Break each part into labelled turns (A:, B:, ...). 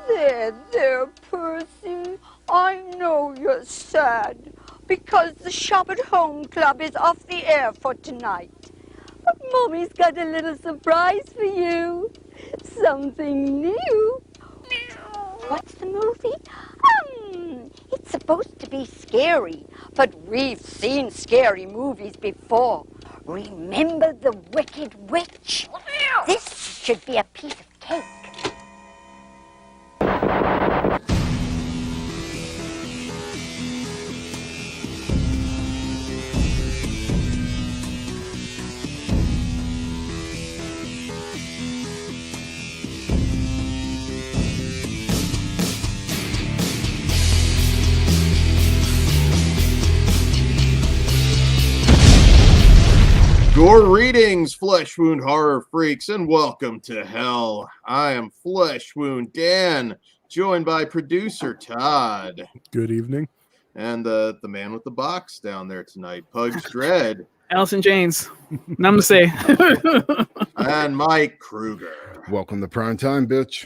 A: There, Percy. I know you're sad because the Shop at Home Club is off the air for tonight. But Mommy's got a little surprise for you. Something new. What's the movie? It's supposed to be scary, but we've seen scary movies before. Remember the Wicked Witch? This should be a piece of cake.
B: Greetings, Flesh Wound horror freaks, and welcome to Hell. I am Flesh Wound Dan, joined by producer Todd.
C: Good evening.
B: And the man with the box down there tonight, Pug's Dread.
D: Allison James. Namaste.
B: And Mike Kruger.
E: Welcome to prime time, bitch.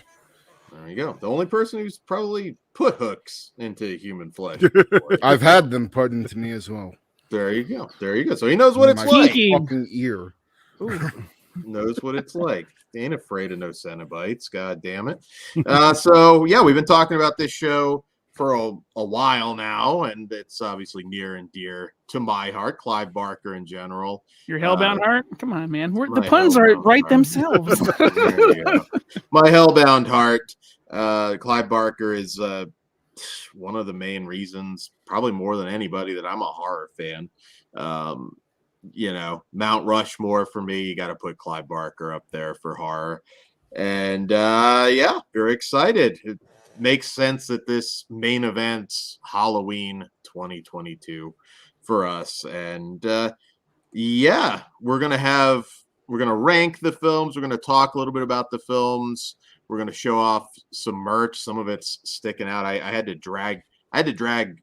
B: There you go. The only person who's probably put hooks into human flesh.
E: I've had them put into me as well.
B: There you go. There you go. So he knows what it's
E: My
B: like.
E: fucking ear.
B: Knows what it's like. Ain't afraid of no cenobites. God damn it. So yeah, we've been talking about this show for a while now, and it's obviously near and dear to my heart. Clive Barker in general.
D: Your Hellbound heart? Come on, man. The puns are right
B: heart.
D: themselves.
B: My Hellbound heart. Clive Barker is one of the main reasons, probably more than anybody, that I'm a horror fan. You know, Mount Rushmore for me, you got to put Clive Barker up there for horror. And yeah, very excited. It makes sense that this main event's Halloween 2022 for us. And yeah, we're going to rank the films. We're going to talk a little bit about the films. We're going to show off some merch. Some of it's sticking out. I had to drag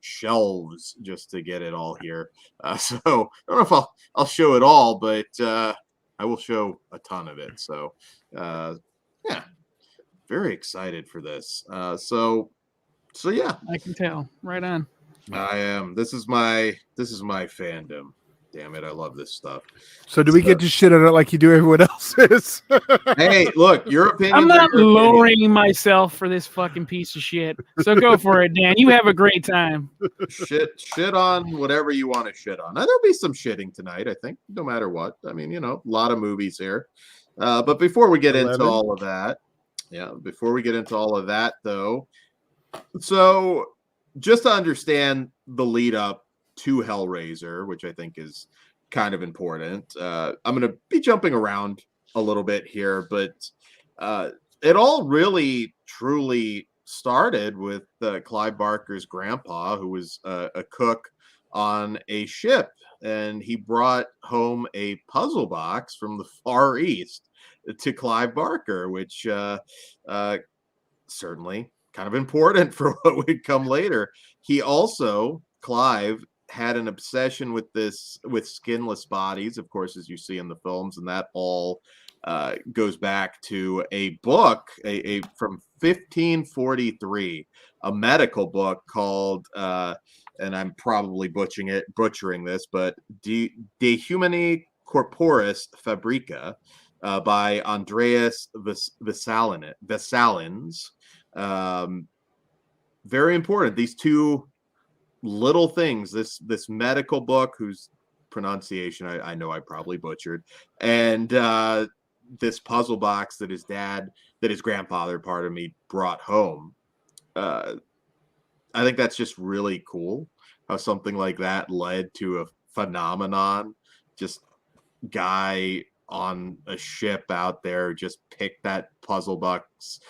B: shelves just to get it all here. So I don't know if I'll show it all, but I will show a ton of it. So yeah, very excited for this. So yeah,
D: I can tell. Right on.
B: I am. This is my fandom. Damn it, I love this stuff.
C: So do we get to shit on it like you do everyone else's?
B: Hey, look, your opinion.
D: I'm not lowering myself for this fucking piece of shit. So go for it, Dan. You have a great time.
B: Shit on whatever you want to shit on. Now, there'll be some shitting tonight, I think, no matter what. I mean, you know, a lot of movies here. But before we get into all of that, though, so just to understand the lead up to Hellraiser, which I think is kind of important. I'm going to be jumping around a little bit here, but it all really truly started with Clive Barker's grandpa, who was a cook on a ship, and he brought home a puzzle box from the Far East to Clive Barker, which certainly kind of important for what would come later. He also, Clive, had an obsession with skinless bodies, of course, as you see in the films, and that all goes back to a book from 1543, a medical book called and I'm probably butchering this, but De Humani Corporis Fabrica by Andreas Vessalins. Very important. These two little things, this medical book, whose pronunciation I know I probably butchered, and this puzzle box that his grandfather, part of me, brought home. I think that's just really cool how something like that led to a phenomenon. Just guy on a ship out there just picked that puzzle box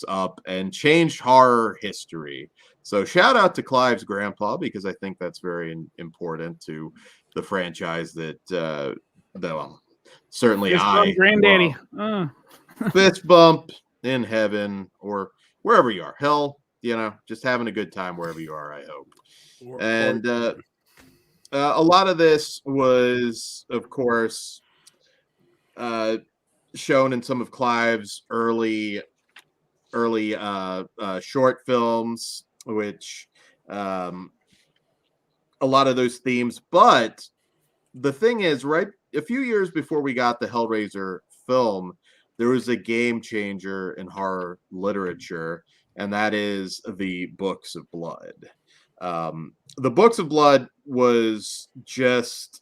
B: up and changed horror history. So shout out to Clive's grandpa, because I think that's very important to the franchise that certainly
D: Fist bump, granddaddy.
B: Fist bump in heaven or wherever you are. Hell, you know, just having a good time wherever you are, I hope. And a lot of this was, of course, shown in some of Clive's early early short films, which a lot of those themes. But the thing is, right, a few years before we got the Hellraiser film, there was a game changer in horror literature, and that is the Books of Blood. The Books of Blood was just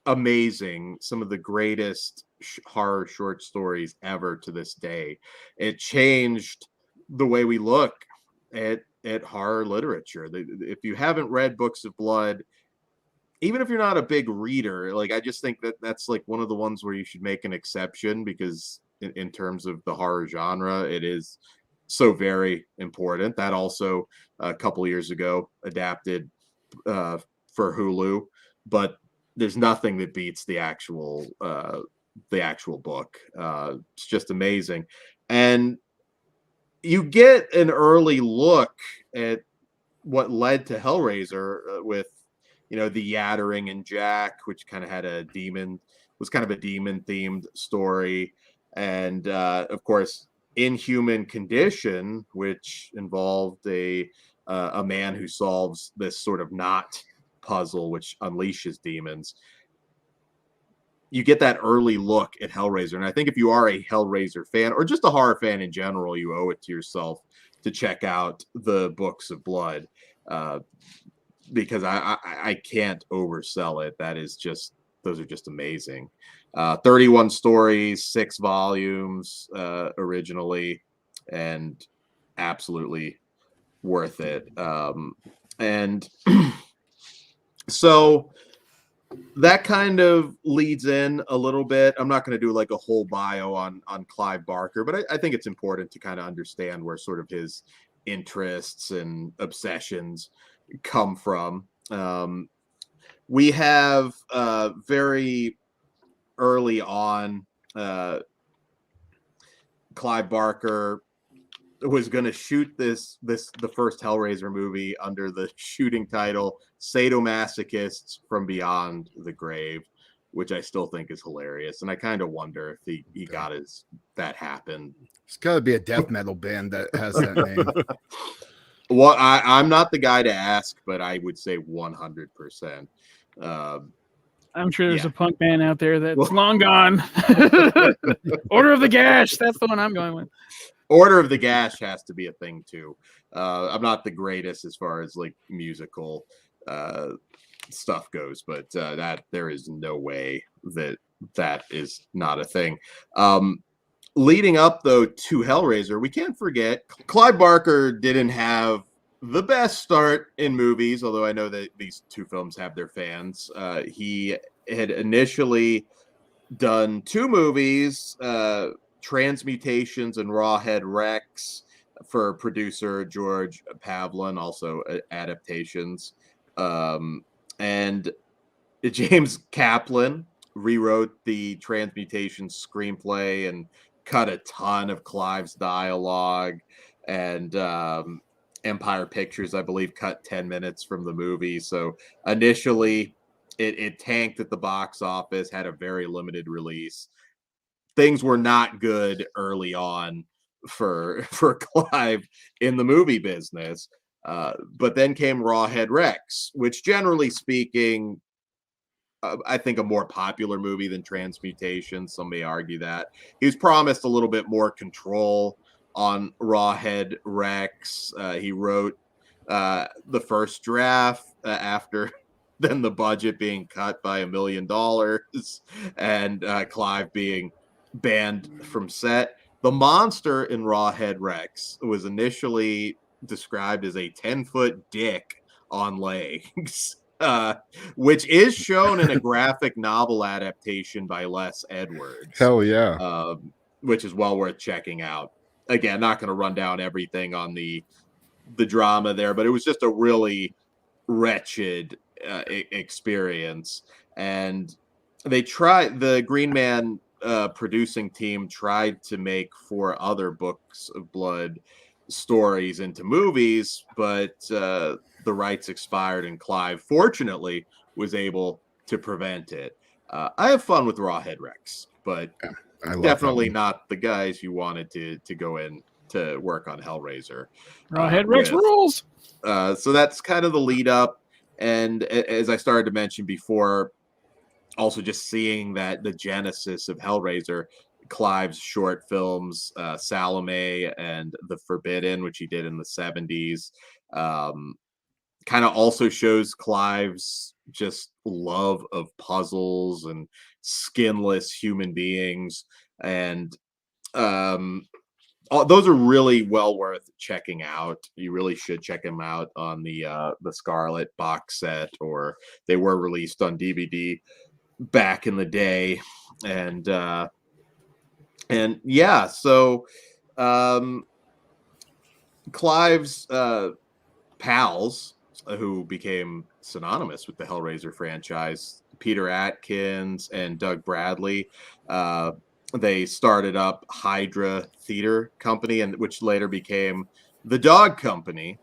B: amazing. Some of the greatest horror short stories ever to this day. It changed the way we look at horror literature. If you haven't read Books of Blood, even if you're not a big reader, like I just think that that's like one of the ones where you should make an exception, because in terms of the horror genre, it is so very important. That also a couple years ago adapted for Hulu, but there's nothing that beats the actual book. It's just amazing, and you get an early look at what led to Hellraiser with, you know, the Yattering and Jack, which kind of had a demon, was kind of a demon themed story, and of course Inhuman Condition, which involved a man who solves this sort of knot puzzle which unleashes demons. You get that early look at Hellraiser, and I think if you are a Hellraiser fan or just a horror fan in general, you owe it to yourself to check out the Books of Blood, because I can't oversell it. That is just, those are just amazing. 31 stories, 6 volumes originally, and absolutely worth it. And so that kind of leads in a little bit. I'm not going to do like a whole bio on Clive Barker, but I think it's important to kind of understand where sort of his interests and obsessions come from. We have very early on, Clive Barker was going to shoot the first Hellraiser movie under the shooting title Sadomasochists from Beyond the Grave, which I still think is hilarious, and I kind of wonder if he got that happened.
E: It's got to be a death metal band that has that name.
B: Well, I'm not the guy to ask, but I would say 100%.
D: I'm sure there's a punk band out there that's long gone. Order of the Gash. That's the one I'm going with.
B: Order of the Gash has to be a thing too. I'm not the greatest as far as like musical stuff goes, but that there is no way that is not a thing. Leading up though to Hellraiser, we can't forget Clive Barker didn't have the best start in movies, although I know that these two films have their fans. He had initially done 2 movies, Transmutations and Rawhead Rex, for producer George Pavlin, also adaptations. And James Kaplan rewrote the Transmutation screenplay and cut a ton of Clive's dialogue, and Empire Pictures, I believe, cut 10 minutes from the movie. So initially it tanked at the box office, had a very limited release. Things were not good early on for Clive in the movie business. But then came Rawhead Rex, which generally speaking, I think a more popular movie than Transmutation. Some may argue that. He was promised a little bit more control on Rawhead Rex. He wrote the first draft after then the budget being cut by $1 million and Clive being banned from set. The monster in Rawhead Rex was initially described as a 10-foot dick on legs, which is shown in a graphic novel adaptation by Les Edwards.
E: Hell yeah.
B: Which is well worth checking out. Again, not going to run down everything on the drama there, but it was just a really wretched experience. And they tried, the Green Man producing team tried to make 4 other Books of Blood stories into movies, but the rights expired, and Clive fortunately was able to prevent it. I have fun with Rawhead Rex, but
E: I love that
B: definitely
E: one.
B: not the guys you wanted to go in to work on Hellraiser.
D: Rawhead Rex
B: with.
D: rules.
B: So that's kind of the lead up. And as I started to mention before, also just seeing that the genesis of Hellraiser, Clive's short films, Salome and The Forbidden, which he did in the 70s, kind of also shows Clive's just love of puzzles and skinless human beings. And those are really well worth checking out. You really should check them out on the Scarlet box set, or they were released on DVD back in the day. And yeah, so um Clive's pals, who became synonymous with the Hellraiser franchise, Peter Atkins and Doug Bradley, uh they started up Hydra Theater Company, and which later became the Dog Company,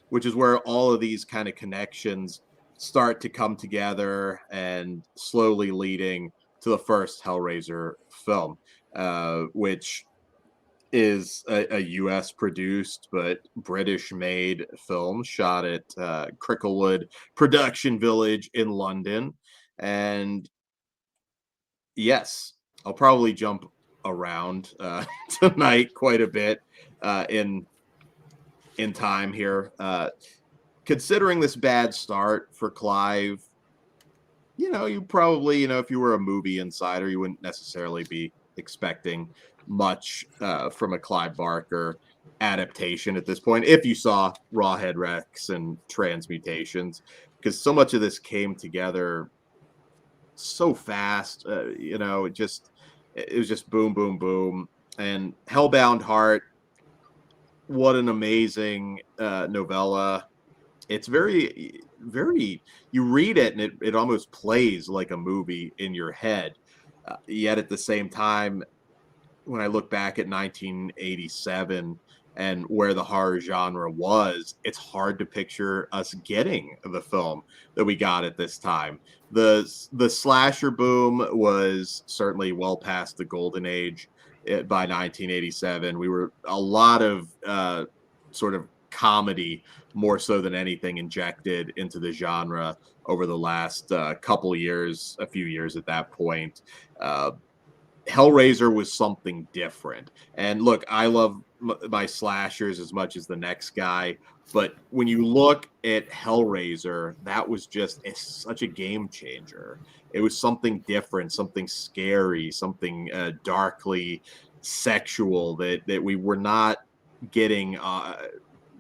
B: which is where all of these kind of connections start to come together and slowly leading to the first Hellraiser film, which is a US produced but British made film shot at Cricklewood Production Village in London. And yes, I'll probably jump around tonight quite a bit in time here. Considering this bad start for Clive, you probably, if you were a movie insider, you wouldn't necessarily be expecting much from a Clive Barker adaptation at this point. If you saw Rawhead Rex and Transmutations, because so much of this came together so fast, it was just boom, boom, boom. And Hellbound Heart, what an amazing novella. It's very, very, you read it and it almost plays like a movie in your head. Yet at the same time, when I look back at 1987 and where the horror genre was, it's hard to picture us getting the film that we got at this time. The slasher boom was certainly well past the golden age by 1987. We were a lot of sort of comedy more so than anything injected into the genre over the last couple years, a few years at that point. Hellraiser was something different. And look, I love my slashers as much as the next guy, but when you look at Hellraiser, that was just such a game changer. It was something different, something scary, something darkly sexual that we were not getting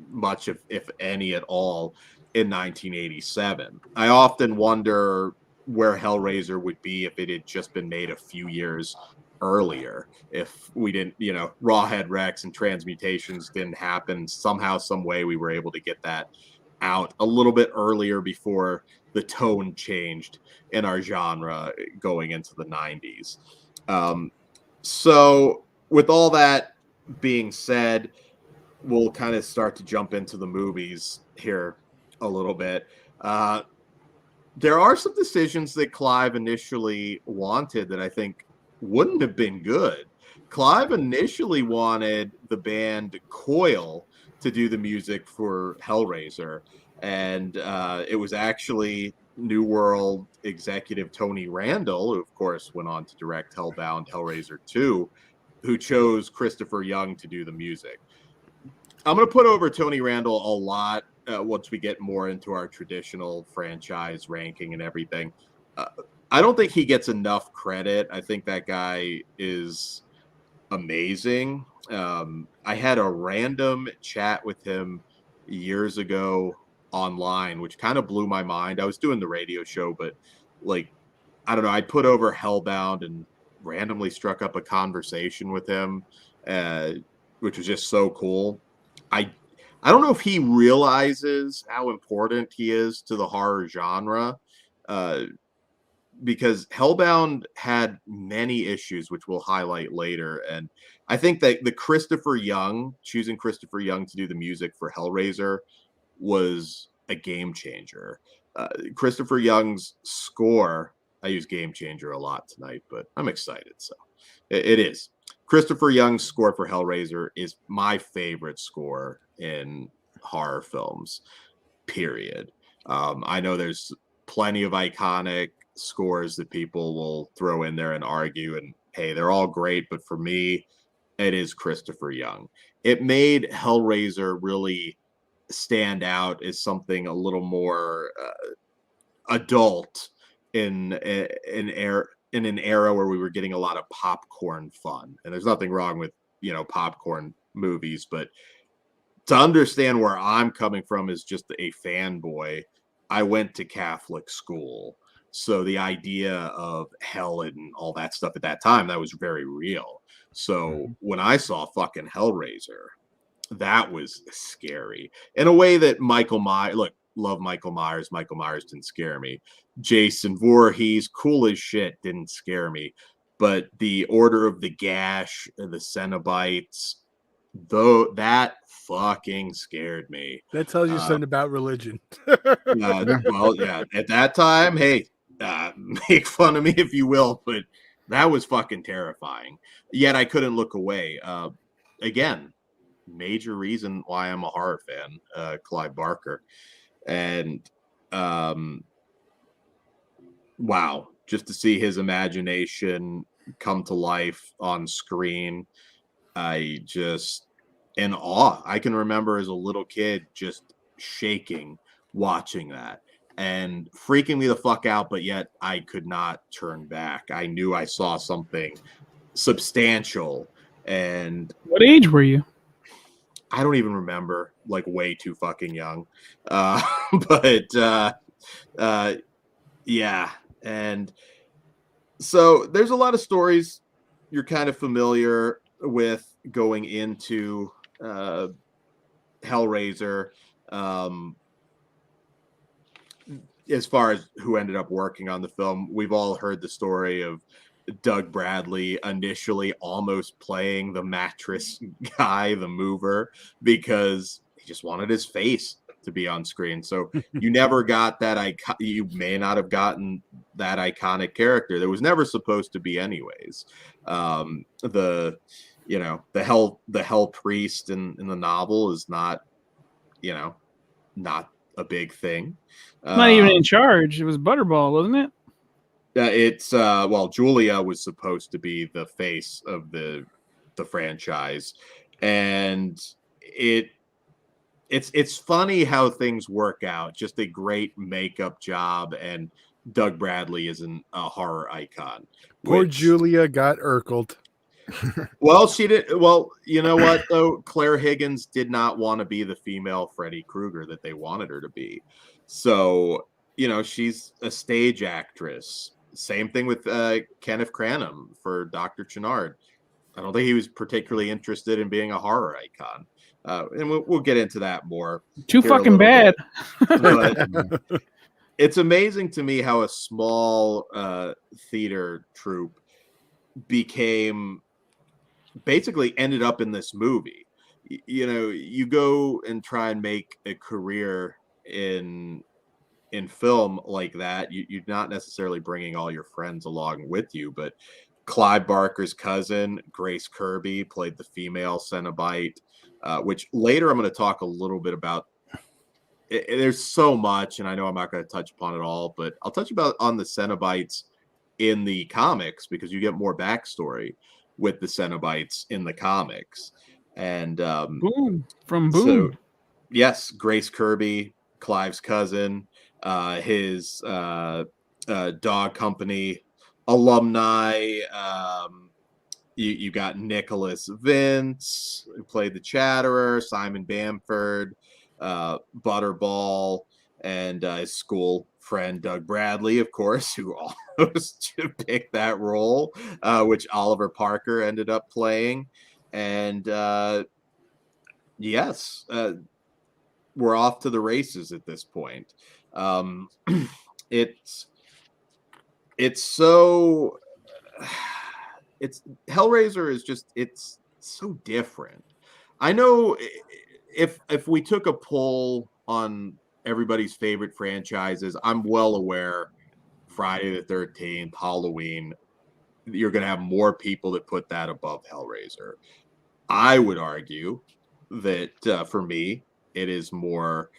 B: much, if any at all, in 1987. I often wonder where Hellraiser would be if it had just been made a few years earlier, if we didn't, Rawhead Rex and Transmutations didn't happen. Somehow, some way, we were able to get that out a little bit earlier before the tone changed in our genre going into the 90s. So with all that being said, we'll kind of start to jump into the movies here a little bit. There are some decisions that Clive initially wanted that I think wouldn't have been good. Clive initially wanted the band Coil to do the music for Hellraiser, and it was actually New World executive Tony Randall, who of course went on to direct Hellbound, Hellraiser II, who chose Christopher Young to do the music. I'm going to put over Tony Randall a lot once we get more into our traditional franchise ranking and everything. I don't think he gets enough credit. I think that guy is amazing. I had a random chat with him years ago online, which kind of blew my mind. I was doing the radio show, but I don't know, I put over Hellbound and randomly struck up a conversation with him, which was just so cool. I I don't know if he realizes how important he is to the horror genre, uh, because Hellbound had many issues, which we'll highlight later. And I think that choosing Christopher Young to do the music for Hellraiser was a game changer. Christopher Young's score, I use game changer a lot tonight, but I'm excited. So It is. Christopher Young's score for Hellraiser is my favorite score in horror films, period. I know there's plenty of iconic scores that people will throw in there and argue, and hey, they're all great, but for me, it is Christopher Young. It made Hellraiser really stand out as something a little more adult in an era where we were getting a lot of popcorn fun. And there's nothing wrong with, popcorn movies, but to understand where I'm coming from as just a fanboy, I went to Catholic school. So the idea of hell and all that stuff at that time, that was very real. So when I saw fucking Hellraiser, that was scary in a way that Michael Myers, look, love Michael Myers. Michael Myers didn't scare me. Jason Voorhees, cool as shit, didn't scare me. But the Order of the Gash, the Cenobites, though, that fucking scared me.
C: That tells you something about religion.
B: Well, yeah, at that time, hey, make fun of me if you will, but that was fucking terrifying. Yet I couldn't look away. Again, major reason why I'm a horror fan, Clive Barker. And wow, just to see his imagination come to life on screen, I just in awe. I can remember as a little kid just shaking watching that and freaking me the fuck out, but yet I could not turn back. I knew I saw something substantial. And
D: what age were you?
B: I don't even remember, like way too fucking young. But yeah. And so there's a lot of stories you're kind of familiar with going into Hellraiser. As far as who ended up working on the film, we've all heard the story of Doug Bradley initially almost playing the mattress guy, the mover, because he just wanted his face to be on screen. So you never got that you may not have gotten that iconic character that was never supposed to be anyways. The hell priest in the novel is not not a big thing.
D: Not even in charge. It was Butterball, wasn't it?
B: It's Julia was supposed to be the face of the franchise, and it's funny how things work out. Just a great makeup job, and Doug Bradley isn't a horror icon.
C: Poor Julia got Urkeled.
B: Well, she did. Well, you know what though? Claire Higgins did not want to be the female Freddy Krueger that they wanted her to be. So, she's a stage actress. Same thing with Kenneth Cranham for Dr. Chenard. I don't think he was particularly interested in being a horror icon. And we'll get into that more.
D: Too fucking bad.
B: But it's amazing to me how a small theater troupe basically ended up in this movie. You go and try and make a career in film like that, you're not necessarily bringing all your friends along with you, but Clive Barker's cousin, Grace Kirby, played the female Cenobite, which later I'm going to talk a little bit about. There's so much, and I know I'm not going to touch upon it all, but I'll touch on the Cenobites in the comics because you get more backstory with the Cenobites in the comics. And
D: Boom.
B: So, yes, Grace Kirby, Clive's cousin, his dog company alumni. You got Nicholas Vince, who played the Chatterer, Simon Bamford, Butterball, and his school friend Doug Bradley, of course, who almost picked that role, which Oliver Parker ended up playing. And yes, we're off to the races at this point. Hellraiser is just, it's so different. I know if we took a poll on everybody's favorite franchises, I'm well aware Friday the 13th, Halloween, you're going to have more people that put that above Hellraiser. I would argue that for me, it is more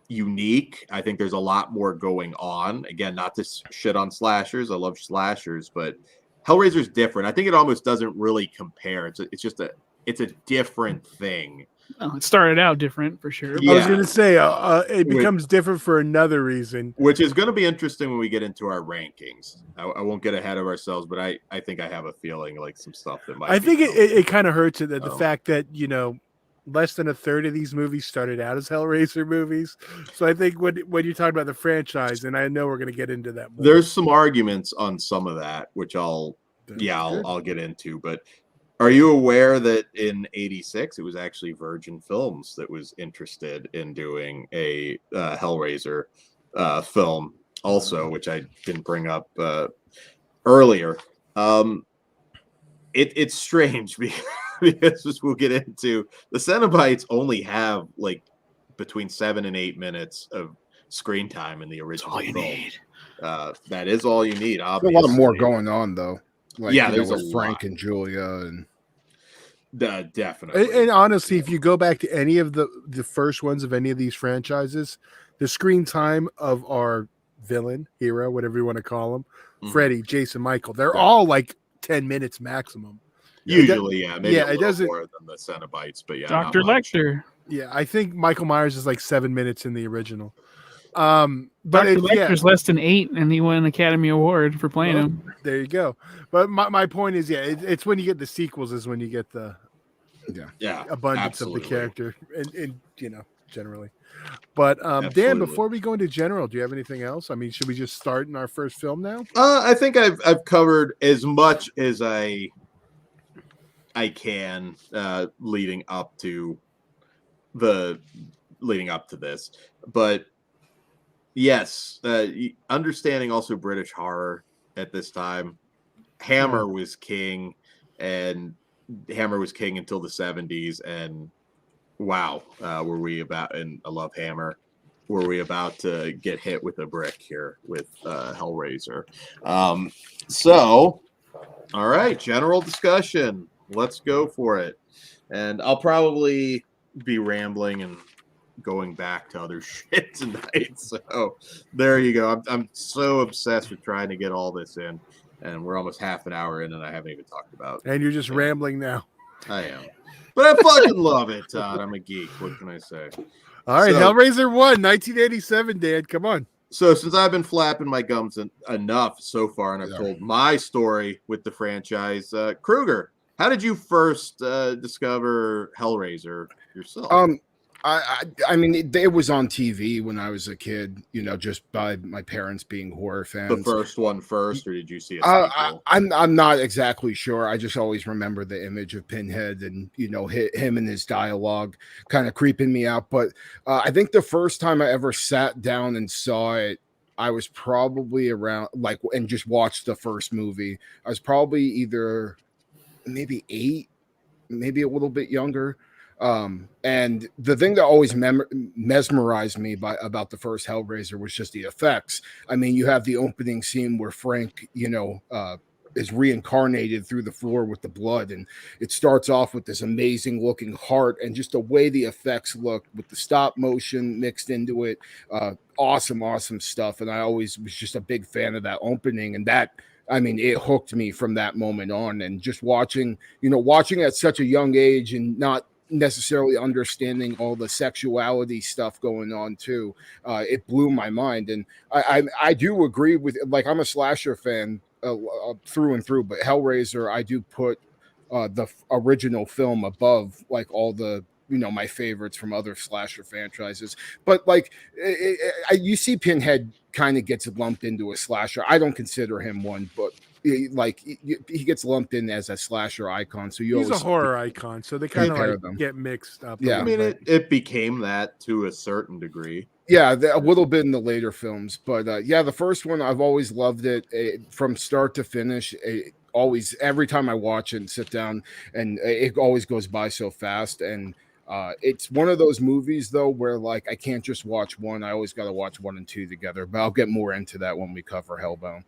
B: unique. I think there's a lot more going on. Again, not to shit on slashers. I love slashers, but Hellraiser's different. I think it almost doesn't really compare. It's a different thing.
D: Well, it started out different for sure.
C: I was going to say it becomes different for another reason,
B: which is going to be interesting when we get into our rankings. I won't get ahead of ourselves, but I think I have a feeling like some stuff that might.
C: I think it kind of hurts it that the fact that less than a third of these movies started out as Hellraiser movies. So I think when you talk about the franchise, and I know we're going to get into that more.
B: There's some arguments on some of that, which I'll get into. But are you aware that in '86 it was actually Virgin Films that was interested in doing a Hellraiser film, also, which I didn't bring up earlier. It's strange because as we'll get into, the Cenobites only have like between 7 and 8 minutes of screen time in the original film.
D: Need.
B: That is all you need. Obviously,
E: there's a lot more going on though. Like,
B: there's
E: with Frank and Julia and
B: definitely.
C: And honestly, if you go back to any of the first ones of any of these franchises, the screen time of our villain, hero, whatever you want to call him, Freddy, Jason, Michael, they're all like 10 minutes maximum.
B: Usually, maybe a
C: it doesn't
B: more than the Cenobites, but
D: Dr. Lecter.
C: Yeah, I think Michael Myers is like 7 minutes in the original. But
D: Dr. Lecter's less than 8, and he won an Academy Award for playing him.
C: There you go. But my point is, it's when you get the sequels is when you get the abundance of the character, and generally. But Dan, before we go into general, do you have anything else? I mean, should we just start in our first film now?
B: I think I've covered as much as I can leading up to this, but yes, understanding also British horror at this time. Hammer was king, and Hammer was king until the 70s, and wow, were we about, and I love Hammer, were we about to get hit with a brick here with Hellraiser. So, all right, general discussion. Let's go for it. And I'll probably be rambling and going back to other shit tonight. So there you go. I'm so obsessed with trying to get all this in. And we're almost half an hour in and I haven't even talked about it.
C: And you're just rambling now.
B: I am. But I fucking love it, Todd. I'm a geek. What can I say?
C: All right, Hellraiser 1, 1987, Dan. Come on.
B: So since I've been flapping my gums enough so far, and I've told my story with the franchise, Kruger, how did you first discover Hellraiser yourself?
E: I mean, it was on TV when I was a kid, just by my parents being horror fans.
B: The first one first, or did you see it?
E: I'm not exactly sure. I just always remember the image of Pinhead and, him and his dialogue kind of creeping me out. But I think the first time I ever sat down and saw it, I was probably around and just watched the first movie. I was probably either maybe 8, maybe a little bit younger. And the thing that always mesmerized me about the first Hellraiser was just the effects. I mean, you have the opening scene where Frank, is reincarnated through the floor with the blood, and it starts off with this amazing looking heart, and just the way the effects look with the stop motion mixed into it, awesome stuff. And I always was just a big fan of that opening, and it hooked me from that moment on. And just watching at such a young age and not necessarily understanding all the sexuality stuff going on too, it blew my mind. And I do agree with, I'm a slasher fan through and through, but Hellraiser, I do put the original film above all the my favorites from other slasher franchises. But you see Pinhead kind of gets lumped into a slasher. I don't consider him one, but he gets lumped in as a slasher icon. So he's
C: a horror icon, so they kind of get mixed up.
E: Yeah,
B: I mean, it became that to a certain degree.
E: Yeah, a little bit in the later films, but the first one, I've always loved it from start to finish. Always, every time I watch it and sit down, and it always goes by so fast. And it's one of those movies though where I can't just watch one. I always got to watch 1 and 2 together. But I'll get more into that when we cover Hellbound.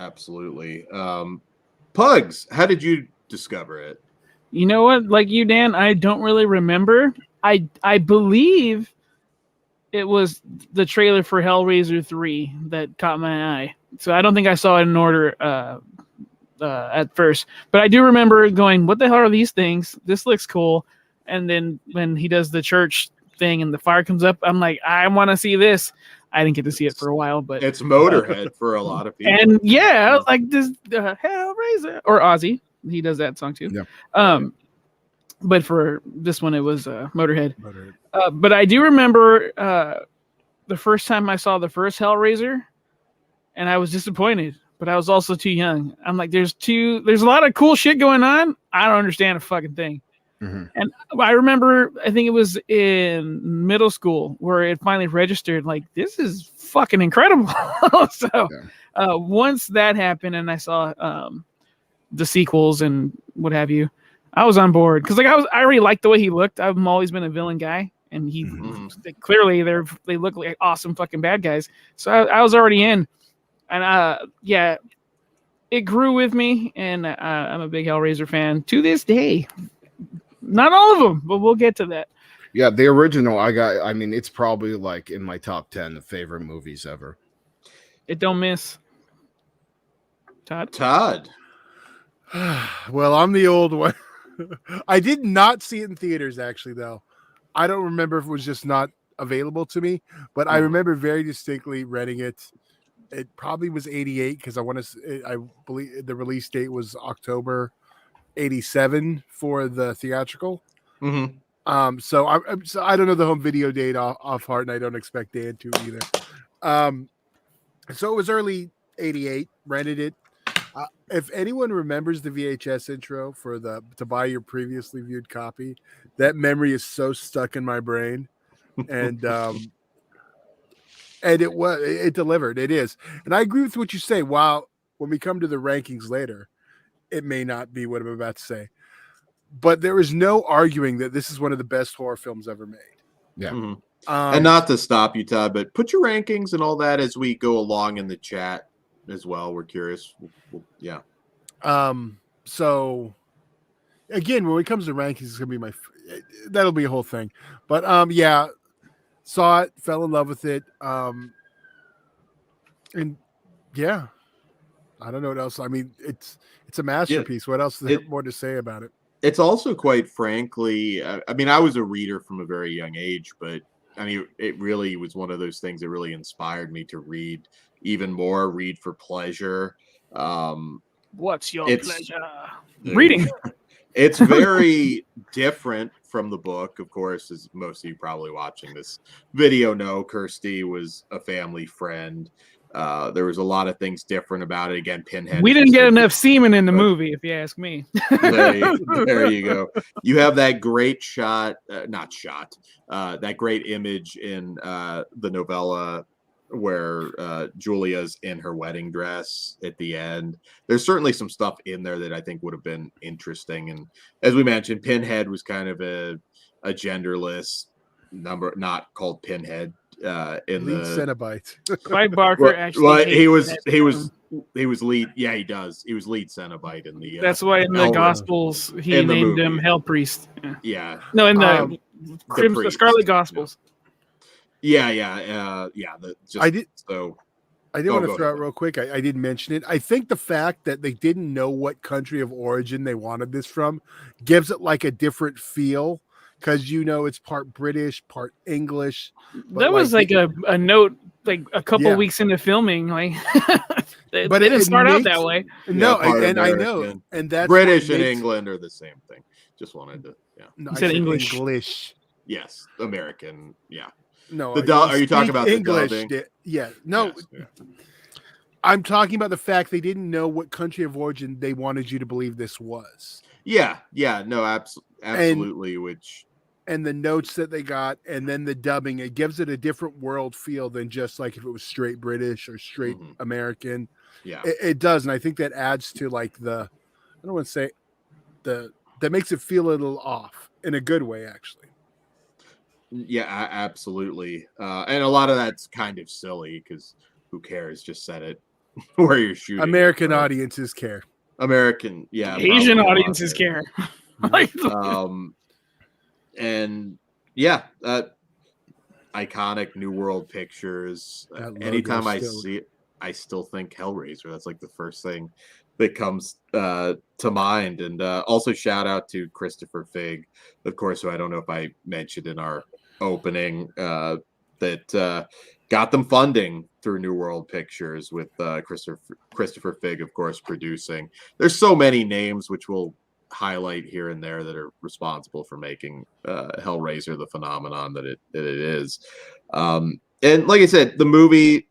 B: Absolutely. Pugs, how did you discover it?
D: You know what? Like you, Dan, I don't really remember. I believe it was the trailer for Hellraiser 3 that caught my eye. So I don't think I saw it in order at first. But I do remember going, what the hell are these things? This looks cool. And then when he does the church thing and the fire comes up, I'm like, I want to see this. I didn't get to see it for a while, but
B: it's Motorhead for a lot of people.
D: And yeah, I was like, this Hellraiser or Ozzy. He does that song too.
E: Yeah.
D: But for this one, it was Motorhead. But I do remember the first time I saw the first Hellraiser, and I was disappointed. But I was also too young. I'm like, there's a lot of cool shit going on. I don't understand a fucking thing.
E: Mm-hmm.
D: And I remember, I think it was in middle school where it finally registered. Like, this is fucking incredible. So once that happened, and I saw the sequels and what have you, I was on board because I already liked the way he looked. I've always been a villain guy, and clearly they look like awesome fucking bad guys. So I was already in, and it grew with me, and I'm a big Hellraiser fan to this day. Not all of them, but we'll get to that.
E: Yeah, the original I mean, it's probably like in my top 10 of favorite movies ever.
D: It don't miss.
B: Todd.
C: Well, I'm the old one. I did not see it in theaters, actually, though. I don't remember if it was just not available to me, but I remember very distinctly renting it. It probably was 88 because I believe the release date was October 87 for the theatrical.
B: Mm-hmm.
C: So I don't know the home video date off heart, and I don't expect Dan to either. So it was early 88. Rented it. If anyone remembers the VHS intro for to buy your previously viewed copy, that memory is so stuck in my brain, and it delivered. It is, and I agree with what you say. While when we come to the rankings later, it may not be what I'm about to say, but there is no arguing that this is one of the best horror films ever made.
E: Yeah.
B: Mm-hmm. And not to stop you, Todd, but put your rankings and all that as we go along in the chat as well. We're curious. Yeah.
C: So again, when it comes to rankings, it's gonna be that'll be a whole thing. But saw it, fell in love with it. And yeah, I don't know what else. I mean, it's a masterpiece. What else is there more to say about it?
B: It's also, quite frankly, I mean, I was a reader from a very young age, but I mean, it really was one of those things that really inspired me to read even more, read for pleasure.
D: What's your pleasure? Reading.
B: It's very different from the book, of course, as most of you probably watching this video know. Kirsty was a family friend. There was a lot of things different about it. Again, Pinhead.
D: We didn't get enough semen in the movie, if you ask me.
B: There you go. You have that great that great image in the novella where Julia's in her wedding dress at the end. There's certainly some stuff in there that I think would have been interesting. And as we mentioned, Pinhead was kind of a genderless number, not called Pinhead. In
C: lead
B: the
C: Cenobite.
D: Clive Barker
B: he was lead. Yeah, he does. He was lead Cenobite in the.
D: That's why in the Gospels he named him Hell Priest.
B: Yeah.
D: No, in the Scarlet Gospels.
B: Yeah.
C: I did want to throw out real quick. I didn't mention it. I think the fact that they didn't know what country of origin they wanted this from gives it like a different feel. Because it's part British, part English.
D: That was like a note, like a couple weeks into filming, like. But they didn't start out that way.
C: No, and I know, and that's
B: British and England are the same thing. Just wanted to,
C: No, you said English. English.
B: Yes, American. Yeah.
C: No,
B: are you talking about
C: English?
B: The dubbing?
C: Yeah. No. Yes, yeah. I'm talking about the fact they didn't know what country of origin they wanted you to believe this was.
B: Yeah. No, absolutely.
C: And the notes that they got, and then the dubbing, it gives it a different world feel than just like if it was straight British or straight American.
B: Yeah,
C: it does, and I think that adds to like I don't want to say that makes it feel a little off in a good way, actually.
B: Yeah, absolutely, and a lot of that's kind of silly because who cares? Just set it where you're shooting.
C: American audiences care.
B: American, yeah.
D: Asian audiences care.
B: And yeah, iconic New World Pictures. Anytime I see it, I still think Hellraiser. That's like the first thing that comes to mind. And also shout out to Christopher Figg, of course, who I don't know if I mentioned in our opening, that got them funding through New World Pictures with Christopher Figg, of course, producing. There's so many names which we'll highlight here and there that are responsible for making Hellraiser the phenomenon that it is. And like I said, the movie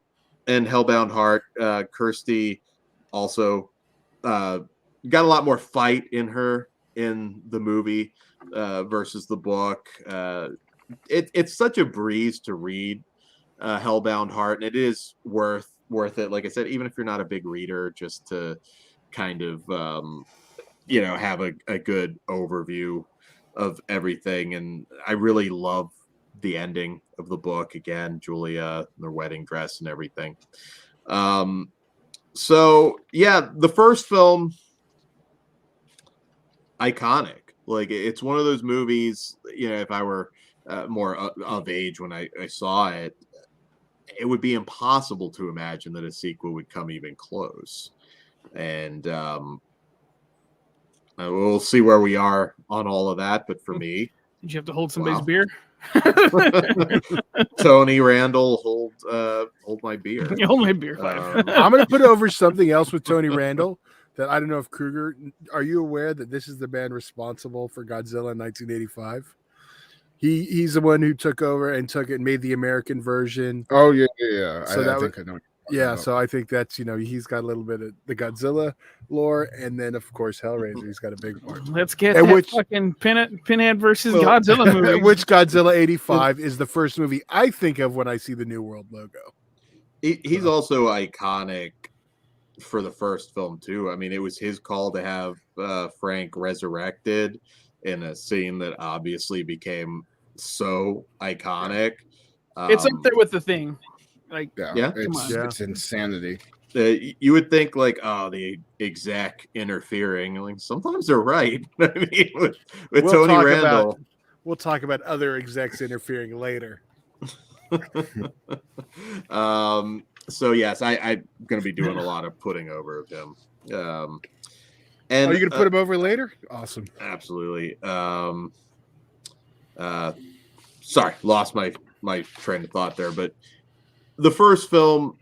B: and Hellbound Heart, Kirsty also got a lot more fight in her in the movie versus the book. It's such a breeze to read Hellbound Heart, and it is worth it. Like I said, even if you're not a big reader, just to kind of have a good overview of everything. And I really love the ending of the book. Again, Julia, their wedding dress and everything. So yeah, the first film, iconic. Like, it's one of those movies, if I were more of age when I saw it, it would be impossible to imagine that a sequel would come even close. And we'll see where we are on all of that. But for me,
D: did you have to hold somebody's beer?
B: Tony Randall, hold my beer.
D: Hold my beer, Clive.
C: I'm going to put over something else with Tony Randall that I don't know if Kruger, are you aware that this is the man responsible for Godzilla in 1985? He's the one who took over and took it and made the American version.
E: Oh yeah.
C: So
E: I think I know.
C: Yeah, so I think that's, he's got a little bit of the Godzilla lore, and then of course Hellraiser. He's got a big part.
D: Let's get fucking Pinhead versus Godzilla movie.
C: Which Godzilla 85 is the first movie I think of when I see the New World logo.
B: He's also iconic for the first film too. I mean, it was his call to have Frank resurrected in a scene that obviously became so iconic.
D: It's up there with The Thing. Like,
E: it's insanity.
B: You would think the exec interfering. Like, sometimes they're right. I mean, with Tony Randall.
C: We'll talk about other execs interfering later.
B: So yes, I'm going to be doing a lot of putting over of him. And
C: are you going to put him over later? Awesome.
B: Absolutely. Sorry, lost my train of thought there, but the first film,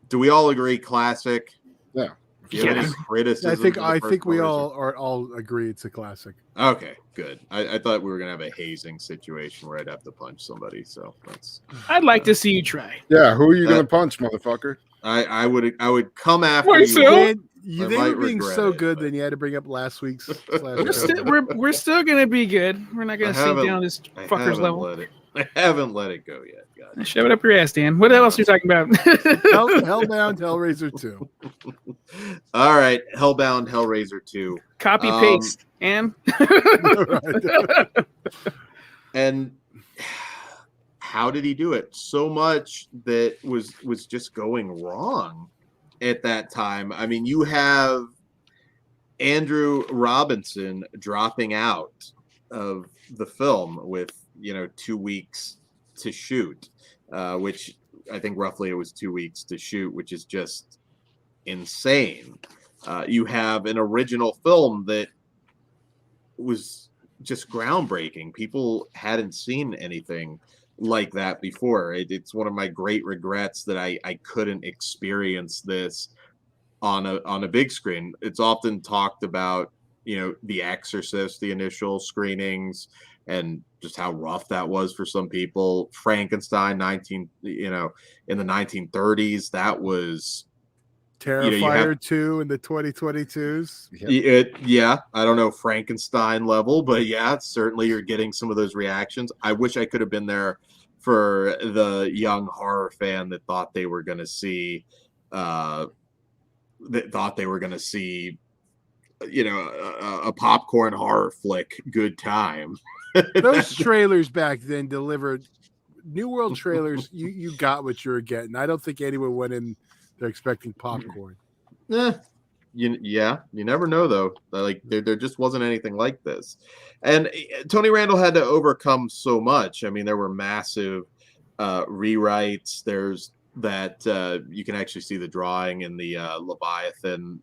B: do we all agree classic?
E: Yeah.
B: Any criticism?
C: I think we all agree it's a classic.
B: Okay, good. I thought we were gonna have a hazing situation where I'd have to punch somebody. So that's.
D: I'd like to see you try.
E: Yeah, who are you gonna punch, motherfucker?
B: I would come after
D: you.
C: They were being so good, then you had to bring up last week's.
D: We're still gonna be good. We're not gonna sink down this fucker's level.
B: I haven't let it go yet. God.
D: Shove it up your ass, Dan. What else are you talking about?
C: Hellbound, Hellraiser 2.
B: All right, Hellbound, Hellraiser 2.
D: Copy paste and
B: and how did he do it? So much that was just going wrong at that time. I mean, you have Andrew Robinson dropping out of the film with 2 weeks to shoot, which I think roughly it was 2 weeks to shoot, which is just insane. You have an original film that was just groundbreaking. People hadn't seen anything like that before. It's one of my great regrets that I couldn't experience this on a big screen. It's often talked about, The Exorcist, the initial screenings, and just how rough that was for some people. Frankenstein, in the 1930s, that was
C: Terrifier 2 in the 2022s.
B: Yeah, I don't know Frankenstein level, but yeah, certainly you're getting some of those reactions. I wish I could have been there for the young horror fan that thought they were going to see, a popcorn horror flick good time.
C: Those trailers back then delivered. New World trailers, you got what you were getting. I don't think anyone went in They're expecting popcorn.
B: You never know though. Like there just wasn't anything like this, and Tony Randall had to overcome so much. I mean, there were massive rewrites. There's that you can actually see the drawing in the Leviathan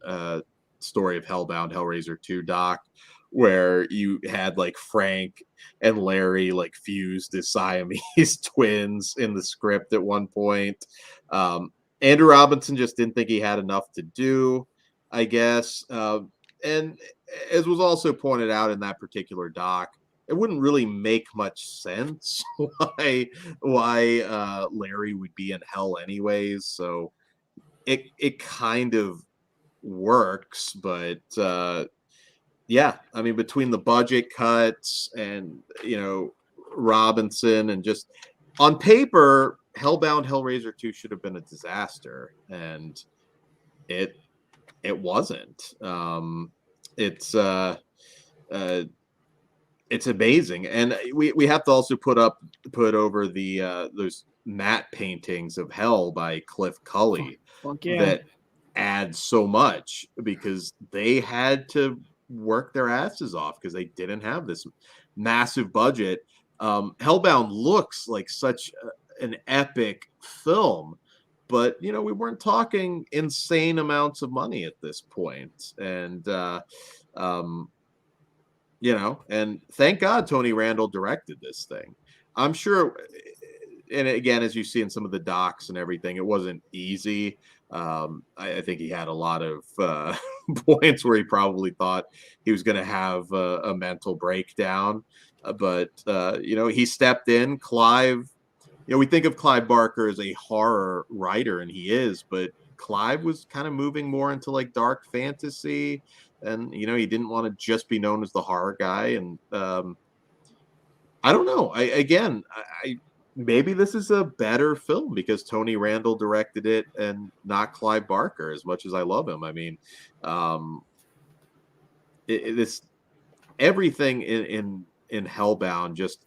B: story of Hellbound, Hellraiser II doc, where you had like Frank and Larry like fused as Siamese twins in the script at one point. Andrew Robinson just didn't think he had enough to do, I guess. And as was also pointed out in that particular doc, it wouldn't really make much sense why Larry would be in hell anyways. So it kind of works, but yeah, I mean, between the budget cuts and Robinson and just on paper, Hellbound Hellraiser 2 should have been a disaster, and it wasn't. It's amazing, and we have to also put over the those matte paintings of Hell by Cliff Cully that add so much because they had to work their asses off because they didn't have this massive budget. Hellbound looks like such an epic film, but we weren't talking insane amounts of money at this point. And and thank God Tony Randall directed this thing. I'm sure, and again, as you see in some of the docs and everything, it wasn't easy. I think he had a lot of points where he probably thought he was going to have a mental breakdown, but he stepped in. Clive, we think of Clive Barker as a horror writer, and he is, but Clive was kind of moving more into like dark fantasy, and he didn't want to just be known as the horror guy. And I don't know. I maybe this is a better film because Tony Randall directed it and not Clive Barker. As much as I love him, I mean, this everything in Hellbound just.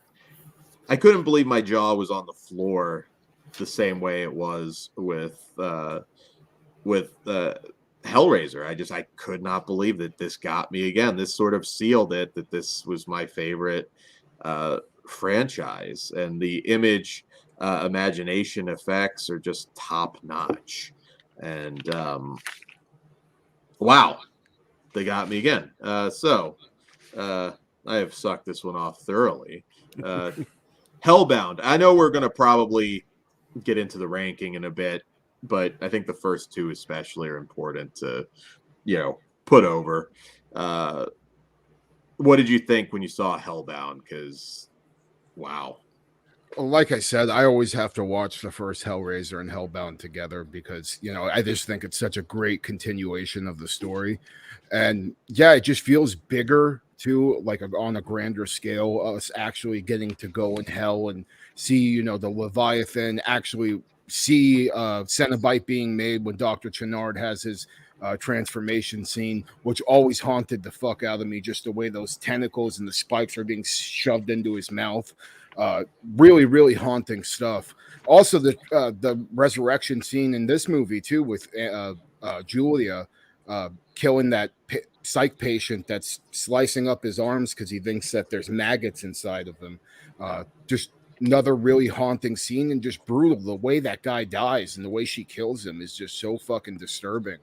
B: I couldn't believe my jaw was on the floor the same way it was with Hellraiser. I could not believe that this got me again. This sort of sealed it that this was my favorite franchise, and the image imagination effects are just top notch. And wow, they got me again. So I have sucked this one off thoroughly. Hellbound. I know we're going to probably get into the ranking in a bit, but I think the first two especially are important to, put over. What did you think when you saw Hellbound? Because, wow.
E: Like I said, I always have to watch the first Hellraiser and Hellbound together because, I just think it's such a great continuation of the story. And yeah, it just feels bigger too, like on a grander scale, us actually getting to go in hell and see, the Leviathan, actually see Cenobite being made when Dr. Chenard has his transformation scene, which always haunted the fuck out of me, just the way those tentacles and the spikes are being shoved into his mouth. Really, really haunting stuff. Also, the resurrection scene in this movie too, with Julia killing that psych patient that's slicing up his arms because he thinks that there's maggots inside of him. Just another really haunting scene and just brutal. The way that guy dies and the way she kills him is just so fucking disturbing.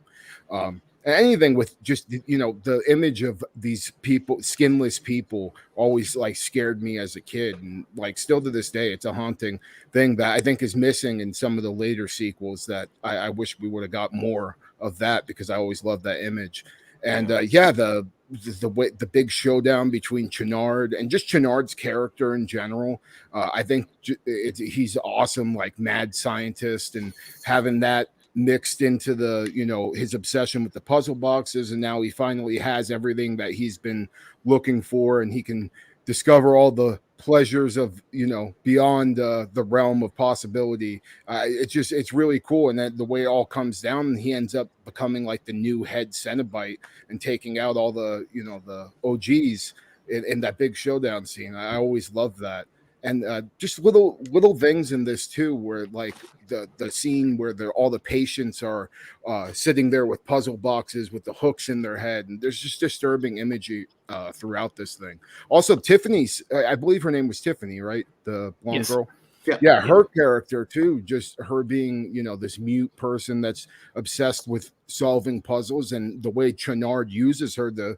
E: Anything with just the image of these people, skinless people, always like scared me as a kid, and like still to this day, it's a haunting thing that I think is missing in some of the later sequels. That I wish we would have got more of that because I always loved that image. And the big showdown between Chenard and just Chenard's character in general, I think he's awesome, like mad scientist, and having that mixed into the his obsession with the puzzle boxes, and now he finally has everything that he's been looking for, and he can discover all the pleasures of beyond the realm of possibility. It's really cool, and that the way it all comes down, and he ends up becoming like the new head Cenobite and taking out all the the OGs in that big showdown scene. I always loved that. And just little things in this too, where like the scene where all the patients are sitting there with puzzle boxes with the hooks in their head, and there's just disturbing imagery throughout this thing. Also, Tiffany's, I believe her name was Tiffany, right? The blonde girl. Yeah, her character too, just her being, this mute person that's obsessed with solving puzzles, and the way Channard uses her to,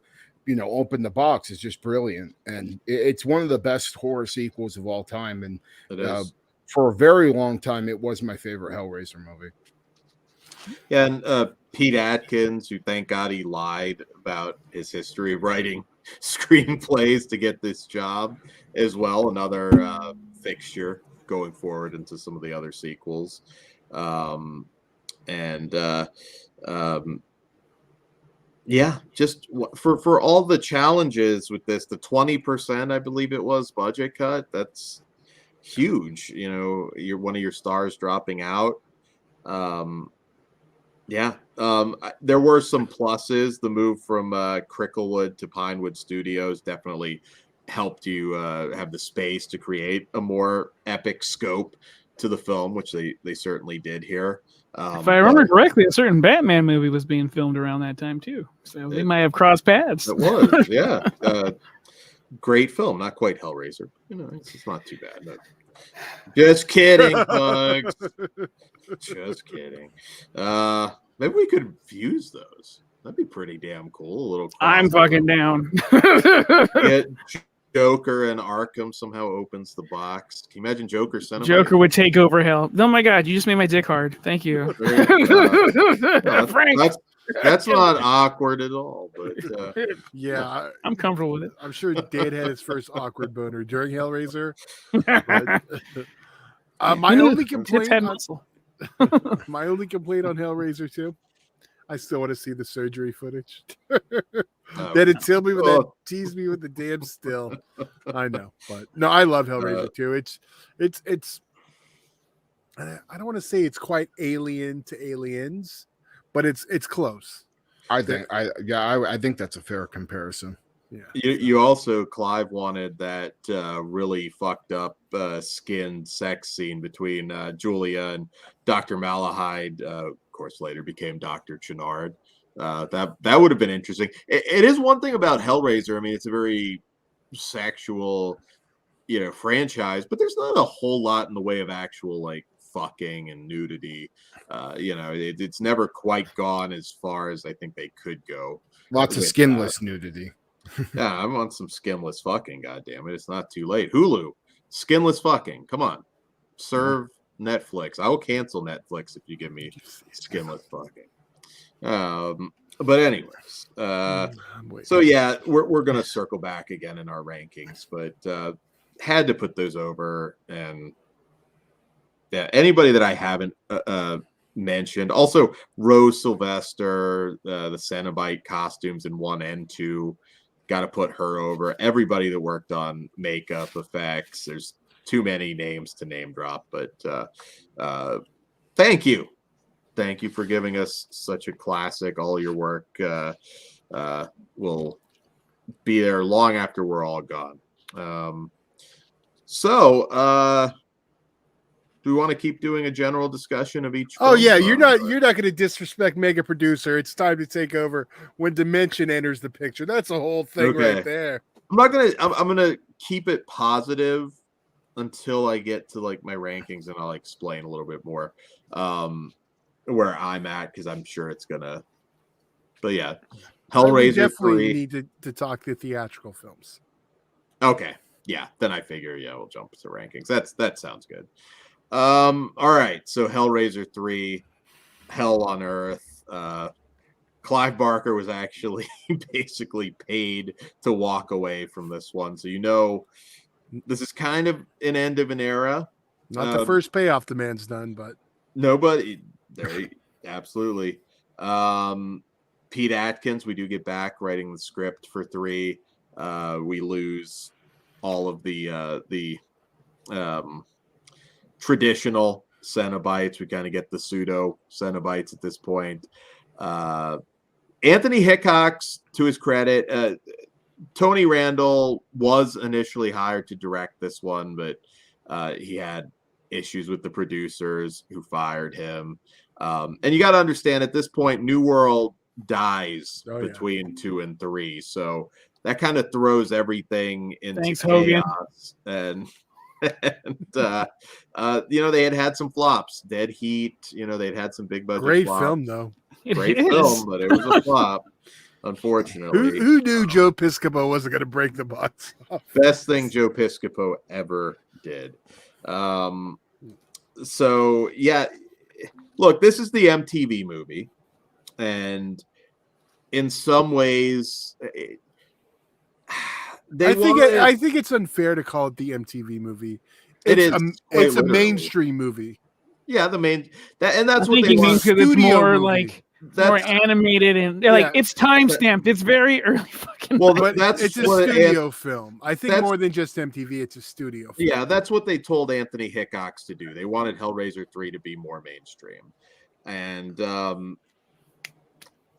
E: open the box is just brilliant. And it's one of the best horror sequels of all time. And for a very long time, it was my favorite Hellraiser movie.
B: Yeah, and Pete Atkins, who thank God he lied about his history of writing screenplays to get this job as well, another fixture going forward into some of the other sequels. Yeah, just for all the challenges with this, the 20%, I believe it was, budget cut, that's huge. You're one of your stars dropping out. There were some pluses. The move from Cricklewood to Pinewood Studios definitely helped you have the space to create a more epic scope to the film, which they certainly did here.
D: If I remember correctly, a certain Batman movie was being filmed around that time too, so they might have crossed paths.
B: It was, yeah. Great film, not quite Hellraiser. It's not too bad. No. Just kidding, Bugs. Just kidding. Maybe we could fuse those. That'd be pretty damn cool. A little.
D: I'm fucking down.
B: Get Joker and Arkham somehow opens the box. Can you imagine Joker?
D: Joker would take over hell. Oh my God! You just made my dick hard. Thank you.
B: Frank. That's not awkward at all. But
C: yeah,
D: I'm comfortable with it.
C: I'm sure Dan had his first awkward boner during Hellraiser. My only complaint on Hellraiser 2, I still want to see the surgery footage. Then tease me with the damn still. I know, but no, I love Hellraiser 2. It's I don't want to say it's quite alien to Aliens, but it's close.
E: I think that's a fair comparison.
B: Yeah. You also, Clive wanted that really fucked up skinned sex scene between Julia and Dr. Malahide. Of course, later became Dr. Channard. That would have been interesting. It is one thing about Hellraiser. I mean, it's a very sexual, franchise, but there's not a whole lot in the way of actual like fucking and nudity. It's never quite gone as far as I think they could go.
E: Lots of skinless nudity.
B: Yeah, I want some skinless fucking. Goddamn it, it's not too late. Hulu, skinless fucking. Come on, serve Netflix. I will cancel Netflix if you give me skinless fucking. But anyways, so yeah, we're gonna circle back again in our rankings, but had to put those over. And yeah, anybody that I haven't mentioned, also Rose Sylvester, the Cenobite costumes in 1 and 2, got to put her over. Everybody that worked on makeup effects, there's too many names to name drop, but thank you for giving us such a classic. All your work will be there long after we're all gone. Do we want to keep doing a general discussion of each film?
C: Oh yeah, you're not going to disrespect Mega Producer. It's time to take over when Dimension enters the picture. That's a whole thing right there.
B: I'm gonna keep it positive until I get to like my rankings, and I'll explain a little bit more where I'm at, because I'm sure it's gonna. But yeah, Hellraiser 3.
C: Need to talk the theatrical films.
B: Okay, yeah, then I figure we'll jump to rankings. That sounds good. All right, so Hellraiser 3, Hell on Earth. Clive Barker was actually basically paid to walk away from this one, so this is kind of an end of an era.
C: Not the first payoff the man's done, but
B: nobody there. Absolutely. Pete Atkins, we do get back writing the script for 3. We lose all of the traditional Cenobites. We kind of get the pseudo Cenobites at this point. Anthony Hickox, to his credit, Tony Randall was initially hired to direct this one, but he had issues with the producers who fired him. And you got to understand, at this point, New World dies between 2 and 3, so that kind of throws everything into chaos. And they had some flops. Dead Heat, they'd had some big budget
C: great
B: flops.
C: film though.
B: Great film, but it was a flop, unfortunately.
C: Who knew Joe Piscopo wasn't going to break the box?
B: Best thing Joe Piscopo ever did. So yeah, look, this is the MTV movie, and in some ways,
C: I think it's unfair to call it the MTV movie. It's a mainstream movie.
B: Yeah, that's what
D: they mean, because it's more movie. More animated and it's time stamped. It's very early fucking.
C: Well, but it's a studio film. I think more than just MTV, it's a studio film.
B: Yeah, that's what they told Anthony Hickox to do. They wanted Hellraiser 3 to be more mainstream, and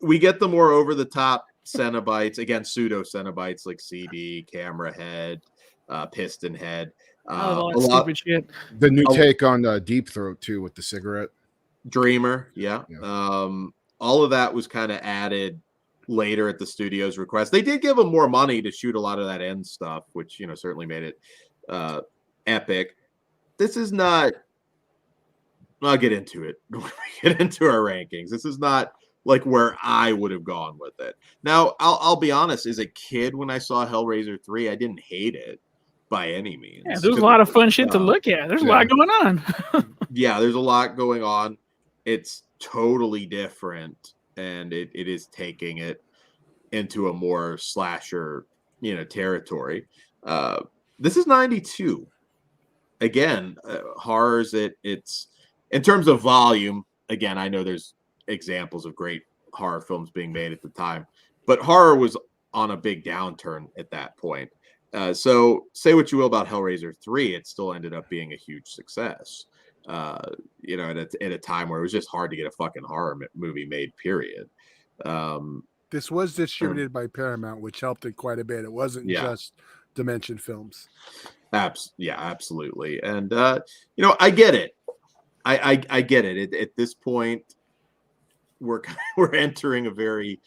B: we get the more over the top cenobites, again, pseudo cenobites like CD, camera head, piston head.
D: Stupid shit.
E: The new take on Deep Throat too, with the cigarette.
B: Dreamer, yeah. All of that was kind of added later at the studio's request. They did give them more money to shoot a lot of that end stuff, which certainly made it epic. This is not. I'll get into it when we get into our rankings. This is not like where I would have gone with it. Now, I'll be honest. As a kid, when I saw Hellraiser 3, I didn't hate it by any means.
D: Yeah, there's a lot of fun shit to look at. There's a lot going on.
B: Yeah, there's a lot going on. It's totally different, and it is taking it into a more slasher, territory. This is 92. Again, horrors. It's in terms of volume. Again, I know there's examples of great horror films being made at the time, but horror was on a big downturn at that point. So say what you will about Hellraiser 3, it still ended up being a huge success. At a time where it was just hard to get a fucking horror movie made, period.
C: This was distributed by Paramount, which helped it quite a bit. It wasn't just Dimension Films.
B: Absolutely. And, I get it. I get it. At this point, we're entering a very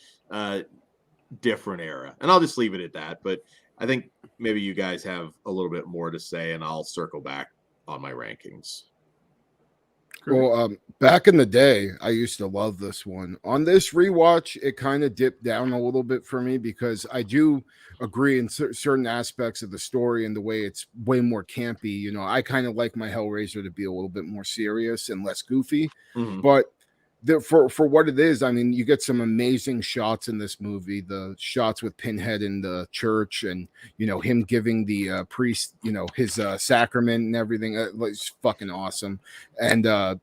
B: different era. And I'll just leave it at that. But I think maybe you guys have a little bit more to say, and I'll circle back on my rankings.
E: Well, back in the day, I used to love this one. On this rewatch, it kind of dipped down a little bit for me, because I do agree in certain aspects of the story and the way it's way more campy. I kind of like my Hellraiser to be a little bit more serious and less goofy. Mm-hmm. But for what it is, I mean, you get some amazing shots in this movie. The shots with Pinhead in the church, and him giving the priest his sacrament and everything. It's fucking awesome. And also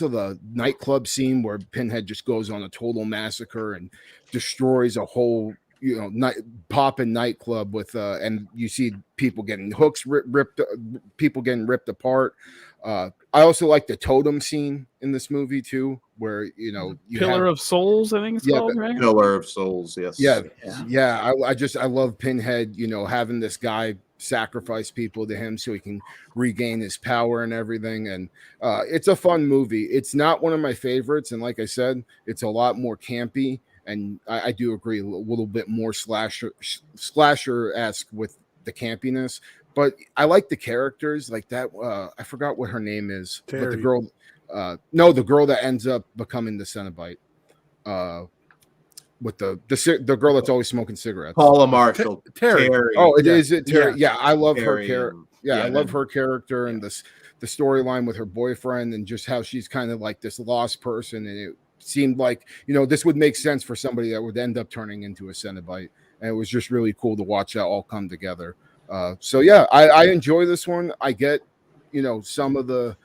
E: the nightclub scene where Pinhead just goes on a total massacre and destroys a whole poppin' nightclub with and you see people getting hooks ripped, people getting ripped apart. I also like the totem scene in this movie too, where you
D: Pillar of Souls, I think it's called, right?
B: Pillar of Souls, yes.
E: Yeah. I love Pinhead, having this guy sacrifice people to him so he can regain his power and everything. And it's a fun movie. It's not one of my favorites, and like I said, it's a lot more campy. And I do agree, a little bit more slasher-esque with the campiness. But I like the characters like that. I forgot what her name is. Terry. But the girl, the girl that ends up becoming the Cenobite. With the girl that's always smoking cigarettes.
B: Paula Marshall.
E: Terry. Oh, is it Terry? Yeah, I love Terry, her character. I love her character and the storyline with her boyfriend, and just how she's kind of like this lost person. And it seemed like, this would make sense for somebody that would end up turning into a Cenobite. And it was just really cool to watch that all come together. I enjoy this one. I get, some of the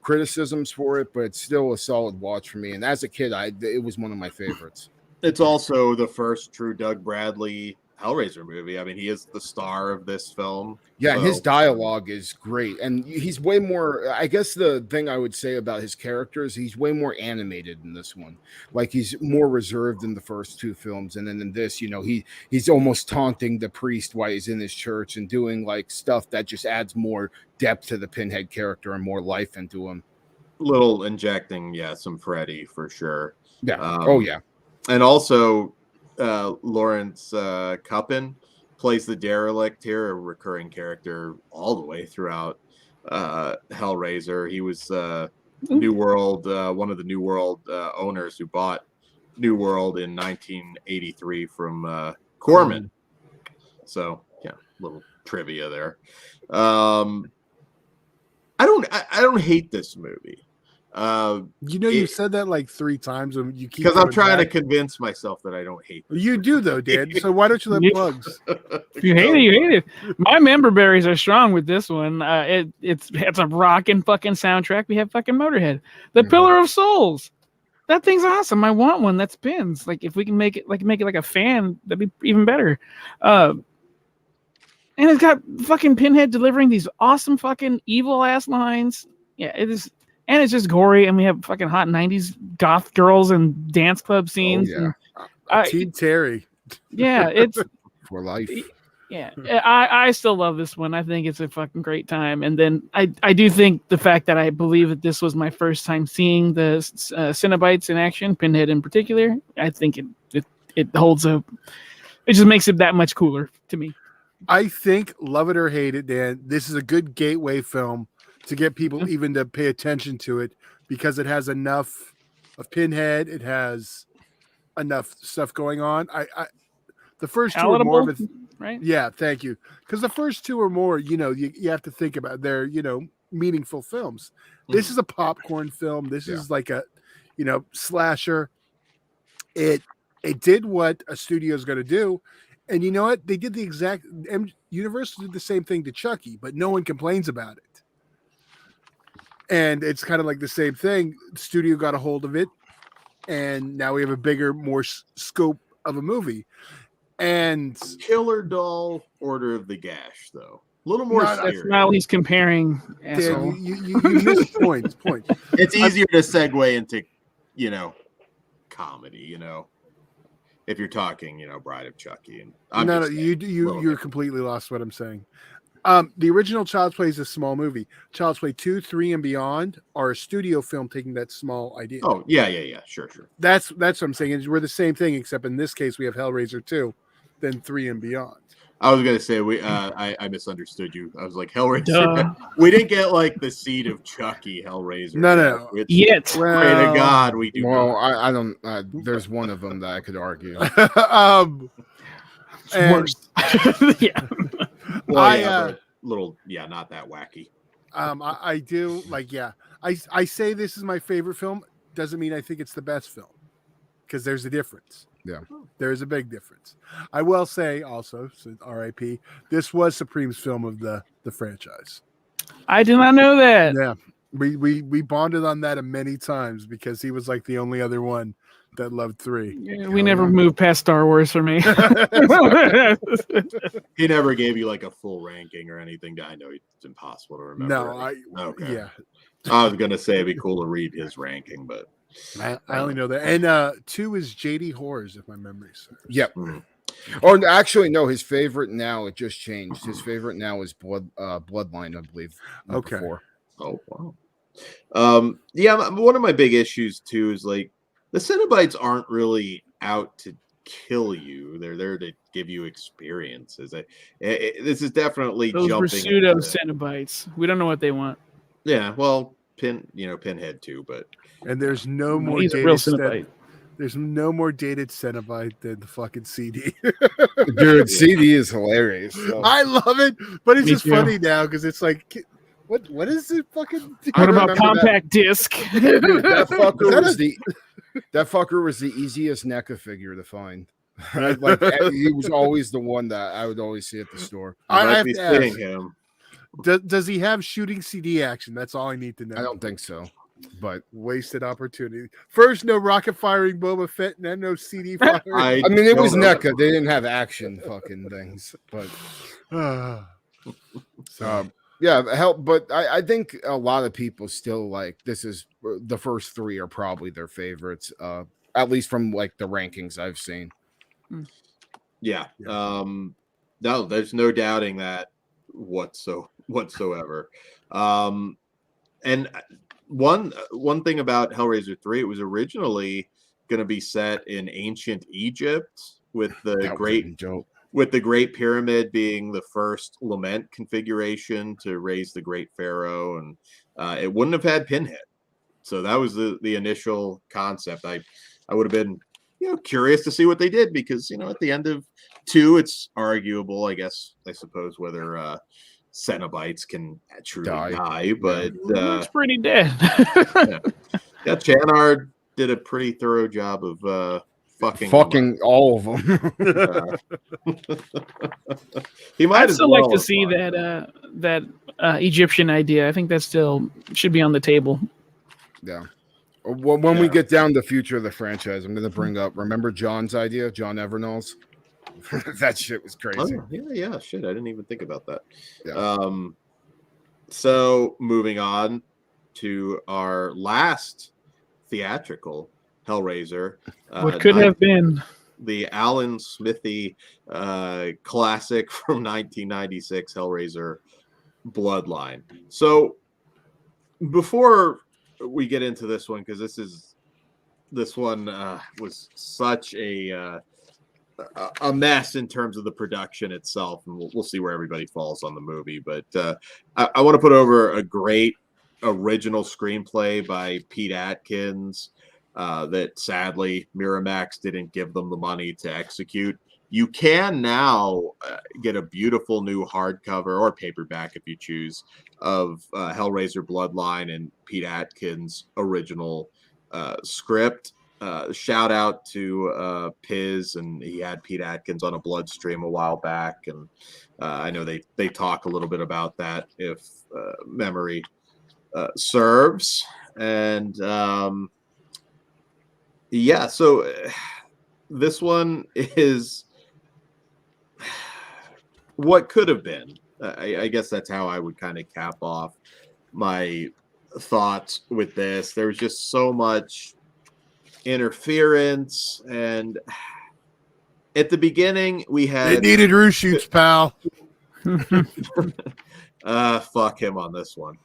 E: criticisms for it, but it's still a solid watch for me. And as a kid, it was one of my favorites.
B: It's also the first true Doug Bradley Hellraiser movie. I mean, he is the star of this film.
E: Yeah, and his dialogue is great. And he's way more, I guess the thing I would say about his character is he's way more animated in this one. Like, he's more reserved in the first two films. And then in this, you know, he's almost taunting the priest while he's in his church and doing like stuff that just adds more depth to the Pinhead character and more life into him.
B: Little injecting, some Freddy for sure.
E: Yeah.
B: And also, Lawrence Cuppen plays the derelict here, a recurring character all the way throughout Hellraiser. He was New World, one of the New World owners who bought New World in 1983 from Corman. So little trivia there. I don't hate this movie.
C: You said that like 3 times, and you keep,
B: because I'm trying to convince myself that I don't hate it.
C: You do though, Dan. So why don't you let plugs?
D: If you hate it, you hate it. My member berries are strong with this one. It's a rockin' fucking soundtrack. We have fucking Motorhead, the Pillar of Souls. That thing's awesome. I want one that spins. Like, if we can make it like a fan, that'd be even better. And it's got fucking Pinhead delivering these awesome fucking evil ass lines. Yeah, it is. And it's just gory, and we have fucking hot 90s goth girls and dance club scenes.
E: Oh, yeah.
C: Team Terry.
D: Yeah, it's
E: for life.
D: Yeah, I still love this one. I think it's a fucking great time. And then I do think the fact that I believe that this was my first time seeing the cenobites in action, Pinhead in particular, I think it holds a... It just makes it that much cooler to me.
C: I think, love it or hate it, Dan, this is a good gateway film to get people even to pay attention to it, because it has enough of Pinhead. It has enough stuff going on. The first two are more of a,
D: right?
C: Yeah, thank you. Because the first two are more, you have to think about, they're, meaningful films. This is a popcorn film. This is like a, slasher. It did what a studio is going to do. And you know what? They did the exact, Universal did the same thing to Chucky, but no one complains about it. And it's kind of like the same thing. The studio got a hold of it, and now we have a bigger, more scope of a movie. And
B: Killer Doll, Order of the Gash, though. A little more serious.
D: That's not what he's comparing.
C: Dan, you missed points.
B: It's easier to segue into, comedy, if you're talking, Bride of Chucky. And
C: you're completely lost what I'm saying. The original Child's Play is a small movie. Child's Play 2, 3, and Beyond are a studio film taking that small idea.
B: Oh, yeah. Sure.
C: That's what I'm saying. We're the same thing, except in this case we have Hellraiser 2, then 3 and Beyond.
B: I was gonna say I misunderstood you. I was like, Hellraiser. We didn't get like the seed of Chucky Hellraiser.
C: No.
D: Yet.
B: Pray to God we do.
E: Well, I don't. There's one of them that I could argue.
D: Worse. Yeah.
B: Well, not that wacky.
C: I do I say this is my favorite film. Doesn't mean I think it's the best film, because there's a difference.
E: Yeah,
C: there's a big difference. I will say also, so R.I.P. This was Supreme's film of the franchise.
D: I did not know that.
C: Yeah, we bonded on that many times, because he was like the only other one that loved 3.
D: Yeah, we never moved past Star Wars for me.
B: He never gave you like a full ranking or anything. I know it's impossible to remember.
C: No,
B: yeah. I was gonna say it'd be cool to read his ranking, but
C: I only know that. And 2 is J.D. Horrors, if my memory serves.
E: Yep. Or actually, no. His favorite now, it just changed. His favorite now is Bloodline, I believe.
C: Okay.
E: 4.
B: Oh wow. One of my big issues too is like, the cenobites aren't really out to kill you. They're there to give you experiences. This is definitely
D: those
B: jumping.
D: Were pseudo cenobites. We don't know what they want.
B: Yeah, well, Pinhead too, but
C: there's no more
D: dated cenobite.
C: There's no more dated cenobite than the fucking CD.
E: Dude, CD is hilarious. So.
C: I love it, but it's just funny now because it's like, what is it fucking?
D: What about compact disc?
E: That fucker was the easiest NECA figure to find. Like, he was always the one that I would always see at the store.
B: I have to ask him.
C: Does he have shooting CD action? That's all I need to know.
E: I don't think so. But
C: wasted opportunity. First, no rocket firing Boba Fett, and then no CD firing.
E: I mean, it was NECA. They didn't have action fucking things, but yeah, but I think a lot of people still like this is the first three are probably their favorites, at least from like the rankings I've seen.
B: Yeah. No, there's no doubting that whatsoever. And one thing about Hellraiser 3, it was originally going to be set in ancient Egypt with the Great Pyramid being the first lament configuration to raise the Great Pharaoh, and it wouldn't have had Pinhead. So that was the initial concept. I would have been curious to see what they did, because at the end of 2, it's arguable, I suppose, whether cenobites can truly die, but
D: looks pretty dead.
B: yeah, Chanard did a pretty thorough job of
E: fucking all of them.
B: He might.
D: I'd still like to see that Egyptian idea. I think that still should be on the table.
E: Yeah. When we get down the future of the franchise, I'm going to bring up. Remember John's idea, John Evernall's? That shit was crazy.
B: Oh, yeah, shit. I didn't even think about that.
E: Yeah.
B: So moving on to our last theatrical Hellraiser.
D: What could have been?
B: The Alan Smithy classic from 1996, Hellraiser Bloodline. So before we get into this one, because this one was such a mess in terms of the production itself, and we'll see where everybody falls on the movie. But I want to put over a great original screenplay by Pete Atkins that sadly Miramax didn't give them the money to execute. You can now get a beautiful new hardcover or paperback, if you choose, of Hellraiser Bloodline and Pete Atkins' original script. Shout out to Piz, and he had Pete Atkins on a Bloodstream a while back, and I know they talk a little bit about that, if memory serves. And yeah, so this one is what could have been. I guess that's how I would kind of cap off my thoughts with this. There was just so much interference, and at the beginning we had
C: they needed reshoots, pal.
B: Fuck him on this one.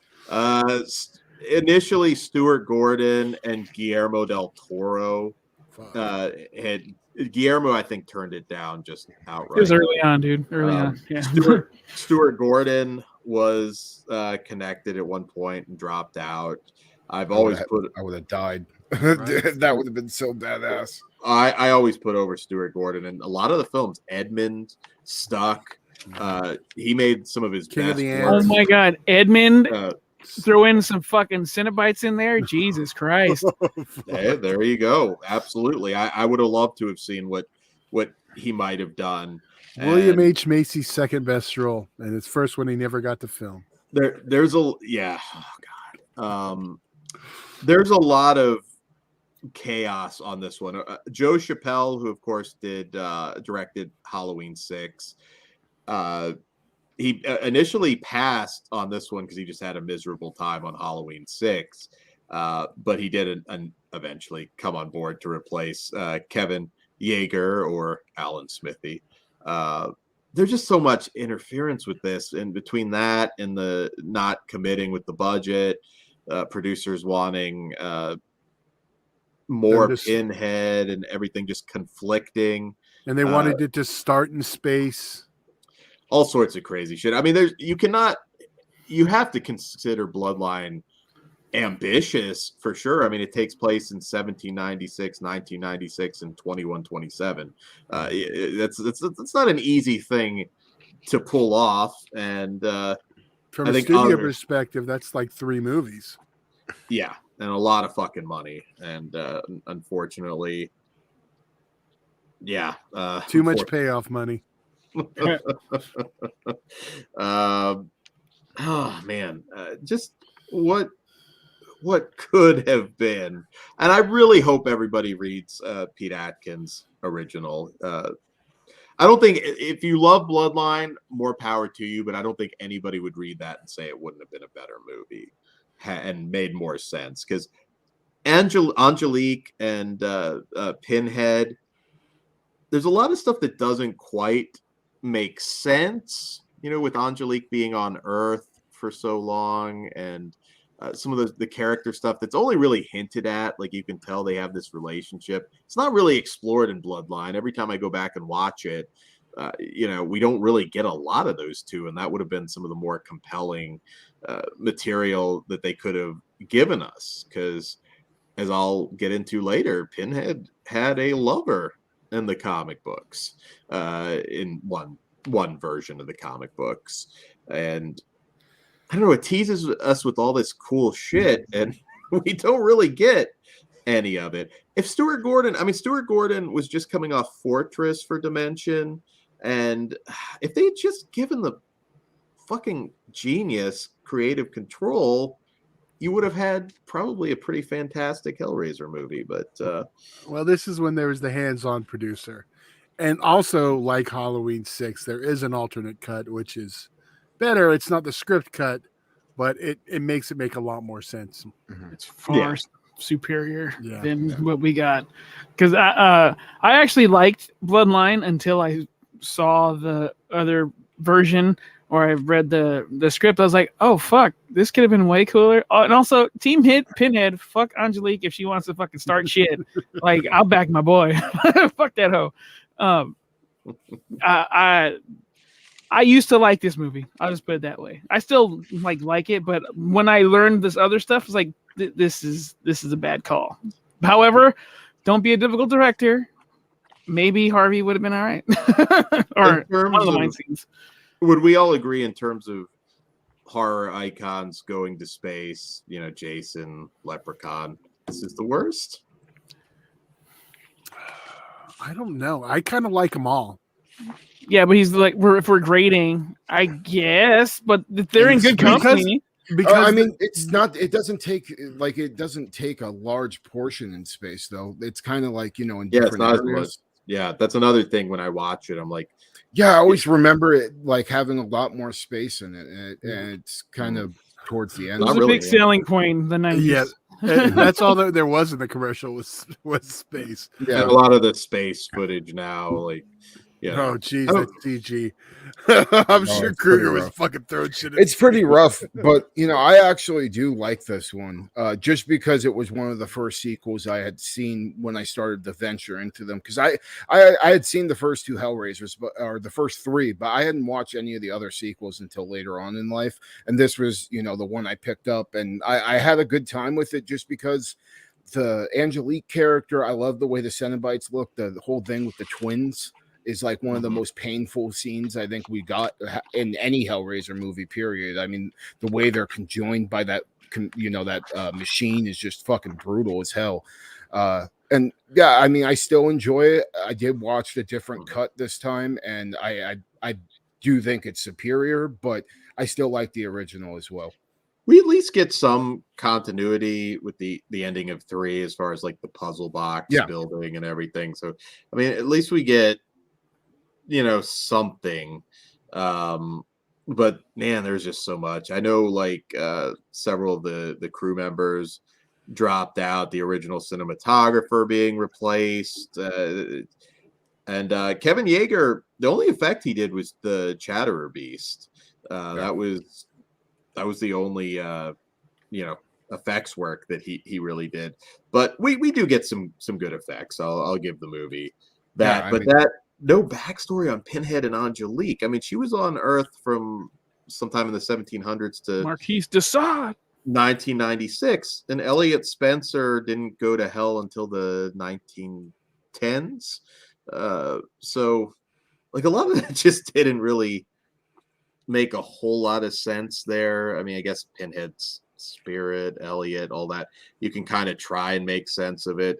B: Initially Stuart Gordon and Guillermo del Toro had Guillermo, I think, turned it down just outright.
D: It was early on, dude. Early on. Yeah.
B: Stuart Gordon was connected at one point and dropped out. I would
E: have died. That would have been so badass.
B: I always put over Stuart Gordon, and a lot of the films, Edmund, Stuck, he made some of his best work.
D: Oh my God, Edmund! Throw in some fucking cenobites in there. Jesus Christ!
B: Hey, there you go. Absolutely, I would have loved to have seen what he might have done.
C: William H. Macy's second best role, and his first one he never got to film.
B: There's a yeah. Oh God. There's a lot of chaos on this one. Joe Chappelle, who of course directed Halloween 6, he initially passed on this one because he just had a miserable time on Halloween 6, but he did eventually come on board to replace Kevin Yeager or Alan Smithy. There's just so much interference with this, and between that and the not committing with the budget, producers wanting more Pinhead and everything just conflicting,
C: and they wanted it to start in space.
B: All sorts of crazy shit. I mean, you have to consider Bloodline ambitious for sure. I mean, it takes place in 1796, 1996, and 2127. That's not an easy thing to pull off. And
C: from a studio perspective, that's like 3 movies.
B: Yeah, and a lot of fucking money. And unfortunately, yeah,
C: too much payoff money.
B: Oh man, just what what could have been. And I really hope everybody reads Pete Atkins' original. I don't think if you love Bloodline, more power to you, but I don't think anybody would read that and say it wouldn't have been a better movie and made more sense. Because Angelique and Pinhead, there's a lot of stuff that doesn't quite make sense, with Angelique being on Earth for so long, and some of the character stuff that's only really hinted at. Like, you can tell they have this relationship. It's not really explored in Bloodline. Every time I go back and watch it, we don't really get a lot of those two, and that would have been some of the more compelling material that they could have given us. Because, as I'll get into later, Pinhead had a lover in the comic books, in one version of the comic books, and I don't know, it teases us with all this cool shit, and we don't really get any of it. If Stuart Gordon was just coming off Fortress for Dimension, and if they had just given the fucking genius creative control, you would have had probably a pretty fantastic Hellraiser movie. But
C: well, this is when there was the hands-on producer. And also, like Halloween 6, there is an alternate cut, which is better. It's not the script cut, but it makes it make a lot more sense.
D: It's far superior than what we got. Because I actually liked Bloodline until I saw the other version, or I read the script. I was like, oh, fuck, this could have been way cooler. And also, Team Pinhead, fuck Angelique if she wants to fucking start shit. Like, I'll back my boy. Fuck that hoe. I used to like this movie. I'll just put it that way. I still like it, but when I learned this other stuff, it's like this is a bad call. However, don't be a difficult director. Maybe Harvey would have been all right. Or one of the mine scenes.
B: Would we all agree in terms of horror icons going to space? Jason, Leprechaun. This is the worst.
C: I don't know. I kind of like them all.
D: Yeah, but he's like, if we're grading, I guess, but they're in good company.
E: Because I mean, it's not. It doesn't take a large portion in space, though. It's kind of like in different areas.
B: Yeah, that's another thing. When I watch it, I'm like,
E: I always remember it like having a lot more space in it, and it's kind of towards the end.
D: It was a big selling point in the 90s.
C: Yeah, that's all that there was in the commercial was space.
B: Yeah, and a lot of the space footage now, like. Yeah.
C: Oh, geez, that's CG. I'm sure Kruger was fucking throwing shit.
E: It's pretty rough, but I actually do like this one, just because it was one of the first sequels I had seen when I started to venture into them. Because I had seen the first two Hellraisers, or the first three, but I hadn't watched any of the other sequels until later on in life. And this was, the one I picked up, and I had a good time with it just because the Angelique character. I love the way the Cenobites look. The whole thing with the twins is like one of the most painful scenes I think we got in any Hellraiser movie, period. I mean, the way they're conjoined by that, machine is just fucking brutal as hell. And yeah, I mean, I still enjoy it. I did watch the different cut this time, and I do think it's superior, but I still like the original as well.
B: We at least get some continuity with the ending of 3 as far as like the puzzle box building and everything. So, I mean, at least we get something, but man, there's just so much. I know like several of the crew members dropped out, the original cinematographer being replaced, and Kevin Yeager, the only effect he did was the Chatterer Beast. That was the only effects work that he really did. But we do get some good effects. I'll give the movie that. No backstory on Pinhead and Angelique. I mean, she was on Earth from sometime in the 1700s to
D: Marquise de Sade,
B: 1996, and Elliot Spencer didn't go to hell until the 1910s. So, like, a lot of that just didn't really make a whole lot of sense there. I mean, I guess Pinhead's spirit, Elliot, all that, you can kind of try and make sense of it.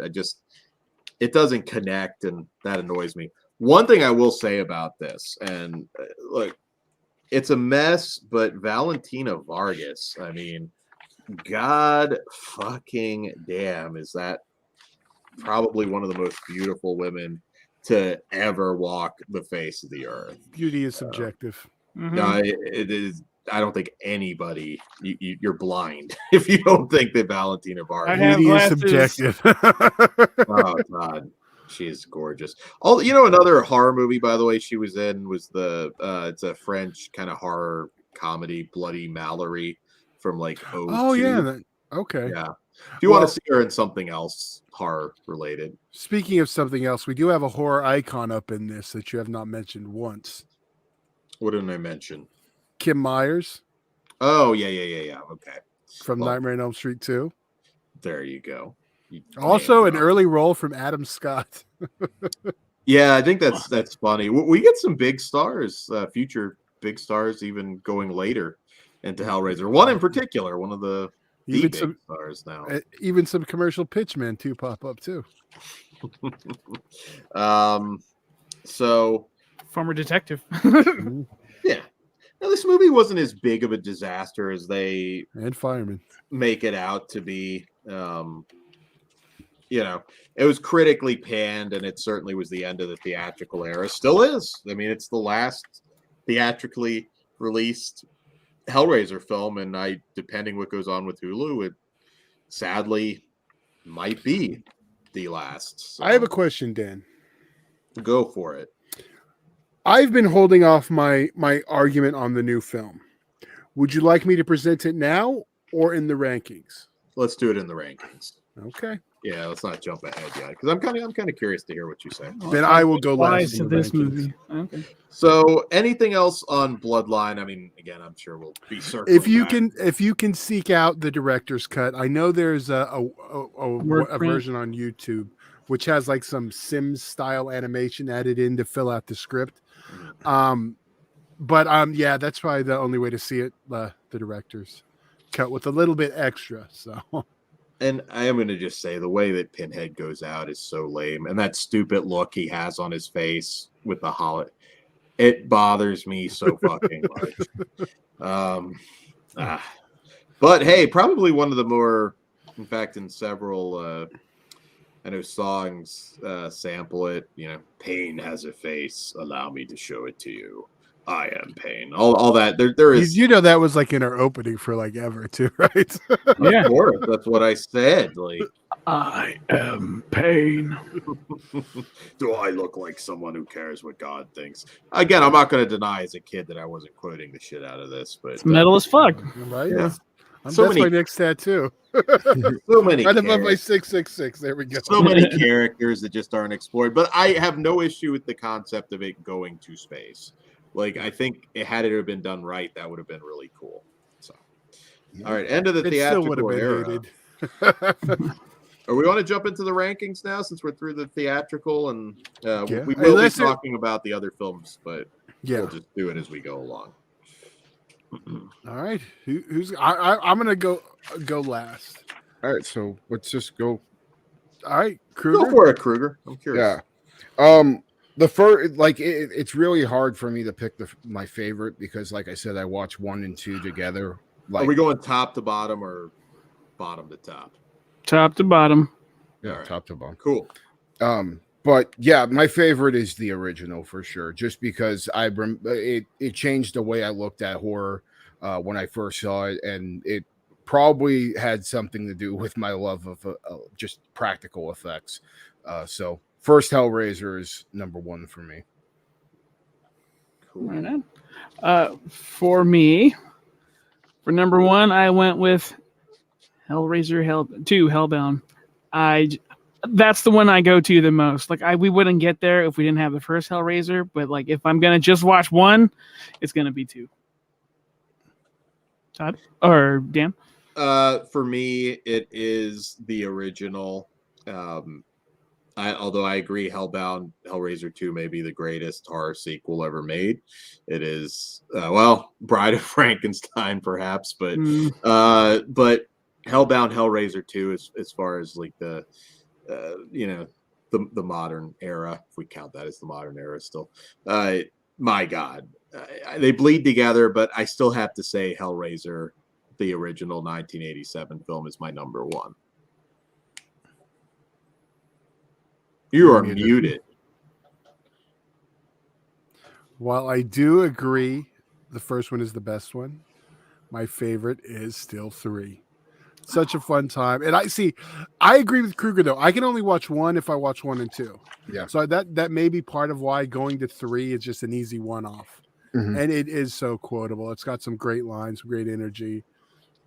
B: It doesn't connect, and that annoys me. One thing I will say about this, and look, it's a mess, but Valentina Vargas, I mean, God fucking damn, is that probably one of the most beautiful women to ever walk the face of the earth.
C: Beauty is subjective.
B: No, it is. I don't think anybody. You're blind if you don't think that Valentina Bard.
C: Beauty is subjective.
B: Oh God, she is gorgeous. Oh, another horror movie, by the way, she was in was it's a French kind of horror comedy, Bloody Mallory, from like
C: yeah. Okay.
B: Yeah. If you want to see her in something else horror related.
C: Speaking of something else, we do have a horror icon up in this that you have not mentioned once.
B: What didn't I mention?
C: Kim Myers.
B: Oh, yeah. Okay.
C: From Nightmare on Elm Street 2.
B: There you go.
C: Also an early role from Adam Scott.
B: Yeah, I think that's funny. We get some big stars, future big stars, even going later into Hellraiser. One in particular, one of the big stars now.
C: Even some commercial pitchmen too pop up too.
B: So
D: former detective.
B: Yeah. Now, this movie wasn't as big of a disaster as they
C: firemen
B: make it out to be. It was critically panned, and it certainly was the end of the theatrical era. Still is. I mean, it's the last theatrically released Hellraiser film, and depending what goes on with Hulu, it sadly might be the last. So
C: I have a question, Dan.
B: Go for it.
C: I've been holding off my argument on the new film. Would you like me to present it now or in the rankings?
B: Let's do it in the rankings.
C: Okay.
B: Yeah, let's not jump ahead yet because I'm kind of curious to hear what you say.
C: Then I will go last
D: to this movie. Okay.
B: So, anything else on Bloodline? I mean, again, I'm sure we'll be circling.
C: If you can seek out the director's cut, I know there's a version on YouTube which has like some Sims style animation added in to fill out the script. Yeah, that's probably the only way to see it. The director's cut with a little bit extra. So.
B: And I am going to just say the way that Pinhead goes out is so lame. And that stupid look he has on his face with the hollow, it bothers me so fucking much. But hey, probably one of the more, in fact, in several, I know songs sample it, pain has a face, allow me to show it to you. I am pain. All that. There is.
C: That was like in our opening for like ever too, right?
B: Yeah, of course. That's what I said. Like,
D: I am pain.
B: Do I look like someone who cares what God thinks? Again, I'm not going to deny as a kid that I wasn't quoting the shit out of this, but
D: it's metal as fuck,
C: right? Yeah. That's my next tattoo.
B: So many.
C: Right above my 666. There we go.
B: So many characters that just aren't explored. But I have no issue with the concept of it going to space. Like, I think had it been done right, that would have been really cool. So, all right, end of the theatrical era. Or we want to jump into the rankings now since we're through the theatrical, and we will be talking about the other films, but we'll just do it as we go along.
C: All right, I'm gonna go last.
E: All right, so let's just go.
C: All right, Kruger.
B: Go for it, Kruger. I'm curious.
E: Yeah. The first, it's really hard for me to pick my favorite because, like I said, I watched 1 and 2 together.
B: Are we going top to bottom or bottom to top?
D: Top to bottom.
E: Yeah, right. Top to bottom.
B: Cool.
E: But yeah, my favorite is the original for sure, just because it changed the way I looked at horror when I first saw it, and it probably had something to do with my love of just practical effects. So. First Hellraiser is number 1 for me.
D: Cool. Right on. For me, for number 1, I went with Hellraiser 2, Hellbound. That's the one I go to the most. Like we wouldn't get there if we didn't have the first Hellraiser, but like if I'm gonna just watch 1, it's gonna be 2. Todd or Dan?
B: For me, it is the original. Although I agree, Hellraiser 2 may be the greatest horror sequel ever made. It is, Bride of Frankenstein, perhaps, but Hellbound, Hellraiser 2, as far as like the modern era, if we count that as the modern era still. My God, they bleed together, but I still have to say Hellraiser the original 1987 film is my number one. You are muted.
C: While I do agree the first one is the best one, my favorite is still 3. Such a fun time. And I agree with Kruger though. I can only watch 1 if I watch 1 and 2.
E: Yeah.
C: So that may be part of why going to 3 is just an easy one-off. Mm-hmm. And it is so quotable. It's got some great lines, great energy,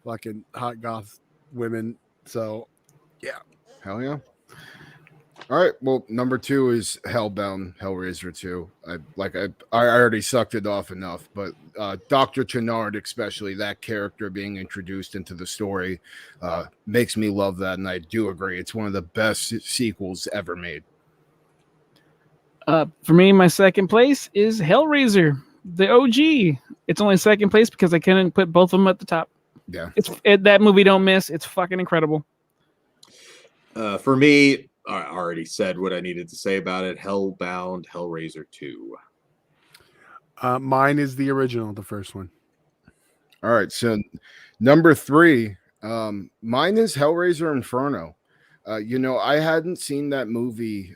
C: fucking hot goth women. So yeah.
E: Hell yeah. All right. Well, number 2 is Hellbound, Hellraiser 2. I already sucked it off enough, but Dr. Chenard, especially that character being introduced into the story, makes me love that. And I do agree. It's one of the best sequels ever made.
D: For me, my second place is Hellraiser, the OG. It's only second place because I couldn't put both of them at the top.
E: Yeah.
D: That movie don't miss. It's fucking incredible.
B: For me, I already said what I needed to say about it. Hellbound, Hellraiser 2.
C: Mine is the original, the first one.
E: All right. So number 3, mine is Hellraiser Inferno. I hadn't seen that movie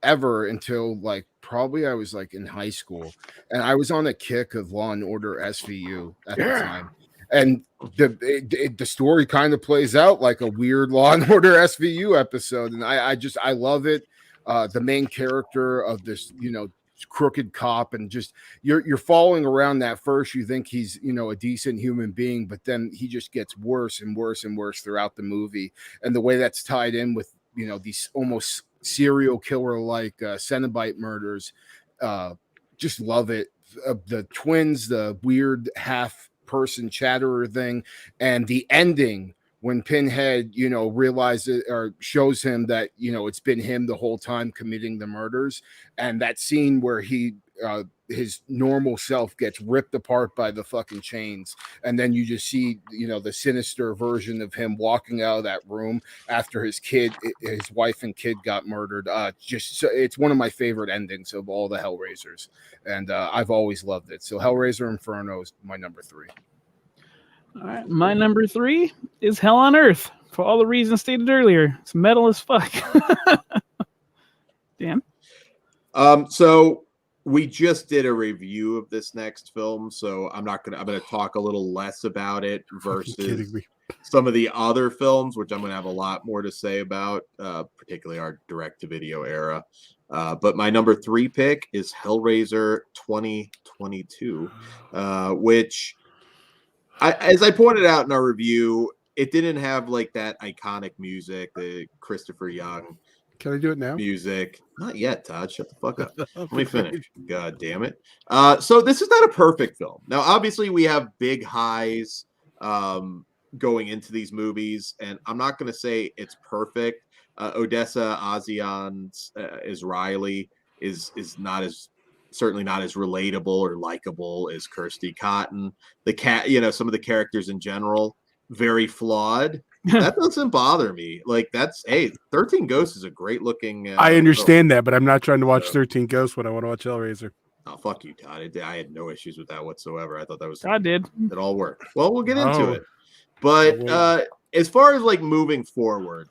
E: ever until probably I was in high school, and I was on a kick of Law and Order SVU at the time. And the story kind of plays out like a weird Law and Order SVU episode, and I love it. The main character of this, crooked cop, and just you're following around that. First, you think he's a decent human being, but then he just gets worse and worse and worse throughout the movie, and the way that's tied in with these almost serial killer like Cenobite murders. Just love it. The twins, the weird half person chatterer thing, and the ending when Pinhead realizes or shows him that it's been him the whole time committing the murders, and that scene where he his normal self gets ripped apart by the fucking chains, and then you just see the sinister version of him walking out of that room after his wife and kid got murdered. It's one of my favorite endings of all the Hellraisers, and I've always loved it. So Hellraiser Inferno is my number 3.
D: All right, my number 3 is Hell on Earth for all the reasons stated earlier. It's metal as fuck. Dan?
B: So we just did a review of this next film, so I'm gonna talk a little less about it versus some of the other films, which I'm gonna have a lot more to say about, particularly our direct-to-video era. But my number 3 pick is Hellraiser 2022, which, as I pointed out in our review, it didn't have that iconic music, the Christopher Young.
C: Can I do it now?
B: Music. Not yet, Todd. Shut the fuck up. Let me finish. God damn it. So this is not a perfect film. Now, obviously, we have big highs going into these movies, and I'm not going to say it's perfect. Odessa A'zian's as Riley is certainly not as relatable or likable as Kirsty Cotton. The cat, some of the characters in general, very flawed. That doesn't bother me. 13 Ghosts is a great looking.
C: I understand that, but I'm not trying to watch 13 Ghosts when I want to watch Hellraiser.
B: Oh, fuck you, Todd. I had no issues with that whatsoever. I thought that was.
D: I did.
B: It all worked. Well, we'll get into it. But as far as moving forward,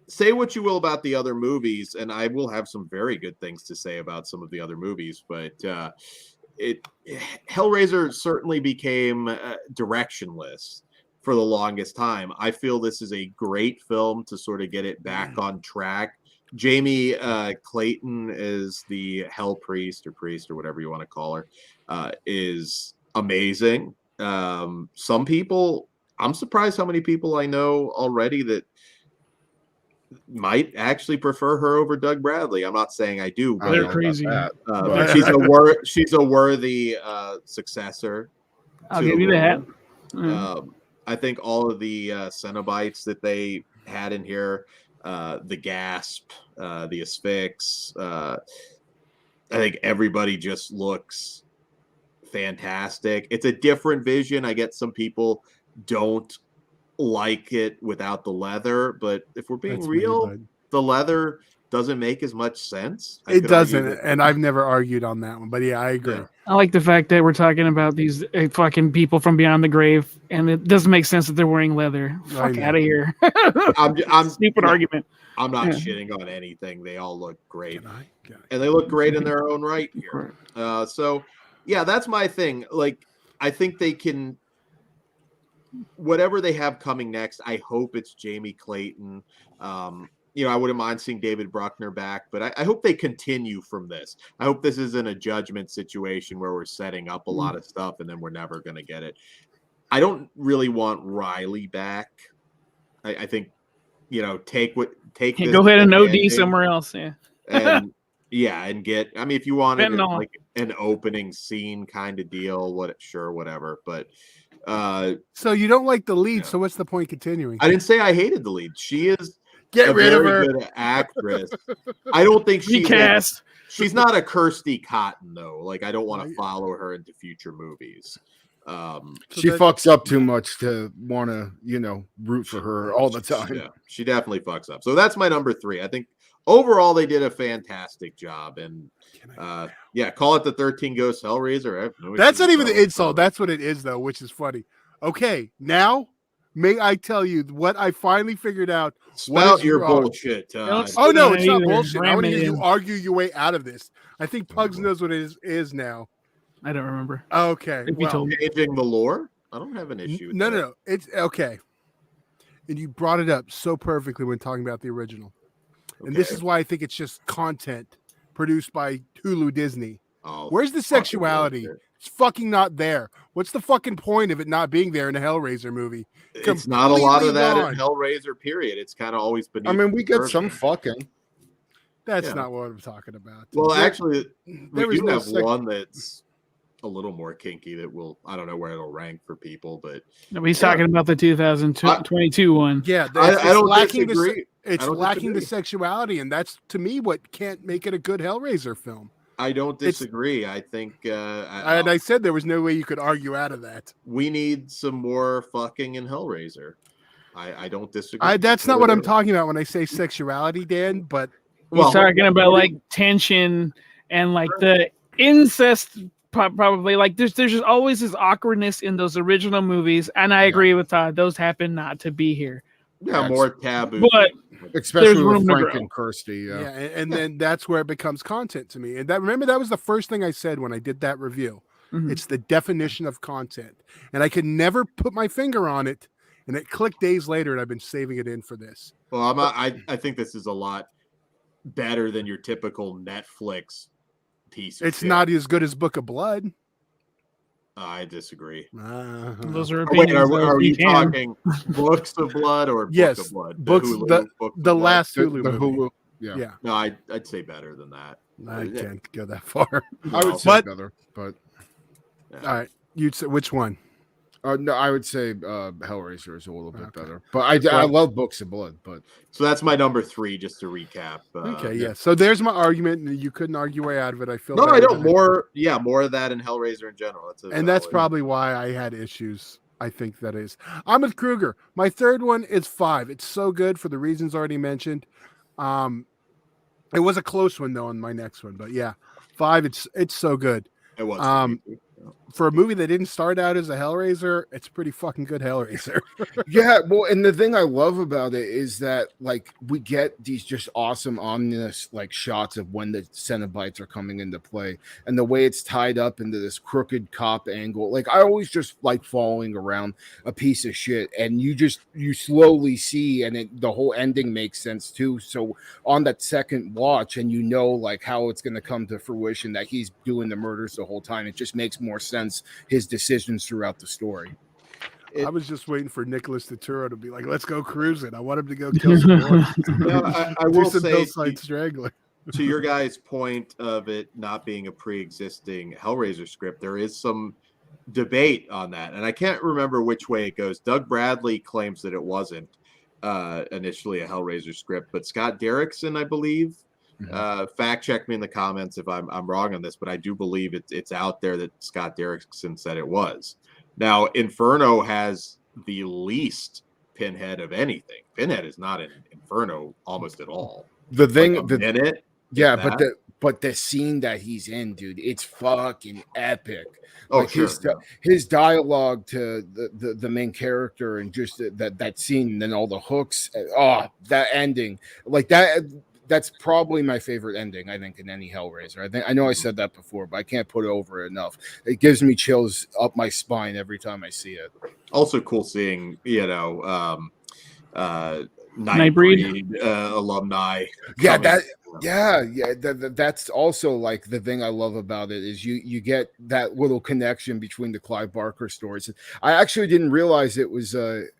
B: say what you will about the other movies, and I will have some very good things to say about some of the other movies. But Hellraiser certainly became directionless for the longest time. I feel this is a great film to sort of get it back on track. Jamie Clayton is the Hell Priest or whatever you want to call her, is amazing. Some people, I'm surprised how many people I know already that might actually prefer her over Doug Bradley. I'm not saying I do, but
D: they're crazy.
B: But she's a worthy successor.
D: I'll give you that.
B: I think all of the Cenobites that they had in here, the Gasp, the Asphyx, I think everybody just looks fantastic. It's a different vision. I get some people don't like it without the leather, but if we're being real, the leather doesn't make as much sense.
C: It doesn't, and I've never argued on that one. But yeah, I agree.
B: Yeah.
D: I like the fact that we're talking about these fucking people from beyond the grave, and it doesn't make sense that they're wearing leather. Fuck out of here.
B: I'm
D: stupid argument.
B: I'm not shitting on anything. They all look great, and they look great in their own right here. So, yeah, that's my thing. Like, I think they can. Whatever they have coming next, I hope it's Jamie Clayton. I wouldn't mind seeing David Bruckner back, but I hope they continue from this. I hope this isn't a judgment situation where we're setting up a lot of stuff and then we're never going to get it. I don't really want Riley back. I think, take this.
D: Go ahead and OD somewhere else. Yeah.
B: And and get, if you wanted like an opening scene kind of deal, whatever. But
C: so you don't like the lead, so what's the point continuing?
B: I didn't say I hated the lead. She is
C: Get rid of her.
B: Good actress. I don't think she's not a Kirsty Cotton though. Like, I don't want to follow her into future movies.
E: She fucks up too much to want to, root for her all the time.
B: Yeah, she definitely fucks up. So that's my number 3. I think overall they did a fantastic job. And call it the 13 Ghosts Hellraiser.
C: That's not even the insult. That's what it is though, which is funny. Okay, now may I tell you what I finally figured out?
B: Spout your bullshit, Todd.
C: Oh no, it's not bullshit. I want to hear you argue your way out of this. I think Pugs knows what it is now.
D: I don't remember.
C: Okay.
B: Changing the lore? I don't have an issue with that.
C: No. It's okay. And you brought it up so perfectly when talking about the original. Okay. And this is why I think it's just content produced by Hulu Disney.
B: Oh,
C: where's the sexuality? It's fucking not there. What's the fucking point of it not being there in a Hellraiser movie?
B: It's not a lot of that in Hellraiser, period. It's kind of always been.
E: We get some fucking.
C: That's not what I'm talking about.
B: Well, actually, we do have one that's a little more kinky that I don't know where it'll rank for people, but
D: he's talking about the 2022 one.
C: Yeah,
B: I don't disagree.
C: It's lacking the sexuality, and that's to me what can't make it a good Hellraiser film.
B: I don't disagree. I think,
C: and I said there was no way you could argue out of that.
B: We need some more fucking in Hellraiser. I don't disagree.
C: That's not what I'm talking about when I say sexuality, Dan. But
D: he's talking about like tension and like the incest. Probably like there's just always this awkwardness in those original movies, and I agree with Todd. Those happen not to be here.
B: Yeah, more taboo,
D: but
E: especially with Frank and Kirsty.
C: Yeah, and then that's where it becomes content to me. And remember that was the first thing I said when I did that review. Mm-hmm. It's the definition of content, and I could never put my finger on it. And it clicked days later, and I've been saving it in for this.
B: Well, I think this is a lot better than your typical Netflix piece.
C: It's not as good as Book of Blood.
B: I disagree.
D: Those are opinions.
B: Are you talking Books of Blood or
C: Book
B: of Blood?
C: The last Hulu movie.
E: Hulu. Yeah.
B: No, I'd say better than that.
C: I can't go that far.
E: I would say better, but
C: all right. You'd say which one?
E: No, I would say Hellraiser is a little bit better, but I love Books of Blood. But
B: so that's my number 3, just to recap.
C: So there's my argument, and you couldn't argue way out of it. I feel
B: I don't. More of that in Hellraiser in general.
C: That's probably why I had issues. I think that is. I'm with Kruger. My third one is 5. It's so good for the reasons already mentioned. It was a close one though on my next one, but yeah, 5. It's so good.
B: It was.
C: For a movie that didn't start out as a Hellraiser, it's a pretty fucking good Hellraiser.
E: Yeah, well, and the thing I love about it is that like we get these just awesome ominous like shots of when the cenobites are coming into play, and the way it's tied up into this crooked cop angle. Like I always just like following around a piece of shit, and you slowly see, and the whole ending makes sense too. So on that second watch, and like how it's going to come to fruition that he's doing the murders the whole time, it just makes more sense. His decisions throughout the story.
C: I was just waiting for Nicholas Turturro to be like, "Let's go cruising." I want him to go kill some more.
B: I will say
C: Straggler.
B: To your guys' point of it not being a pre-existing Hellraiser script, there is some debate on that, and I can't remember which way it goes. Doug Bradley claims that it wasn't initially a Hellraiser script, but Scott Derrickson, I believe. Fact check me in the comments if I'm wrong on this, but I do believe it's out there that Scott Derrickson said it was. Now, Inferno has the least Pinhead of anything. Pinhead is not in Inferno almost at all.
E: the thing,
B: like a minute.
E: Yeah, but the scene that he's in, dude, it's fucking epic.
B: Oh,
E: like
B: sure,
E: his dialogue to the main character and just that scene, and then all the hooks. That ending, like that. That's probably my favorite ending, I think, in any Hellraiser. I know I said that before, but I can't put it over enough. It gives me chills up my spine every time I see it.
B: Also cool seeing, Nightbreed alumni.
E: Yeah, that's also like the thing I love about it is you get that little connection between the Clive Barker stories. I actually didn't realize it was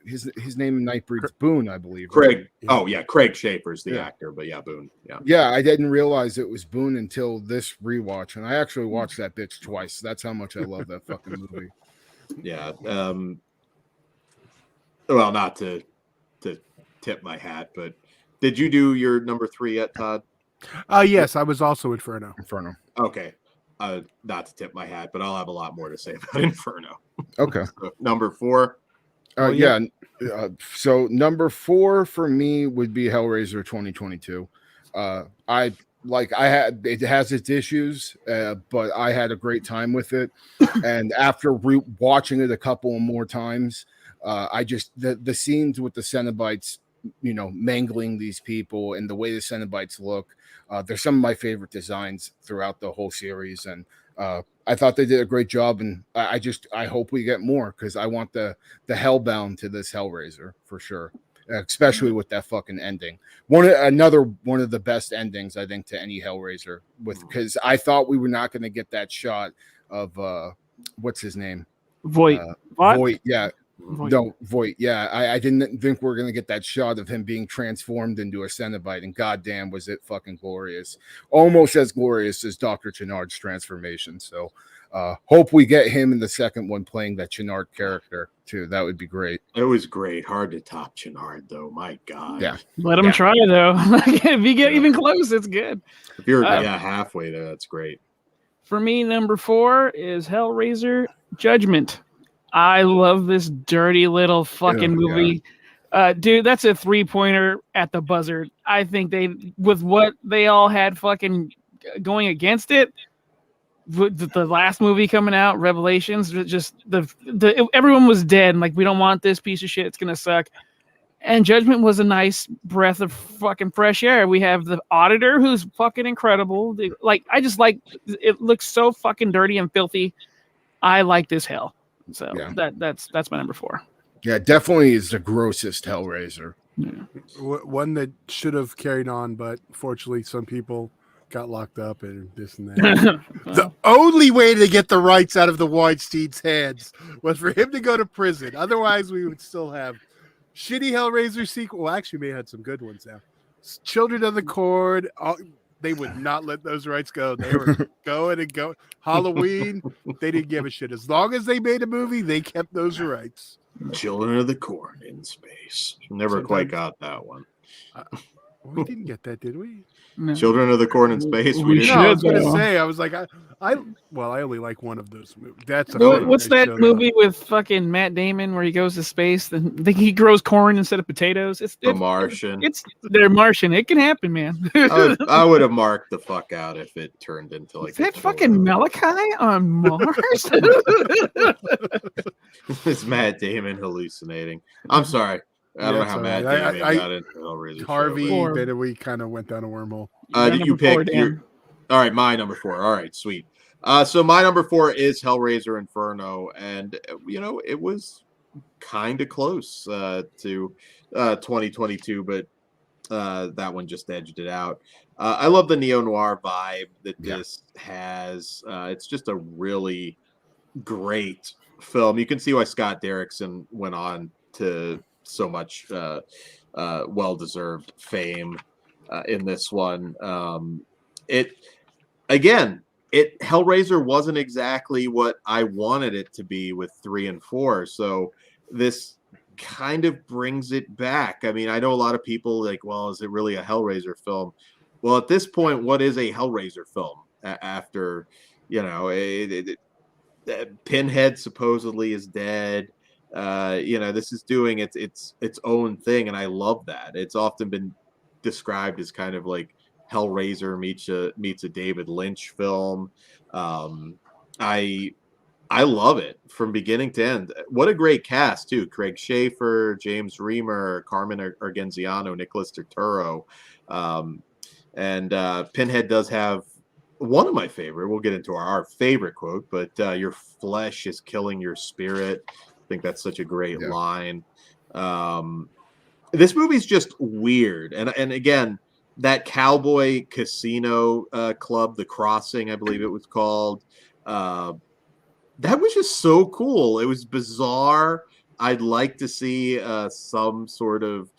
E: his name in Nightbreed's Boone, I believe.
B: Craig. Right? Oh yeah, Craig Schaefer's the actor, but yeah, Boone.
E: Yeah, I didn't realize it was Boone until this rewatch, and I actually watched that bitch twice. That's how much I love that fucking movie.
B: Yeah. Well, not to tip my hat, but did you do your number 3 yet, Todd?
C: Yes, I was also Inferno.
B: Okay. Not to tip my hat, but I'll have a lot more to say about Inferno.
E: Okay.
B: So, number 4.
E: So number 4 for me would be Hellraiser 2022. It has its issues, but I had a great time with it. And after watching it a couple more times, the scenes with the cenobites, mangling these people and the way the cenobites look, they're some of my favorite designs throughout the whole series. And I thought they did a great job, and I hope we get more, because I want the Hellbound to this Hellraiser for sure, especially with that fucking ending. Another one of the best endings, I think, to any Hellraiser, because I thought we were not going to get that shot of what's his name,
D: Voight.
E: Yeah. No, Voight. Yeah, I didn't think we were going to get that shot of him being transformed into a Cenobite, and goddamn, was it fucking glorious. Almost as glorious as Dr. Chenard's transformation. So hope we get him in the second one playing that Chenard character, too. That would be great.
B: It was great. Hard to top Chenard, though. My God.
E: Yeah.
D: Let him try, though. If you get even close, it's good.
B: If you're halfway there, that's great.
D: For me, number 4 is Hellraiser Judgment. I love this dirty little fucking movie. Yeah. Dude, that's a 3-pointer at the buzzer. I think with what they all had fucking going against it, the last movie coming out, Revelations, just everyone was dead. And like, we don't want this piece of shit. It's going to suck. And Judgment was a nice breath of fucking fresh air. We have the Auditor, who's fucking incredible. I just like, it looks so fucking dirty and filthy. I like this hell. So that's my number 4.
E: Yeah, definitely is the grossest Hellraiser.
C: Yeah. One that should have carried on, but fortunately some people got locked up and this and that. The only way to get the rights out of the Weinstein's hands was for him to go to prison. Otherwise, we would still have shitty Hellraiser sequel. Well, actually, we had some good ones now. Children of the Corn. They would not let those rights go. They were going. Halloween, they didn't give a shit. As long as they made a movie, they kept those rights.
B: Children of the Corn in space. Never quite got that one.
C: We didn't get that, did we?
B: No. Children of the Corn in space.
C: We didn't. No, I was going to say. I was like, I only like one of those movies.
D: What's that movie with fucking Matt Damon where he goes to space? He grows corn instead of potatoes. It's
B: Martian.
D: They're Martian. It can happen, man.
B: I would have marked the fuck out if it turned into like.
D: Is that fucking Malachi on Mars?
B: It's Matt Damon hallucinating. I'm sorry. I don't know how Matt Damon got into Hellraiser.
C: Harvey, then we kind of went down a wormhole.
B: Did you pick your? All right, my number 4. All right, sweet. So my number 4 is Hellraiser Inferno, and it was kind of close to 2022, but that one just edged it out. I love the neo-noir vibe that this has. It's just a really great film. You can see why Scott Derrickson went on to so much well-deserved fame in this one. Hellraiser wasn't exactly what I wanted it to be with 3 and 4, so this kind of brings it back. I mean, I know a lot of people like, well, is it really a Hellraiser film? Well, at this point, what is a Hellraiser film after, Pinhead supposedly is dead. This is doing its own thing, and I love that. It's often been described as kind of like Hellraiser meets a David Lynch film. I love it from beginning to end. What a great cast too! Craig Schaefer, James Remar, Carmen Argenziano, Nicholas Turturro, and Pinhead does have one of my favorite. We'll get into our favorite quote, but your flesh is killing your spirit. I think that's such a great line. This movie's just weird, and again, that cowboy casino club, the Crossing, I believe it was called. That was just so cool. It was bizarre. I'd like to see some sort of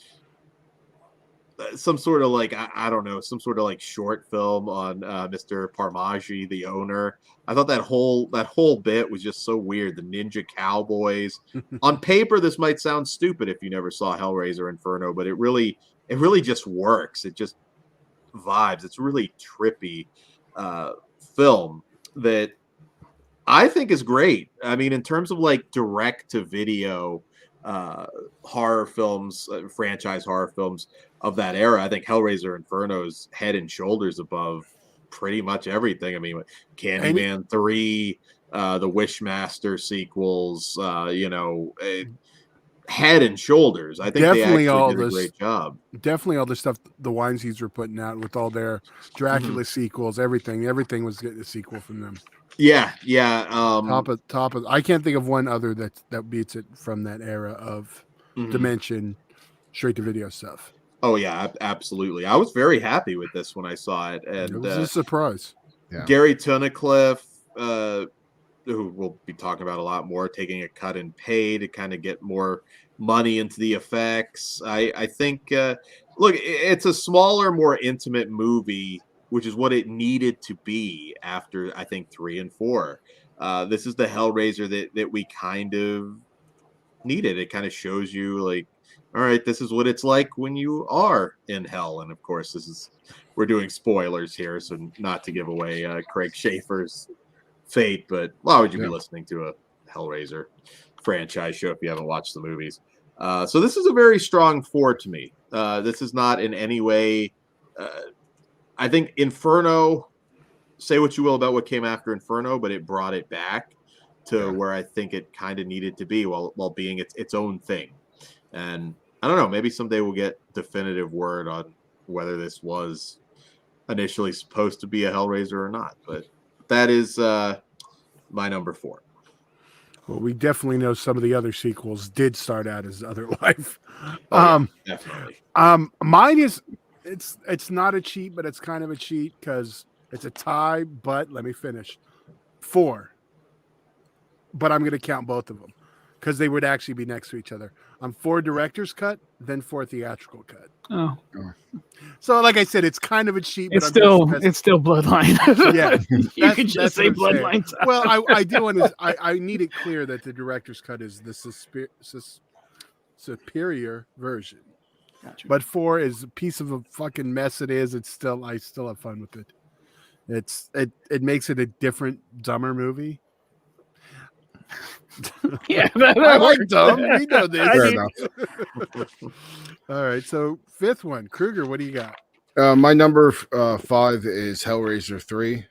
B: like I don't know, some sort of like short film on Mr. Parmagi, the owner. I thought that whole bit was just so weird. The ninja cowboys. On paper, this might sound stupid if you never saw Hellraiser Inferno, but it really just works. It just vibes. It's a really trippy film that I think is great. I mean, in terms of like direct to video horror films, franchise horror films of that era, I think Hellraiser Inferno is head and shoulders above pretty much everything. I mean, Candyman 3, the Wishmaster sequels, head and shoulders. I think definitely they actually did a great job.
C: Definitely all the stuff the Weinsteins were putting out with all their Dracula sequels, everything was getting a sequel from them.
B: Yeah.
C: Top of. I can't think of one other that beats it from that era of Dimension, straight to video stuff.
B: Oh yeah, absolutely. I was very happy with this when I saw it, and
C: it was a surprise.
B: Yeah. Gary Tunnicliffe, who we'll be talking about a lot more, taking a cut in pay to kind of get more money into the effects. I think, look, it's a smaller, more intimate movie, which is what it needed to be after, I think, 3 and 4. This is the Hellraiser that we kind of needed. It kind of shows you, like, all right, this is what it's like when you are in hell. And, of course, we're doing spoilers here, so not to give away Craig Schaefer's fate, but why would you be listening to a Hellraiser franchise show if you haven't watched the movies? So this is a very strong 4 to me. This is not in any way... I think Inferno, say what you will about what came after Inferno, but it brought it back to where I think it kind of needed to be while being its own thing. And I don't know, maybe someday we'll get definitive word on whether this was initially supposed to be a Hellraiser or not. But that is my number 4.
C: Well, we definitely know some of the other sequels did start out as other life.
B: Definitely.
C: Mine is... It's not a cheat, but it's kind of a cheat because it's a tie. But let me finish. 4. But I'm going to count both of them because they would actually be next to each other. I'm 4 director's cut, then 4 theatrical cut.
D: Oh.
C: So, like I said, it's kind of a cheat.
D: It's still Bloodline.
C: Yeah,
D: you can just say Bloodline.
C: Well, I do want to. I need it clear that the director's cut is the superior version. Gotcha. But 4 is a piece of a fucking mess. It is. I still have fun with it. It makes it a different, dumber movie.
D: Yeah,
C: I like dumb. We know this. Fair enough. All right, so 5th one, Kruger. What do you got?
E: My number 5 is Hellraiser 3.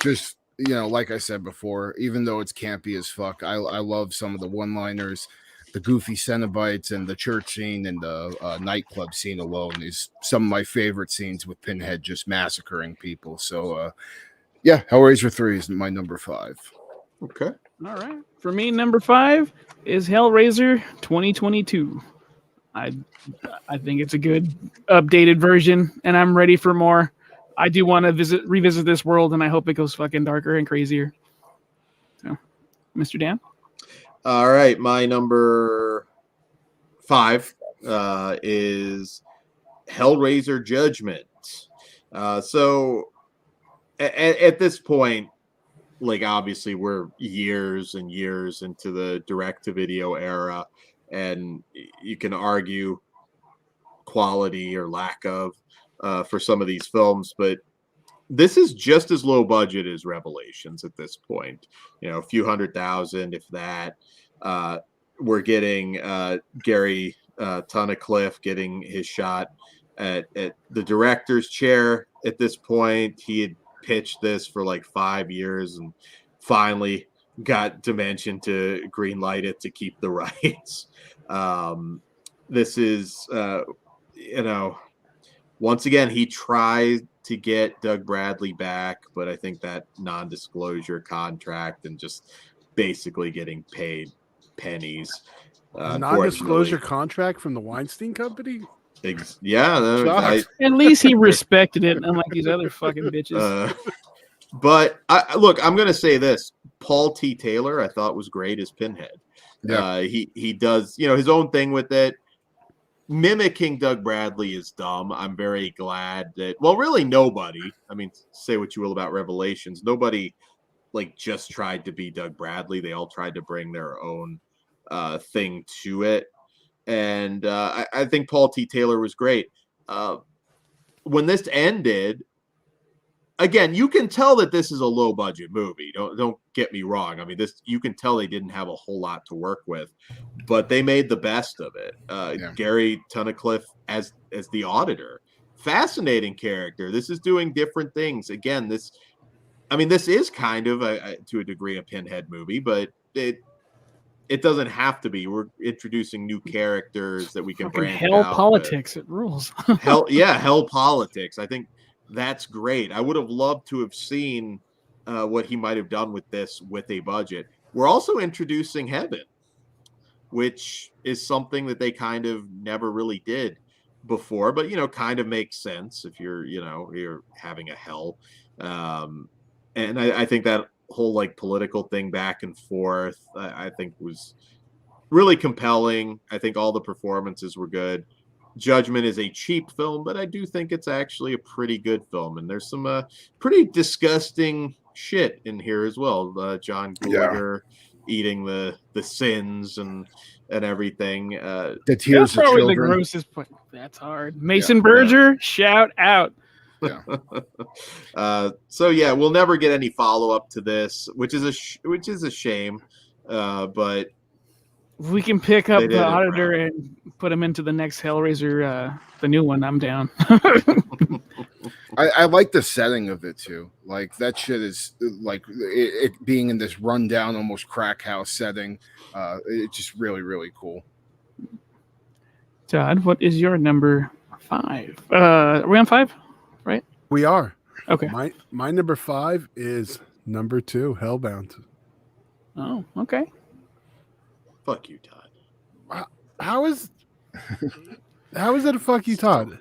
E: Just like I said before, even though it's campy as fuck, I love some of the one-liners. The goofy cenobites and the church scene and the nightclub scene alone is some of my favorite scenes with Pinhead just massacring people. So, Hellraiser 3 is my number 5.
B: Okay.
D: All right. For me, number 5 is Hellraiser 2022. I think it's a good updated version, and I'm ready for more. I do want to revisit this world, and I hope it goes fucking darker and crazier. So, Mr. Dan?
B: All right, my number 5 is Hellraiser Judgment. So at this point, like obviously we're years and years into the direct-to-video era, and you can argue quality or lack of for some of these films, but this is just as low budget as Revelations at this point. A few $100,000, if that. We're getting Gary Tunnicliffe getting his shot at the director's chair at this point. He had pitched this for like 5 years and finally got Dimension to green light it to keep the rights. This is, once again, he tried to get Doug Bradley back, but I think that non-disclosure contract and just basically getting paid pennies.
C: Non-disclosure contract from the Weinstein Company?
B: Yeah.
D: At least he respected it, unlike these other fucking bitches.
B: But look, I'm going to say this. Paul T. Taylor, I thought was great as Pinhead. Yeah. He does, his own thing with it. Mimicking Doug Bradley is dumb. I'm very glad that, really nobody, I mean, say what you will about Revelations, nobody just tried to be Doug Bradley. They all tried to bring their own thing to it. And I think Paul T. Taylor was great. When this ended, again, you can tell that this is a low budget movie. Don't get me wrong. I mean, you can tell they didn't have a whole lot to work with, but they made the best of it. Gary Tunnicliffe as the auditor, fascinating character. This is doing different things. Again, this is kind of to a degree a Pinhead movie, but it doesn't have to be. We're introducing new characters that we can branch out.
D: Hell politics, it rules.
B: Hell politics. I think that's great. I would have loved to have seen what he might have done with this with a budget. We're also introducing Heaven, which is something that they kind of never really did before, but kind of makes sense if you're having a hell. And I think that whole political thing back and forth, I think was really compelling. I think all the performances were good. Judgment is a cheap film, but I do think it's actually a pretty good film. And there's some pretty disgusting shit in here as well. John Gallagher eating the sins and everything.
E: The tears
D: that's probably
E: of
D: the grossest point. That's hard. Mason Berger, shout out.
E: Yeah.
B: So we'll never get any follow up to this, which is a shame. But
D: if we can pick up the auditor and put him into the next Hellraiser, the new one, I'm down.
E: I like the setting of it too. Like that shit is it being in this rundown, almost crack house setting. It's just really, really cool.
D: Todd, what is your number 5? Are we on 5? Right?
C: We are.
D: Okay.
C: My number 5 is number 2, Hellbound.
D: Oh, okay.
B: Fuck you, Todd.
C: How is that a fuck you, Todd?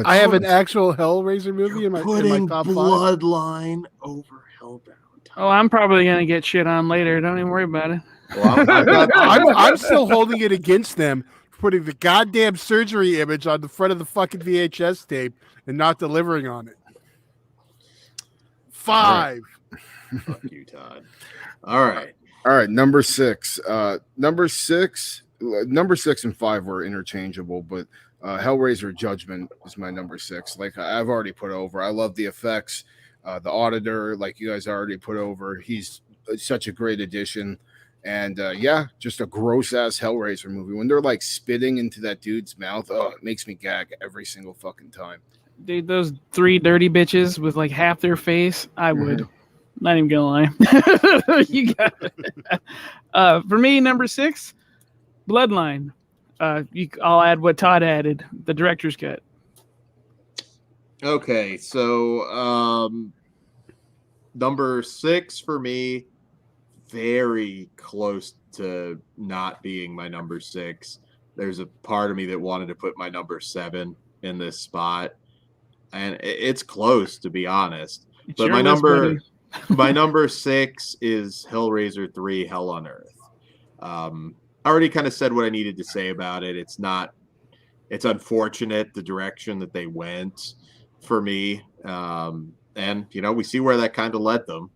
E: I
C: have an actual Hellraiser movie in my top 5.
B: Bloodline over Hellbound.
D: Oh, I'm probably gonna get shit on later. Don't even worry about it.
B: Well,
C: I'm still holding it against them for putting the goddamn surgery image on the front of the fucking VHS tape and not delivering on it. 5.
B: Fuck you, Todd. All right.
E: Number 6. Number 6 and 5 were interchangeable, but Hellraiser Judgment is my number 6. Like I've already put over. I love the effects. The auditor, like you guys already put over. He's such a great addition. And just a gross ass Hellraiser movie. When they're spitting into that dude's mouth, it makes me gag every single fucking time.
D: Dude, those 3 dirty bitches with half their face, I would. Not even gonna lie. You got it. For me, number 6, Bloodline. I'll add what Todd added, the director's cut.
B: Okay, so number 6 for me, very close to not being my number 6. There's a part of me that wanted to put my number 7 in this spot, and it's close, to be honest. But my number 6 is Hellraiser 3: Hell on Earth. I already kind of said what I needed to say about it. It's unfortunate the direction that they went for me. And we see where that kind of led them.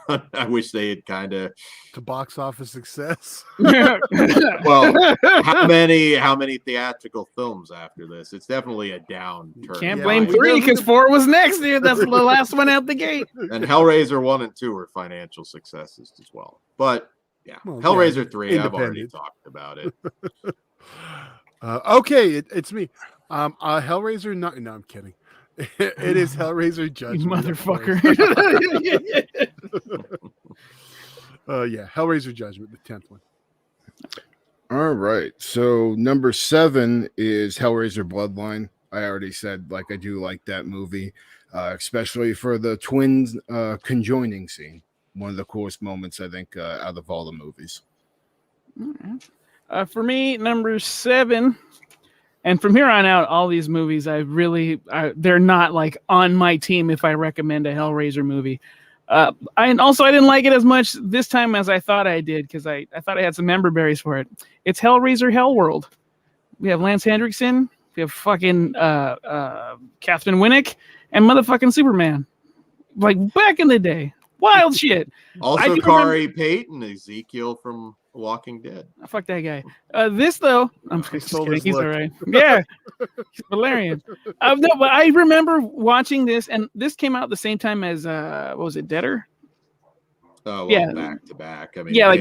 B: I wish they had kind of
C: to box office success.
B: Well, how many theatrical films after this? It's definitely a downturn.
D: Can't blame 3 because 4 was next, dude. That's the last one out the gate.
B: And Hellraiser 1 and 2 were financial successes as well. But Hellraiser 3, I've already talked about it.
C: Okay, it's me. Hellraiser. No, I'm kidding. It is Hellraiser Judgment.
D: You motherfucker.
C: Yeah, Hellraiser Judgment, the 10th one.
E: All right. So number 7 is Hellraiser Bloodline. I already said I do like that movie, especially for the twins conjoining scene. One of the coolest moments, I think, out of all the movies.
D: For me, number 7, and from here on out, all these movies, they're not on my team if I recommend a Hellraiser movie. I didn't like it as much this time as I thought I did because I thought I had some member berries for it. It's Hellraiser Hellworld. We have Lance Hendrickson. We have fucking Catherine Winnick and motherfucking Superman. Like back in the day. Wild shit.
B: Also Kari Payton, Ezekiel from Walking Dead.
D: Fuck that guy. This though, I'm just kidding. He's all right. Yeah, he's hilarious. No, but I remember watching this, and this came out the same time as what was it, Deader?
B: Oh, well, yeah, back to back. I mean,
D: yeah,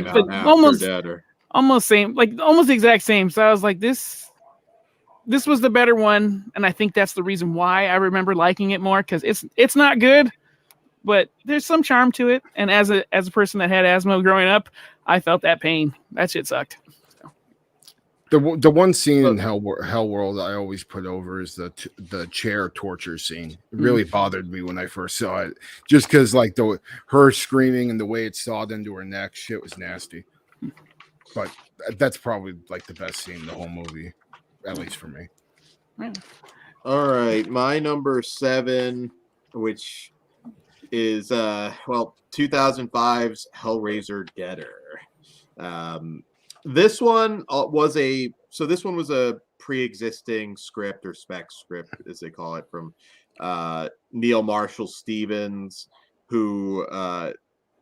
B: almost Deader.
D: Almost same, almost the exact same. So I was like, this was the better one, and I think that's the reason why I remember liking it more because it's not good. But there's some charm to it, and as a person that had asthma growing up, I felt that pain. That shit sucked. So.
E: The one scene in Hellworld I always put over is the chair torture scene. It really bothered me when I first saw it, just because her screaming and the way it sawed into her neck, shit was nasty. But that's probably the best scene in the whole movie, at least for me.
D: Yeah.
B: All right, my number 7, which is 2005's Hellraiser Deader. This one was a pre-existing script or spec script, as they call it, from Neil Marshall Stevens, who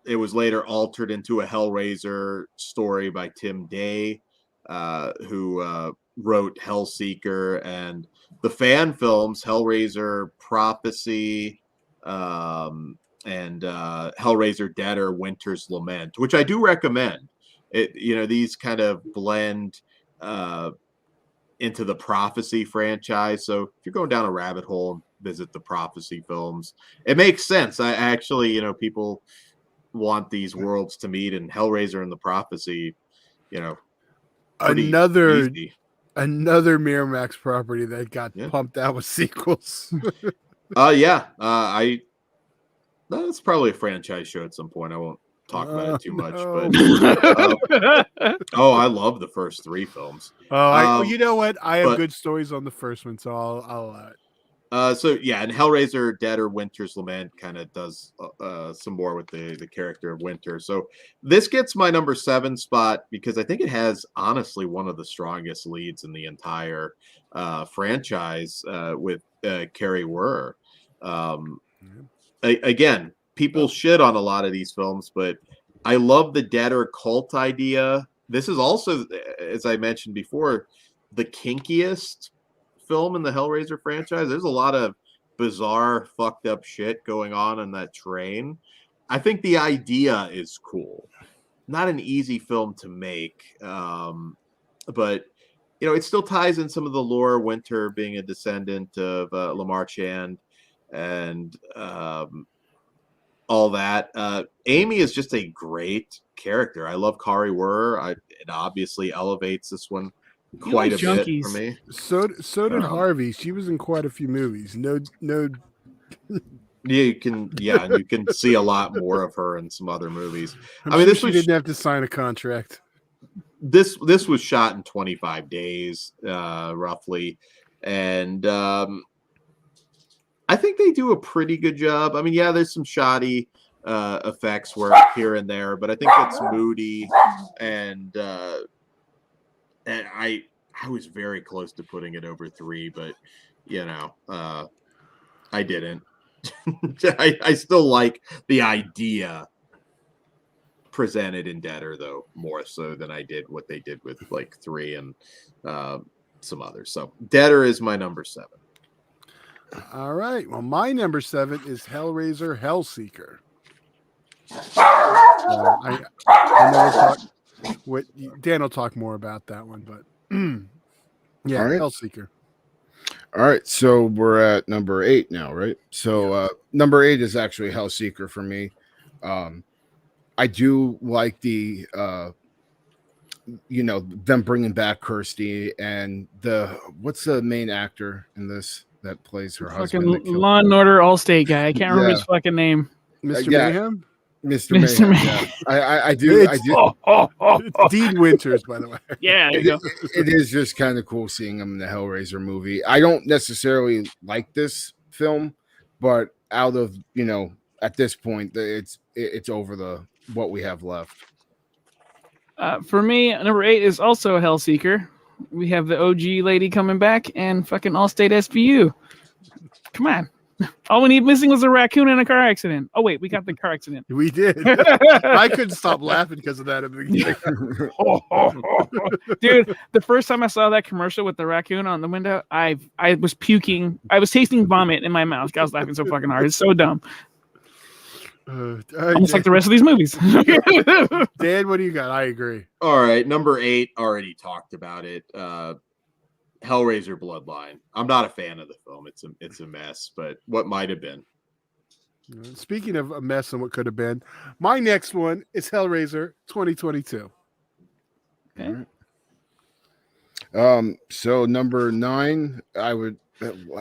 B: it was later altered into a Hellraiser story by Tim Day, who wrote Hellseeker and the fan films Hellraiser Prophecy, and Hellraiser Deader Winter's Lament, which I do recommend. These kind of blend into the Prophecy franchise. So if you're going down a rabbit hole and visit the Prophecy films, it makes sense. I actually, people want these worlds to meet, and Hellraiser and the Prophecy,
C: another Miramax property that got pumped out with sequels.
B: That's probably a franchise show at some point. I won't talk about it too much, but I love the first 3 films.
C: You know what? I have good stories on the first one, so I'll allow it.
B: And Hellraiser Deader Winter's Lament kind of does some more with the character of Winter. So this gets my number 7 spot because I think it has honestly one of the strongest leads in the entire franchise with Carrie Werr. Again, people shit on a lot of these films, but I love the Deader cult idea. This is also, as I mentioned before, the kinkiest film in the Hellraiser franchise. There's a lot of bizarre, fucked up shit going on in that train. I think the idea is cool. Not an easy film to make, but it still ties in some of the lore. Winter being a descendant of Lamar Chand and all that. Amy is just a great character. I love Kari Werr. It obviously elevates this one quite a bit for me.
C: So did Harvey. She was in quite a few movies. No.
B: You can see a lot more of her in some other movies.
C: She didn't have to sign a contract.
B: This was shot in 25 days, roughly, and I think they do a pretty good job. There's some shoddy effects work here and there, but I think it's moody, and I was very close to putting it over 3, but I didn't. I still like the idea presented in Deader, though, more so than I did what they did with 3 and some others. So Deader is my number 7.
C: All right. Well, my number 7 is Hellraiser Hellseeker. I know Dan will talk more about that one, but yeah, right. Hellseeker.
E: All right, so we're at number 8 now, right? So number 8 is actually Hellseeker for me. I do like the them bringing back Kirsty and what's the main actor in this that plays her husband?
D: Law and Order Allstate guy. I can't remember his fucking name.
C: Mr. Mayhem.
E: Mr. Mayhem. Yeah. I do.
C: It's Dean Winters, by the way.
D: Yeah, there you go.
E: It is just kind of cool seeing him in the Hellraiser movie. I don't necessarily like this film, but out of at this point, it's over what we have left.
D: For me, number 8 is also a Hellseeker. We have the OG lady coming back and fucking Allstate SVU. Come on. All we need missing was a raccoon in a car accident. Oh, wait, we got the car accident.
C: We did. I couldn't stop laughing because of that.
D: Dude, the first time I saw that commercial with the raccoon on the window, I was puking. I was tasting vomit in my mouth. I was laughing so fucking hard. It's so dumb. Almost like the rest of these movies.
C: Dan, what do you got? I agree.
B: All right, number 8, already talked about it. Hellraiser Bloodline. I'm not a fan of the film. It's a mess, but what might have been.
C: Speaking of a mess and what could have been, my next one is Hellraiser 2022.
E: Okay. So number 9, I would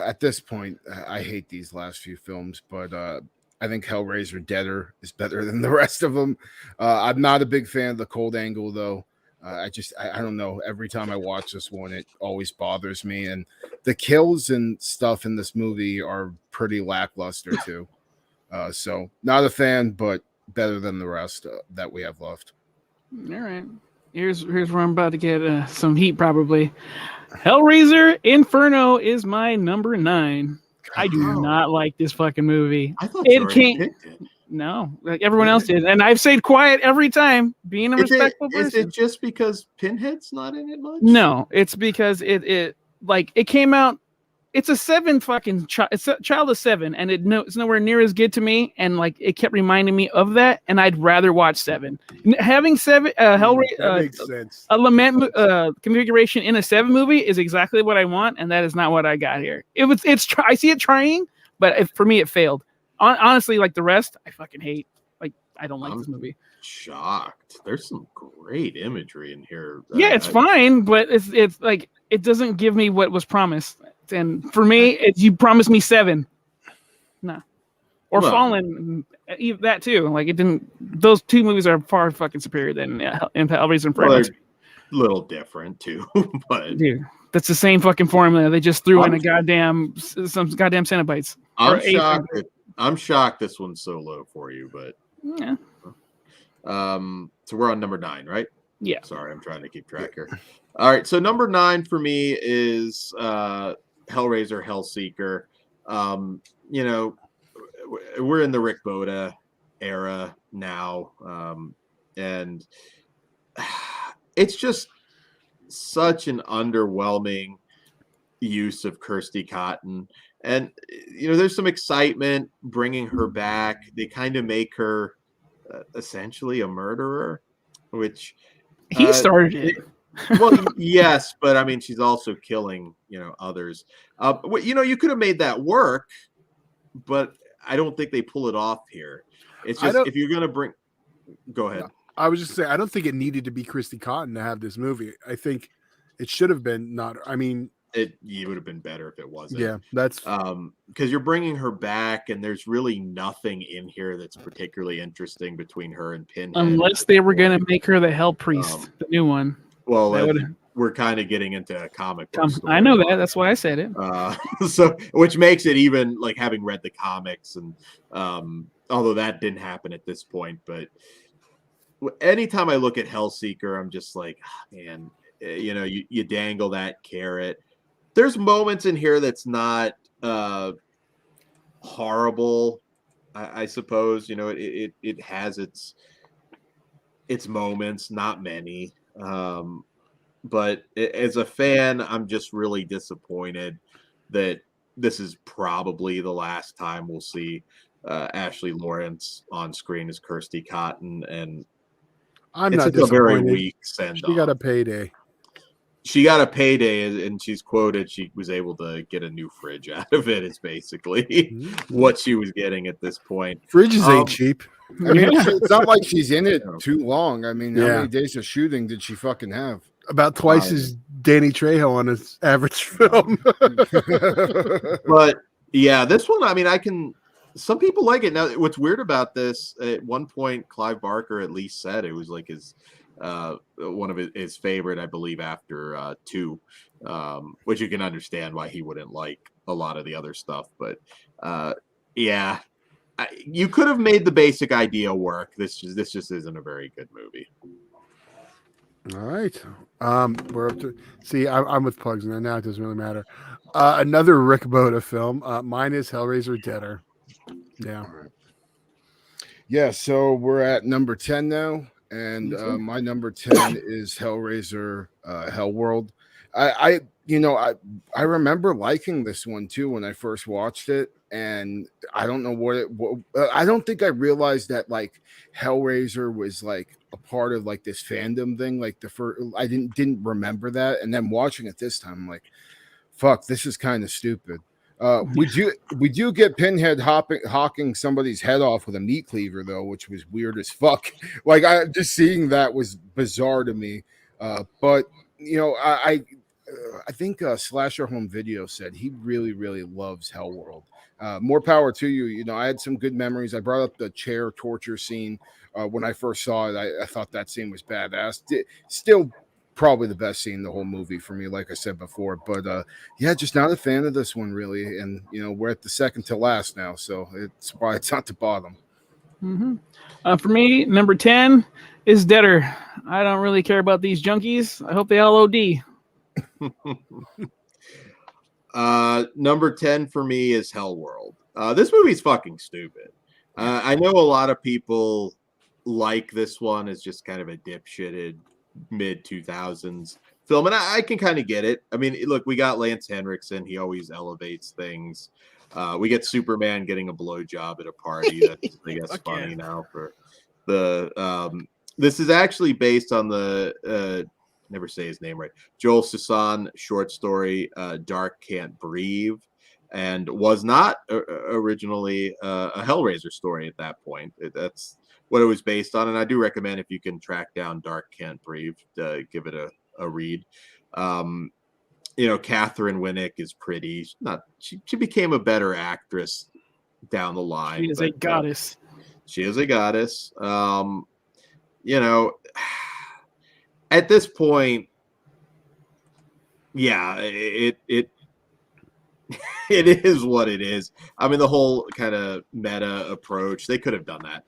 E: at this point I hate these last few films, but I think Hellraiser Deader is better than the rest of them. I'm not a big fan of the cold angle though. I don't know. Every time I watch this one, it always bothers me. And the kills and stuff in this movie are pretty lackluster too. So not a fan, but better than the rest that we have left.
D: All right. Here's where I'm about to get some heat probably. Hellraiser Inferno is my number 9. I do not like this fucking movie.
B: I thought you already picked it.
D: No, like everyone else did, and I've stayed quiet every time, being a respectful person.
B: Is it just because Pinhead's not in it much?
D: No, it's because it came out. It's a 7 fucking child. It's a child of 7, and it's nowhere near as good to me. And like it kept reminding me of that, and I'd rather watch 7. Having 7 Hellraiser a lament configuration in a 7 movie is exactly what I want, and that is not what I got here. I see it trying, but for me it failed. Honestly, like the rest, I fucking hate. Like, I don't like this movie.
B: Shocked. There's some great imagery in here.
D: Yeah, it's fine, but it's like it doesn't give me what was promised. And for me, you promised me 7. No, or Fallen. That too. Like it didn't. Those 2 movies are far fucking superior than Hellraiser and Inferno.
B: A little different too, but
D: dude, that's the same fucking formula. They just threw in some goddamn cenobites.
B: I'm shocked this one's so low for you, but
D: yeah.
B: So we're on number 9, right?
D: Yeah.
B: Sorry, I'm trying to keep track here. All right, so number 9 for me is Hellraiser Hellseeker. We're in the Rick Boda era now, and it's just such an underwhelming use of Kirsty Cotton. And, there's some excitement bringing her back. They kind of make her essentially a murderer, which...
D: He started it.
B: Well, yes, but I mean, she's also killing, others. You could have made that work, but I don't think they pull it off here. It's just, if you're going to bring... Go ahead.
C: I was just saying, I don't think it needed to be Kirsty Cotton to have this movie. I think it should have been not... I mean...
B: It would have been better if it wasn't.
C: Yeah, that's
B: because you're bringing her back, and there's really nothing in here that's particularly interesting between her and Pinhead.
D: Unless they were going to make her the Hell Priest, the new one.
B: Well, we're kind of getting into a comic book story.
D: I know that. That's why I said it.
B: So, which makes it even like having read the comics, and although that didn't happen at this point, but anytime I look at Hellseeker, I'm just like, man, you dangle that carrot. There's moments in here that's not horrible, I suppose. It has its moments, not many. But as a fan, I'm just really disappointed that this is probably the last time we'll see Ashley Lawrence on screen as Kirsty Cotton, and
C: I'm not
B: a very weak send-off.
C: She got a payday.
B: she got a payday, and she's quoted she was able to get a new fridge out of it. Is basically what she was getting at this point.
C: Fridges ain't cheap.
E: I mean, it's not like she's in it too long. I mean, how many days of shooting did she fucking have?
C: About twice as Danny Trejo on his average film.
B: But yeah, this one, I mean, some people like it. Now, what's weird about this, at one point, Clive Barker at least said it was like his one of his favorite, I believe, after 2, which you can understand why he wouldn't like a lot of the other stuff. But yeah, you could have made the basic idea work. This just isn't a very good movie.
C: All right. We're up to I'm with plugs now. It doesn't really matter. Another Rick Boda film. Mine is Hellraiser Deader. Yeah.
E: Yeah, so we're at number 10 now, and my number 10 is Hellraiser Hellworld. I remember liking this one too when I first watched it, and I don't know I don't think I realized that like Hellraiser was like a part of like this fandom thing. Like I didn't remember that, and then watching it this time, I'm like, fuck, this is kind of stupid. We do get Pinhead hawking somebody's head off with a meat cleaver though, which was weird as fuck. Like just seeing that was bizarre to me. But you know, I think Slasher Home Video said he really, really loves Hellworld. More power to you. You know, I had some good memories. I brought up the chair torture scene when I first saw it. I thought that scene was badass. Still probably the best scene in the whole movie for me, like I said before. But yeah, just not a fan of this one really. And you know, we're at the second to last now, so it's why it's not the bottom.
D: Mm-hmm. For me, number 10 is Deader. I don't really care about these junkies. I hope they all OD.
B: Number 10 for me is Hellworld. This movie's fucking stupid. I know a lot of people like this one as just kind of a dipshitted mid-2000s film, and I can kind of get it. I mean, look, we got Lance Henriksen. He always elevates things. We get Superman getting a blowjob at a party. That's, I guess, funny now for the this is actually based on the never say his name right, Joel Cezanne short story Dark Can't Breathe, and was not originally a Hellraiser story at that point. That's what it was based on, and I do recommend, if you can track down Dark Can't Breathe, give it a read. You know, Catherine Winnick is pretty. She became a better actress down the line.
D: She is a goddess.
B: She is a goddess. You know, at this point, yeah, it is what it is. I mean, the whole kind of meta approach, they could have done that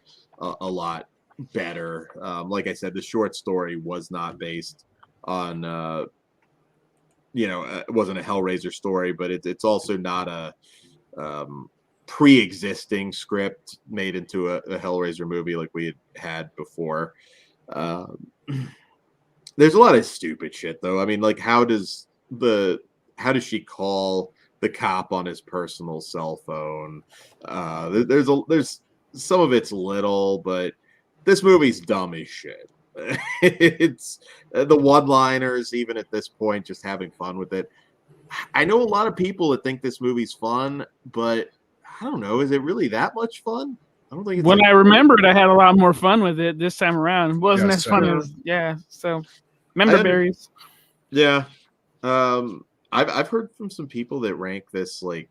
B: a lot better. Like I said, the short story was not based on, it wasn't a Hellraiser story, but it's also not a pre-existing script made into a Hellraiser movie like we had before. There's a lot of stupid shit though. I mean, like how does she call the cop on his personal cell phone? There's some of it's little, but this movie's dumb as shit. It's the one-liners, even at this point, just having fun with it. I know a lot of people that think this movie's fun, but I don't know. Is it really that much fun? I don't think it's.
D: When I remembered, I had a lot more fun with it this time around. It wasn't as fun as So, member berries.
B: Yeah, I've heard from some people that rank this like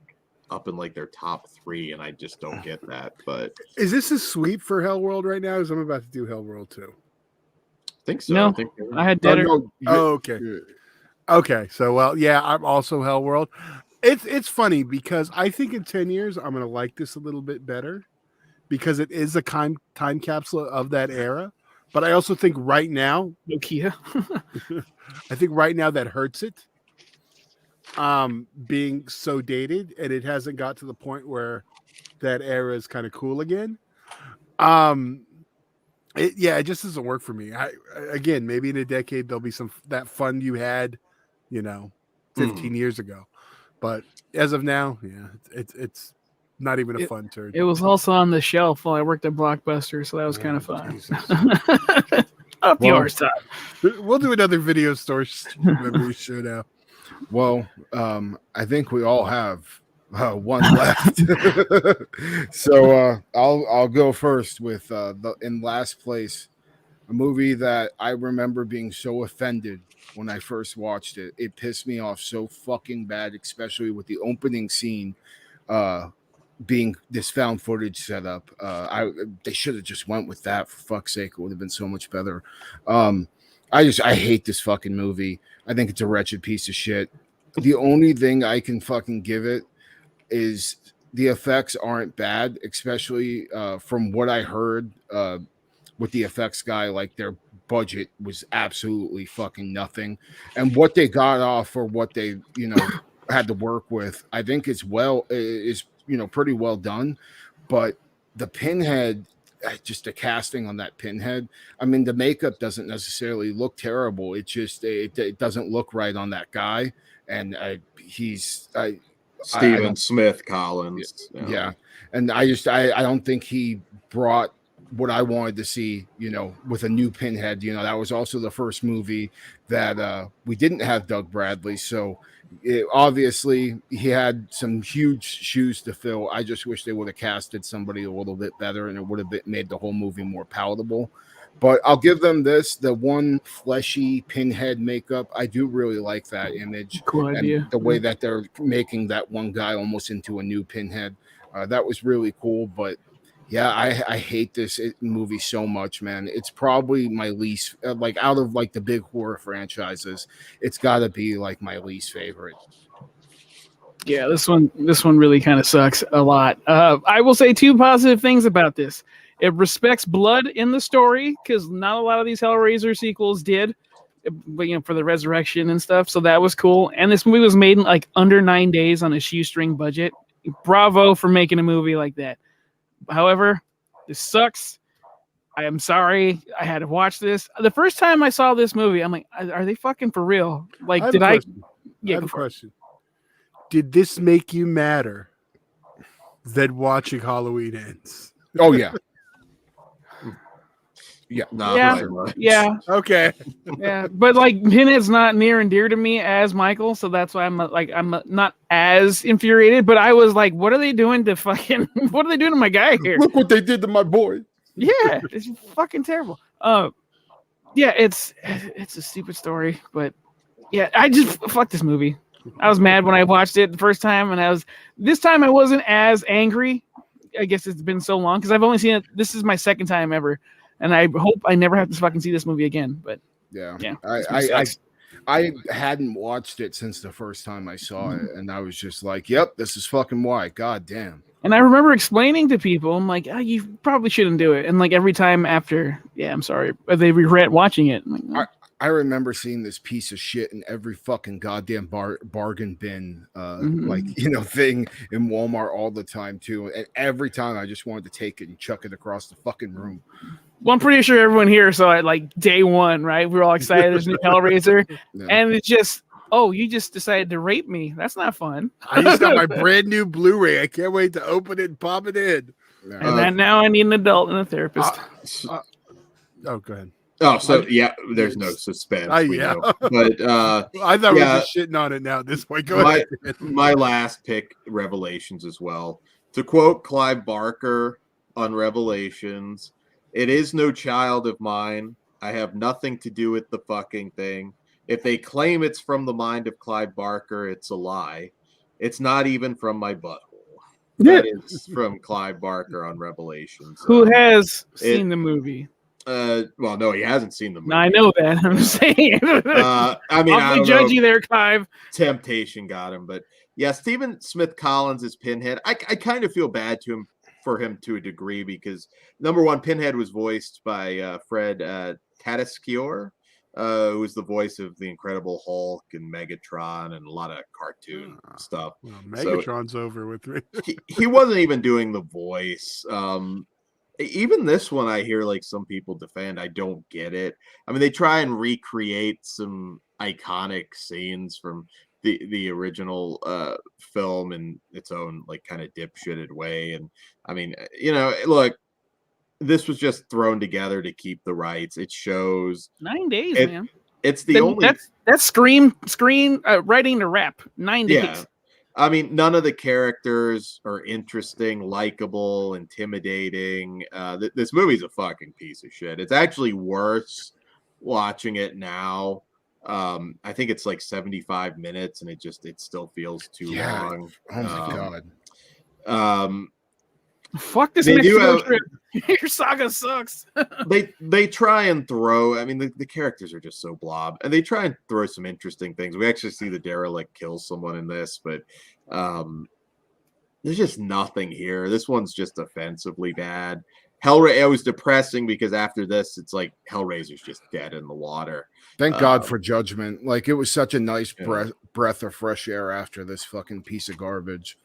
B: up in like their top 3, and I just don't get that. But
C: is this a sweep for Hellworld right now? Because I'm about to do Hellworld 2.
B: I think so.
D: No, I had Deader.
C: Okay. Okay. So, well, yeah, I'm also Hellworld. It's funny because I think in 10 years I'm going to like this a little bit better because it is a time capsule of that era. But I also think right now,
D: Nokia.
C: I think right now that hurts it. Being so dated, and it hasn't got to the point where that era is kind of cool again. It just doesn't work for me. Again, maybe in a decade there'll be some that fun you had, 15 years ago. But as of now, yeah, it's not even a fun turd.
D: It was also on the shelf while I worked at Blockbuster, so that was kind of fun. Up yours, Todd.
C: We'll do another video store memory show now.
E: Well, I think we all have one left. So I'll go first with in last place, a movie that I remember being so offended when I first watched it. It pissed me off so fucking bad, especially with the opening scene being this found footage setup. They should have just went with that, for fuck's sake. It would have been so much better. I hate this fucking movie. I think it's a wretched piece of shit. The only thing I can fucking give it is the effects aren't bad, especially from what I heard with the effects guy. Like, their budget was absolutely fucking nothing, and what they got off for what they had to work with, I think is pretty well done. But the Pinhead, just the casting on that Pinhead, I mean, the makeup doesn't necessarily look terrible. It just it doesn't look right on that guy, and
B: Stephen Smith Collins.
E: Yeah. And I don't think he brought what I wanted to see, with a new Pinhead. That was also the first movie that we didn't have Doug Bradley. So obviously he had some huge shoes to fill. I just wish they would have casted somebody a little bit better, and it would have made the whole movie more palatable. But I'll give them this, the one fleshy Pinhead makeup. I do really like that image.
D: Cool idea.
E: And the way that they're making that one guy almost into a new Pinhead. That was really cool. But yeah, I hate this movie so much, man. It's probably my least, out of the big horror franchises, it's got to be my least favorite.
D: Yeah, this one really kind of sucks a lot. I will say 2 positive things about this. It respects blood in the story, because not a lot of these Hellraiser sequels did, but for the resurrection and stuff. So that was cool. And this movie was made in under 9 days on a shoestring budget. Bravo for making a movie like that. However, this sucks. I am sorry I had to watch this. The first time I saw this movie, I'm like, are they fucking for real?
C: I have a question. Did this make you madder than watching Halloween Ends?
E: Oh, yeah.
D: Yeah.
C: Okay.
D: Yeah, but Pinhead's not near and dear to me as Michael, so that's why I'm not as infuriated. But I was like, what are they doing to my guy here?
E: Look what they did to my boy.
D: Yeah, it's fucking terrible. Yeah, it's a stupid story, but yeah, I just fuck this movie. I was mad when I watched it the first time, and this time I wasn't as angry. I guess it's been so long because I've only seen it. This is my second time ever. And I hope I never have to fucking see this movie again. But yeah.
E: I hadn't watched it since the first time I saw it, and I was just like, "Yep, this is fucking why." God damn.
D: And I remember explaining to people, I'm like, you probably shouldn't do it. And every time after, I'm sorry, they regret watching it. I'm like, oh.
E: I remember seeing this piece of shit in every fucking goddamn bargain bin, thing in Walmart all the time too. And every time I just wanted to take it and chuck it across the fucking room.
D: Well, I'm pretty sure everyone here saw it day one, right? We were all excited. There's a new Hellraiser. Yeah. And it's just, you just decided to rape me. That's not fun.
C: I just got my brand new Blu-ray. I can't wait to open it and pop it in.
D: And then now I need an adult and a therapist.
C: Go ahead.
B: Oh, so there's no suspense.
C: Yeah.
B: But
C: I thought we were just shitting on it now at this point. Go ahead.
B: My last pick, Revelations as well. To quote Clive Barker on Revelations, "It is no child of mine. I have nothing to do with the fucking thing. If they claim it's from the mind of Clive Barker, it's a lie. It's not even from my butthole." That is from Clive Barker on Revelations.
D: Who has seen the movie?
B: Well, no, he hasn't seen the movie.
D: No, I know that. I'm saying.
B: I mean,
D: I'll be judgy there, Clive.
B: Temptation got him, but yeah, Stephen Smith Collins is Pinhead. I kind of feel bad for him to a degree, because number one, Pinhead was voiced by Fred Tatasciore, who was the voice of the Incredible Hulk and Megatron and a lot of cartoon stuff.
C: Well, Megatron's over with me.
B: he wasn't even doing the voice. Even this one, I hear some people defend. I don't get it. I mean, they try and recreate some iconic scenes from the original film in its own kind of dipshitted way. And I mean, look, this was just thrown together to keep the rights. It shows
D: 9 days, man.
B: It's the only
D: that's screen writing to rap. 9 days.
B: Yeah. I mean, none of the characters are interesting, likable, intimidating. This movie's a fucking piece of shit. It's actually worse watching it now. I think it's like 75 minutes, and it still feels too long.
E: Oh my god.
D: Fuck this Mexico trip. Your saga sucks.
B: they try and throw. I mean, the characters are just so blob, and they try and throw some interesting things. We actually see the derelict kill someone in this, but there's just nothing here. This one's just offensively bad. It was depressing because after this, it's like Hellraiser's just dead in the water.
E: Thank God for Judgment. Like, it was such a nice breath of fresh air after this fucking piece of garbage.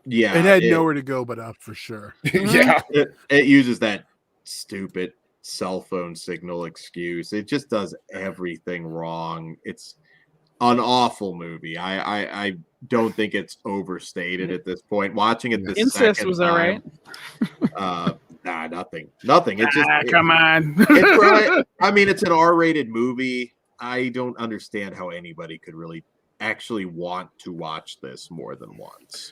B: Yeah,
C: it had nowhere to go but up for sure.
E: Yeah,
B: it uses that stupid cell phone signal excuse. It just does everything wrong. It's an awful movie. I don't think it's overstated at this point. Watching it this
D: incest was all right.
B: Nah, nothing. It's just
D: come on.
B: I mean, it's an R-rated movie. I don't understand how anybody could really actually want to watch this more than once.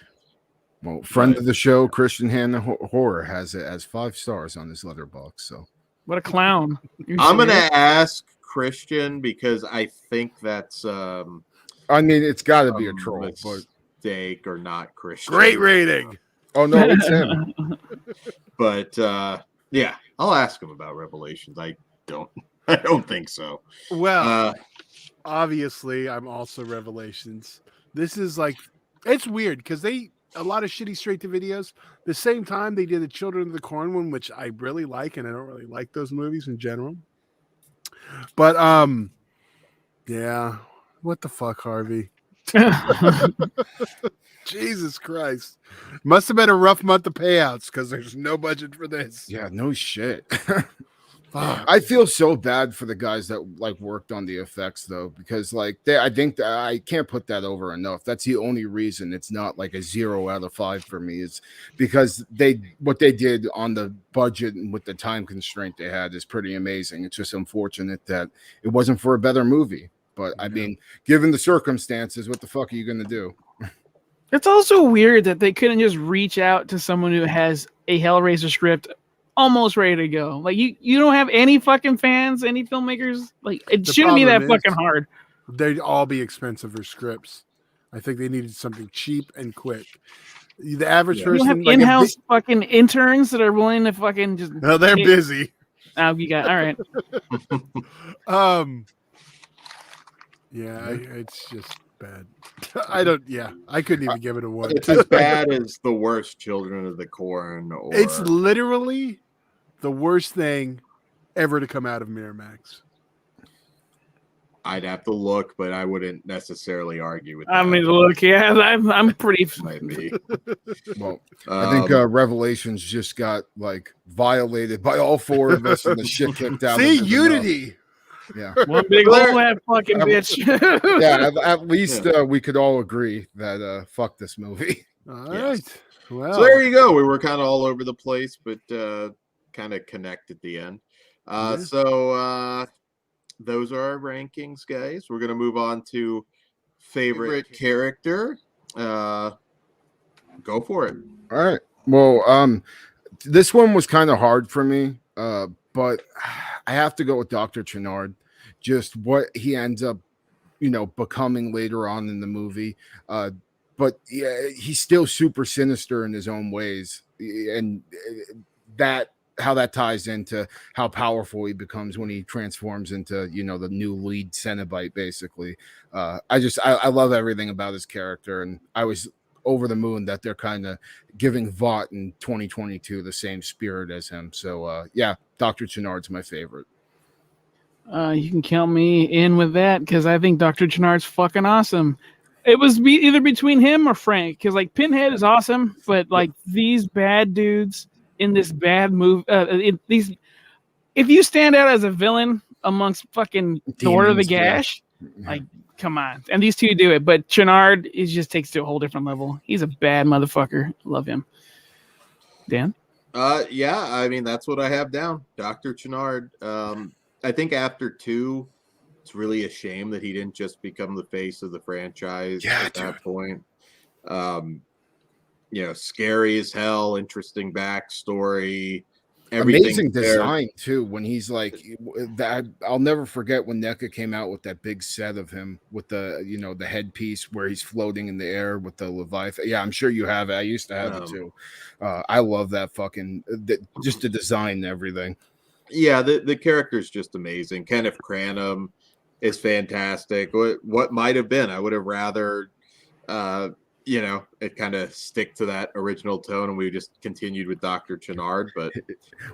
E: Well, friend of the show, Christian Hanna Horror, has it as 5 stars on his letterbox. So,
D: what a clown!
B: I'm gonna ask Christian because I think that's.
E: I mean, it's got to be a troll,
B: mistake or not Christian.
C: Great rating.
E: Oh no, it's him.
B: But yeah, I'll ask him about Revelations. I don't think so.
C: Well, obviously, I'm also Revelations. This is like, it's weird because a lot of shitty straight to videos. The same time they did the Children of the Corn one, which I really like, and I don't really like those movies in general. But yeah, what the fuck, Harvey? Jesus Christ. Must have been a rough month of payouts because there's no budget for this.
E: Yeah, no shit. I feel so bad for the guys that like worked on the effects though, because like I think that I can't put that over enough. That's the only reason it's not like a 0 out of 5 for me, is because what they did on the budget and with the time constraint they had is pretty amazing. It's just unfortunate that it wasn't for a better movie. But I mean, given the circumstances, what the fuck are you gonna do?
D: It's also weird that they couldn't just reach out to someone who has a Hellraiser script almost ready to go. Like you don't have any fucking fans, any filmmakers. Like it shouldn't be that fucking hard.
C: They'd all be expensive for scripts. I think they needed something cheap and quick. The average person,
D: you have like in-house fucking interns that are willing to fucking just.
C: No, they're busy.
D: Oh, you got all right.
C: Yeah, it's just bad. I couldn't even give it a 1.
B: It's as bad as the worst Children of the Corn.
C: It's literally the worst thing ever to come out of Miramax.
B: I'd have to look, but I wouldn't necessarily argue with that.
D: I mean, look, yeah, I'm pretty.
B: Might be.
E: Well, I think Revelations just got like violated by all 4 of us and the shit kicked out.
C: See, unity.
E: Yeah,
D: one big hole that fucking bitch.
E: Yeah, at least we could all agree that fuck this movie.
C: All right. Well,
B: so there you go. We were kind of all over the place, but kind of connect at the end. So those are our rankings, guys. We're gonna move on to favorite character. Go for it.
E: All right. Well, this one was kind of hard for me, but I have to go with Dr. Chenard. Just what he ends up, becoming later on in the movie. But yeah, he's still super sinister in his own ways, and how that ties into how powerful he becomes when he transforms into the new lead Cenobite. Basically, I love everything about his character, and I was over the moon that they're kind of giving Vought in 2022 the same spirit as him. So yeah, Dr. Chenard's my favorite.
D: You can count me in with that because I think Dr. Chenard's fucking awesome. It was either between him or Frank, because like Pinhead is awesome, but like these bad dudes in this bad movie, if you stand out as a villain amongst fucking Lord of the Gash, like come on, and these two do it, but Chenard just takes it to a whole different level. He's a bad motherfucker. Love him. Dan?
B: Yeah, I mean that's what I have down. Dr. Chenard. I think after 2, it's really a shame that he didn't just become the face of the franchise at that point. Scary as hell, interesting backstory,
E: amazing design too. When he's like that, I'll never forget when NECA came out with that big set of him with the the headpiece where he's floating in the air with the Leviathan. Yeah, I'm sure you have it. I used to have it too. I love that fucking just the design and everything.
B: Yeah, the character's just amazing. Kenneth Cranham is fantastic. What might have been, I would have rather it kind of stick to that original tone, and we just continued with Dr. Chenard. But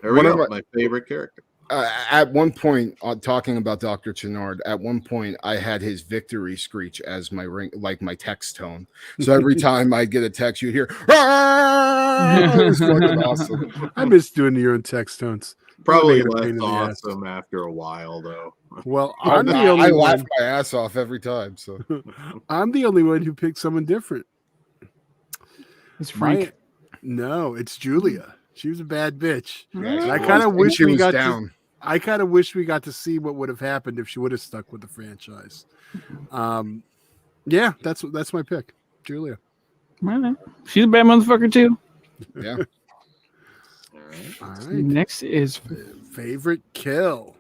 B: there we go, my favorite character.
E: At one point, talking about Dr. Chenard, at one point I had his victory screech as my ring, like my text tone. So every time I get a text, you'd hear, it was fucking awesome.
C: I miss doing your own text tones.
B: Probably less awesome after a while, though.
C: Well, I laugh
E: my ass off every time. So
C: I'm the only one who picked someone different.
D: It's Frank.
C: No, it's Julia. She was a bad bitch.
E: Yeah,
C: I kind of wish we got down. I kind of wish we got to see what would have happened if she would have stuck with the franchise. Yeah, that's my pick, Julia.
D: She's a bad motherfucker too.
E: Yeah.
C: All right.
D: Next is
C: favorite kill.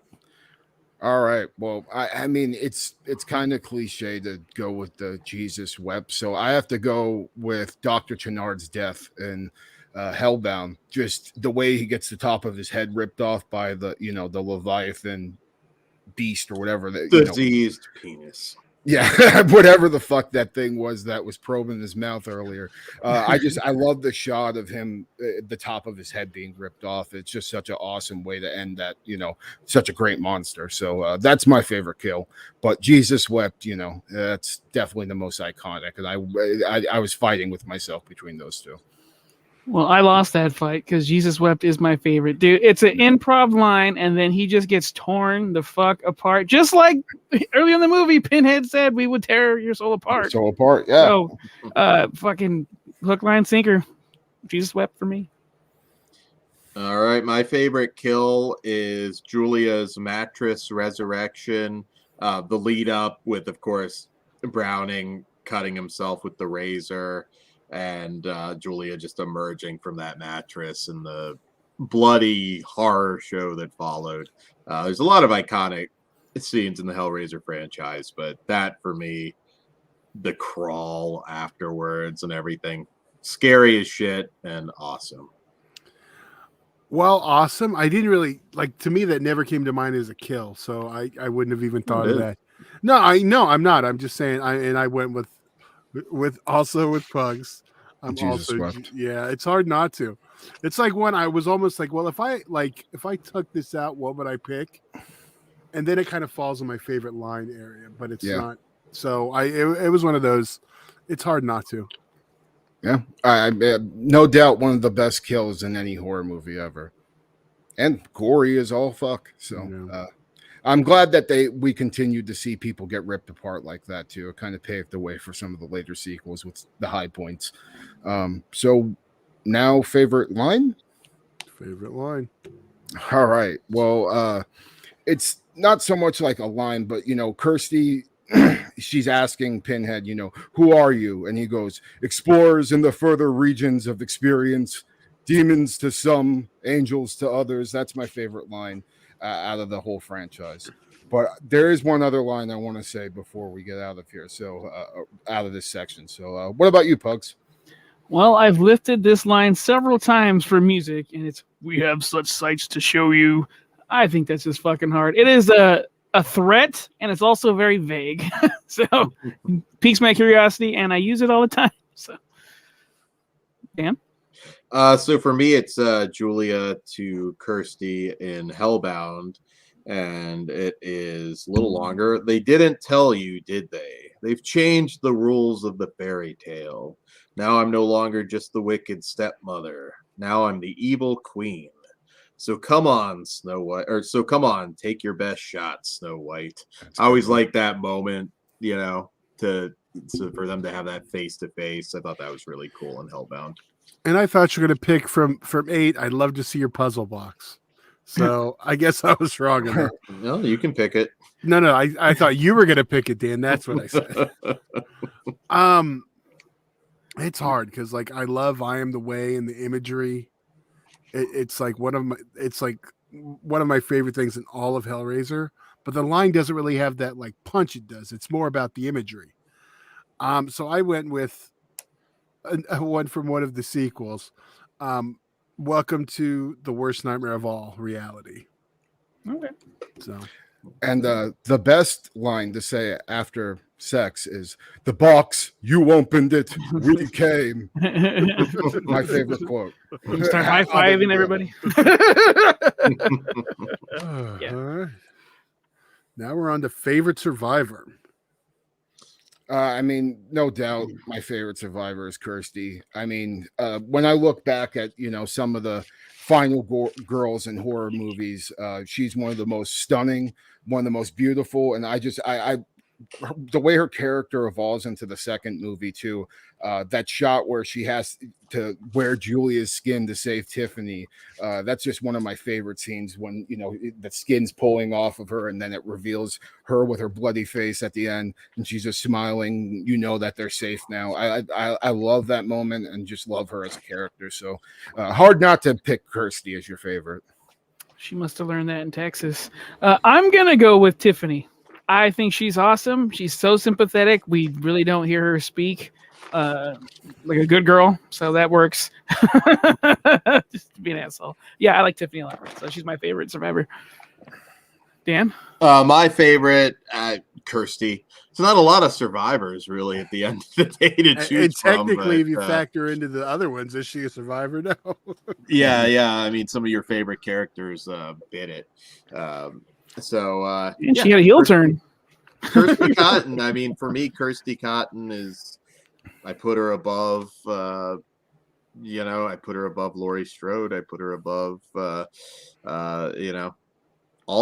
E: All right. Well, I mean, it's kind of cliche to go with the Jesus wept, so I have to go with Dr. Chenard's death and Hellbound. Just the way he gets the top of his head ripped off by the the Leviathan beast or whatever that
B: diseased penis.
E: Yeah, whatever the fuck that thing was that was probing his mouth earlier. I love the shot of him, the top of his head being ripped off. It's just such an awesome way to end that, such a great monster. So that's my favorite kill. But Jesus wept, that's definitely the most iconic. And I was fighting with myself between those two.
D: Well, I lost that fight because Jesus wept is my favorite, dude. It's an improv line, and then he just gets torn the fuck apart, just like early in the movie. Pinhead said we would tear your soul apart.
E: Yeah.
D: So, fucking hook, line, sinker. Jesus wept for me.
B: All right, my favorite kill is Julia's mattress resurrection. The lead up with, of course, Browning cutting himself with the razor. And Julia just emerging from that mattress and the bloody horror show that followed. There's a lot of iconic scenes in the Hellraiser franchise, but that for me, the crawl afterwards and everything, scary as shit and awesome.
C: Well, awesome. I didn't really to me that never came to mind as a kill, so I wouldn't have even thought of that. No, I'm not. I'm just saying. I went with Pugs. It's hard not to. It's like when I was almost like, well, if I took this out, what would I pick? And then it kind of falls in my favorite line area, but it's not. So it was one of those. It's hard not to.
E: Yeah, I no doubt one of the best kills in any horror movie ever, and gory as all fuck. So. I'm glad that we continued to see people get ripped apart like that too. It kind of paved the way for some of the later sequels with the high points. So now favorite line?
C: Favorite line.
E: All right. Well, it's not so much like a line, but Kirsty, she's asking Pinhead, who are you? And he goes, explorers in the further regions of experience, demons to some, angels to others. That's my favorite line. Out of the whole franchise. But there is one other line I want to say before we get out of here. So out of this section. So what about you, Pugs?
D: Well, I've lifted this line several times for music, and it's "We have such sights to show you." I think that's just fucking hard. It is a threat, and it's also very vague. So piques my curiosity, and I use it all the time. So, Dan?
B: So for me, it's Julia to Kirsty in Hellbound, and it is a little longer. They didn't tell you, did they? They've changed the rules of the fairy tale. Now I'm no longer just the wicked stepmother. Now I'm the evil queen. So come on, Snow White, so come on, take your best shot, Snow White. I always like that moment, for them to have that face to face. I thought that was really cool in Hellbound.
C: And I thought you were going to pick from 8. I'd love to see your puzzle box. So I guess I was wrong on that.
B: No, you can pick it.
C: No, I thought you were going to pick it, Dan. That's what I said. It's hard because like I love I Am the Way and the imagery. It's like one of my favorite things in all of Hellraiser. But the line doesn't really have that like punch it does. It's more about the imagery. So I went with a one from one of the sequels. Welcome to the worst nightmare of all, reality.
D: Okay.
C: So,
E: and the best line to say after sex is the box you opened it, we came. My favorite quote.
D: Start high-fiving everybody.
C: Yeah. Now we're on to favorite survivor.
E: I mean, no doubt my favorite survivor is Kirsty. I mean, when I look back at, some of the final girls in horror movies, she's one of the most stunning, one of the most beautiful. And the way her character evolves into the second movie too, that shot where she has to wear Julia's skin to save Tiffany, that's just one of my favorite scenes when the skin's pulling off of her and then it reveals her with her bloody face at the end and she's just smiling, that they're safe now. I love that moment and just love her as a character. So hard not to pick Kirsty as your favorite.
D: She must have learned that in Texas. I'm gonna go with Tiffany. I think she's awesome. She's so sympathetic. We really don't hear her speak like a good girl, so that works. Just to be an asshole. Yeah, I like Tiffany a lot, so she's my favorite survivor. Dan?
B: My favorite, Kirsty. It's not a lot of survivors, really, at the end of the day to choose
C: and technically,
B: from,
C: if you factor into the other ones, is she a survivor now?
B: Yeah. I mean, some of your favorite characters bit it.
D: And she had a heel turn.
B: Kirsty Cotton. I mean, for me, Kirsty Cotton is. I put her above. I put her above Laurie Strode. I put her above. All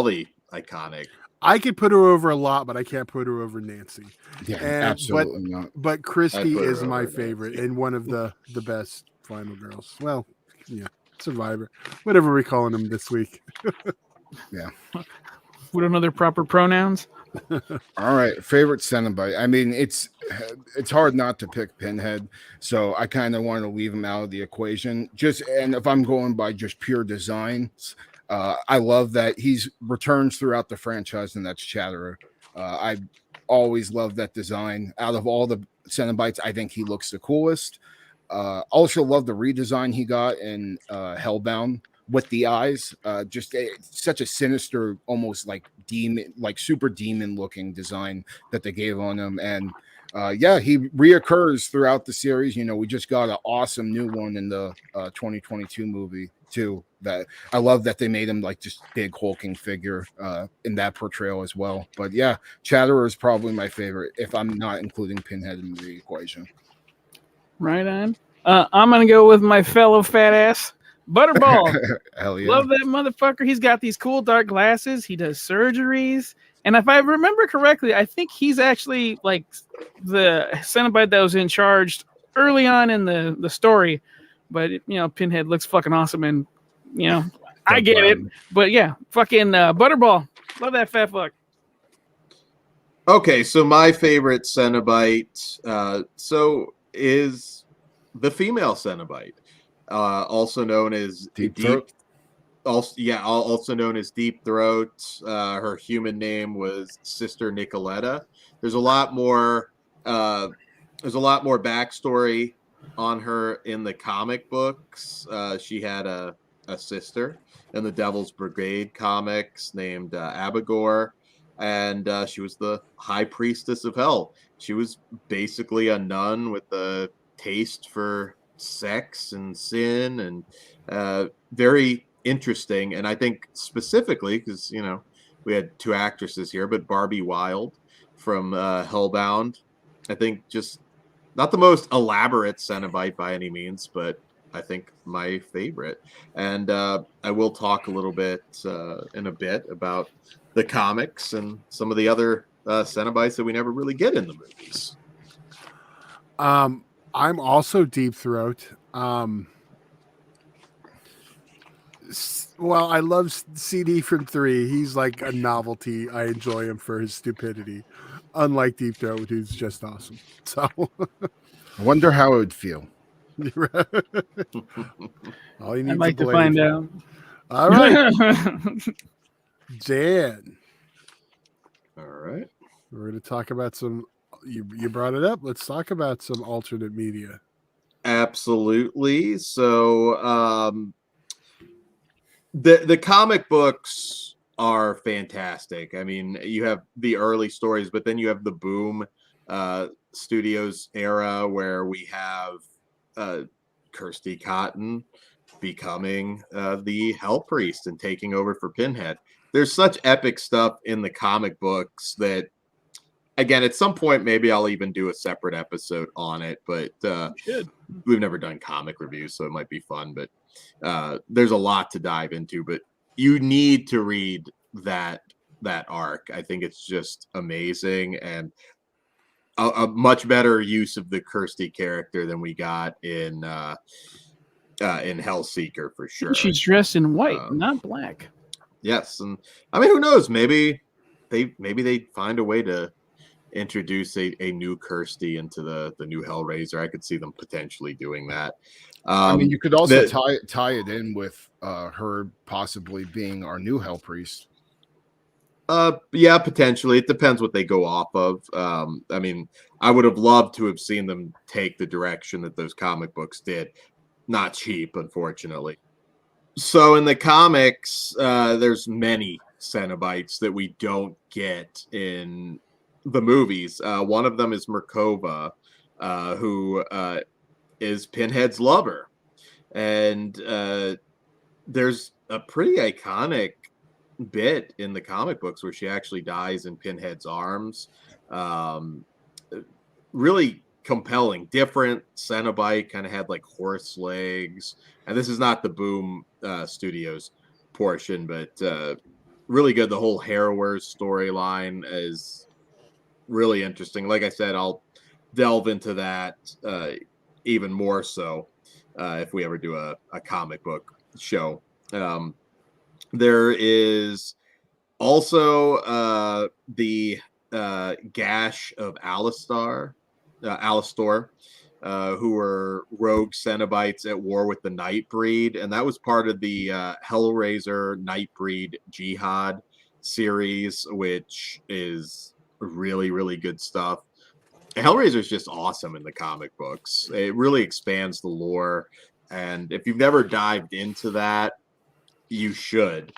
B: the iconic.
C: I could put her over a lot, but I can't put her over Nancy.
E: Yeah, absolutely not.
C: But Christy is my favorite and one of the best final girls. Well, yeah, survivor, whatever we're calling them this week.
E: Yeah.
D: We don't know their proper pronouns.
E: All right, favorite Cenobite. I mean, it's hard not to pick Pinhead, so I kind of want to leave him out of the equation. And if I'm going by just pure designs, I love that he's returns throughout the franchise, and that's Chatterer. I always loved that design. Out of all the Cenobites, I think he looks the coolest. Also love the redesign he got in Hellbound with the eyes. Such a sinister, almost like demon, like super demon looking design that they gave on him. And he reoccurs throughout the series. We just got an awesome new one in the 2022 movie too. That I love that they made him like just big hulking figure in that portrayal as well. But yeah, Chatterer is probably my favorite if I'm not including Pinhead in the equation.
D: Right on. I'm gonna go with my fellow fat ass Butterball.
E: Hell yeah.
D: Love that motherfucker. He's got these cool dark glasses. He does surgeries. And if I remember correctly, I think he's actually like the Cenobite that was in charge early on in the story. But Pinhead looks fucking awesome, and I get it. But yeah, fucking Butterball. Love that fat fuck.
B: Okay, so my favorite Cenobite is the female Cenobite, also known as
E: Deep Throat.
B: Also known as Deep Throat. Her human name was Sister Nicoletta. There's a lot more backstory on her in the comic books. She had a sister in the Devil's Brigade comics named Abigor, and she was the High Priestess of Hell. She was basically a nun with a taste for sex and sin, and very interesting. And I think specifically because we had two actresses here, but Barbie Wilde from Hellbound, I think just not the most elaborate Cenobite by any means, but I think my favorite. And I will talk a little bit in a bit about the comics and some of the other Cenobites that we never really get in the movies.
C: I'm also Deep Throat. Well, I love CD from 3. He's like a novelty. I enjoy him for his stupidity, unlike Deep Throat, who's just awesome. So
E: I wonder how it would feel.
C: All you need
D: I'd like to find out.
C: All right, Dan.
B: All right,
C: we're going to talk about some. You brought it up. Let's talk about some alternate media.
B: Absolutely. So, the comic books are fantastic. I mean, you have the early stories, but then you have the Boom Studios era where we have Kirsty Cotton becoming the Hell Priest and taking over for Pinhead. There's such epic stuff in the comic books that, again, at some point, maybe I'll even do a separate episode on it, but we've never done comic reviews, so it might be fun, but there's a lot to dive into, but you need to read that arc. I think it's just amazing and a much better use of the Kirsty character than we got in Hellseeker for sure.
D: She's dressed in white, not black.
B: Yes, and I mean, who knows? Maybe they find a way to introduce a new Kirsty into the new Hellraiser. I could see them potentially doing that.
E: I mean, you could also tie it in with her possibly being our new Hell Priest.
B: Yeah, potentially. It depends what they go off of. I mean, I would have loved to have seen them take the direction that those comic books did. Not cheap, unfortunately. So in the comics, there's many cenobites that we don't get in the movies. One of them is Merkova, who is Pinhead's lover. And there's a pretty iconic bit in the comic books where she actually dies in Pinhead's arms. Really compelling, different cenobite, kind of had like horse legs. And this is not the Boom Studios portion, but really good. The whole Harrower's storyline is really interesting. Like I said, I'll delve into that even more so if we ever do a comic book show. There is also the Gash of Alistor, who were rogue cenobites at war with the Nightbreed, and that was part of the Hellraiser Nightbreed Jihad series, which is really, really good stuff. Hellraiser is just awesome in the comic books. It really expands the lore, and if you've never dived into that, you should.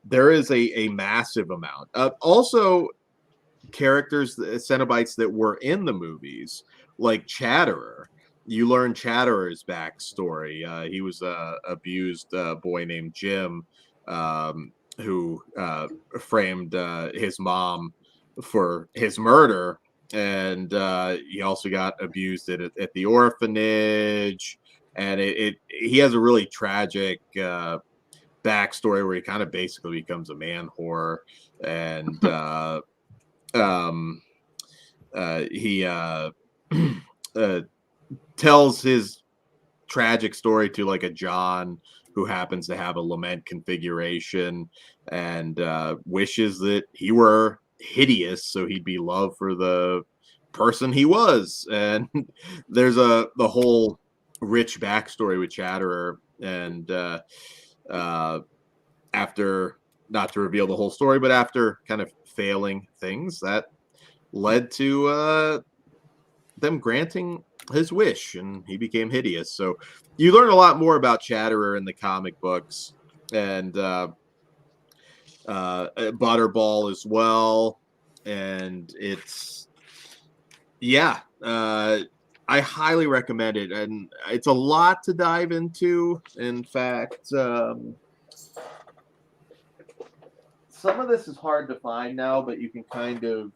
B: There is a massive amount. Also, characters, cenobites that were in the movies, like Chatterer. You learn Chatterer's backstory. He was a abused boy named Jim, who framed his mom for his murder, and he also got abused at the orphanage. And he has a really tragic backstory where he kind of basically becomes a man whore, and he tells his tragic story to like a John who happens to have a lament configuration, and wishes that he were hideous so he'd be loved for the person he was. And there's the whole rich backstory with Chatterer, and after, not to reveal the whole story, but after kind of failing things, that led to them granting his wish, and he became hideous. So you learn a lot more about Chatterer in the comic books, and Butterball as well. And it's, yeah, I highly recommend it, and it's a lot to dive into. In fact, some of this is hard to find now, but you can kind of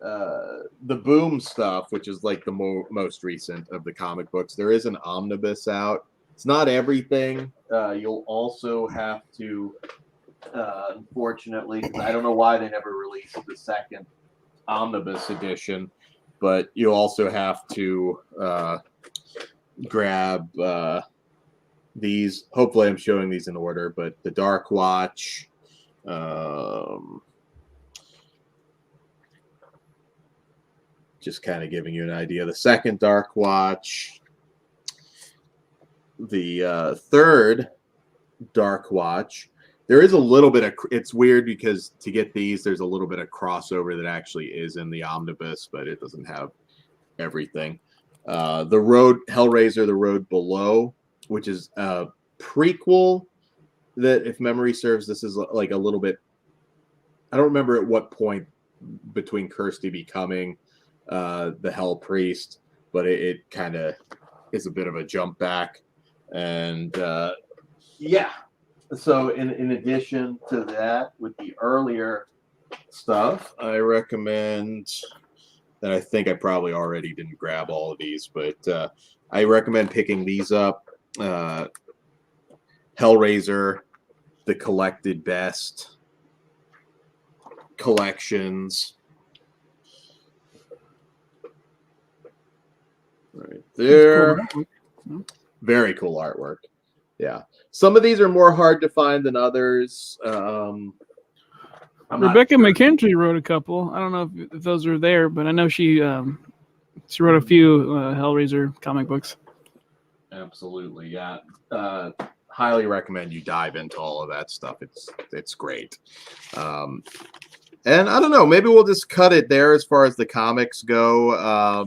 B: the Boom stuff, which is like the most recent of the comic books. There is an omnibus out. It's not everything. You'll also have to, unfortunately, I don't know why they never released the second omnibus edition, but you'll also have to grab these. Hopefully I'm showing these in order, but the Dark Watch, just kind of giving you an idea. The second Dark Watch, the third Dark Watch. There is a little bit of, it's weird because to get these, there's a little bit of crossover that actually is in the omnibus, but it doesn't have everything. The Road, Hellraiser, The Road Below, which is a prequel that, if memory serves, this is like a little bit, I don't remember at what point between Kirsty becoming the Hell Priest, but it kind of is a bit of a jump back. And yeah, so in addition to that, with the earlier stuff, I recommend, and I think I probably already didn't grab all of these, but I recommend picking these up. Hellraiser, the Collected Best collections. Right there. Cool. Very cool artwork. Yeah. Some of these are more hard to find than others.
D: Rebecca McKendry wrote a couple. I don't know if those are there, but I know she wrote a few Hellraiser comic books.
B: Absolutely, yeah. Highly recommend you dive into all of that stuff. It's great. And I don't know, maybe we'll just cut it there as far as the comics go.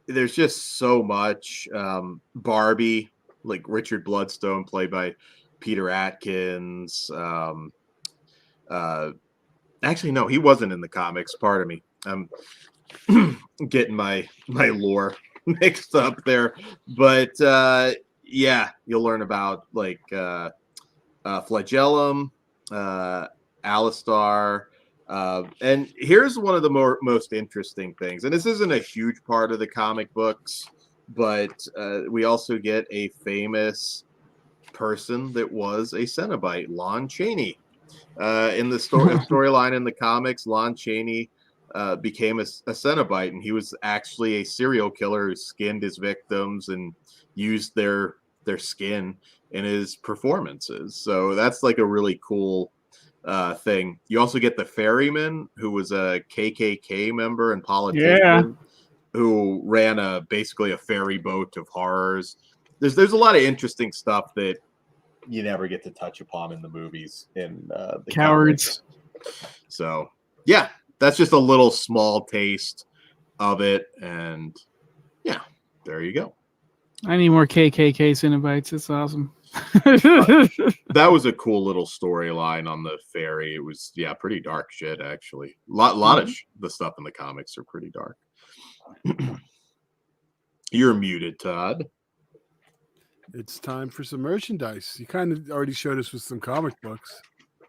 B: There's just so much. Barbie, like Richard Bloodstone, played by Peter Atkins. Actually, no, he wasn't in the comics. Pardon me. I'm getting my lore mixed up there. But yeah, you'll learn about like Flagellum, Alistar. And here's one of the most interesting things. And this isn't a huge part of the comic books, but we also get a famous person that was a Cenobite, Lon Chaney. In the storyline in the comics, Lon Chaney became a Cenobite, and he was actually a serial killer who skinned his victims and used their skin in his performances. So that's like a really cool thing. You also get the Ferryman, who was a KKK member and politician who ran basically a ferry boat of horrors. There's a lot of interesting stuff that you never get to touch upon in the movies in the
D: Cowards.
B: Comics. So yeah, that's just a little small taste of it, and yeah, there you go.
D: I need more KKK Cenobites. It's awesome.
B: That was a cool little storyline on the ferry. It was pretty dark shit actually. A lot of the stuff in the comics are pretty dark. You're muted, Todd.
C: It's time for some merchandise. You kind of already showed us with some comic books.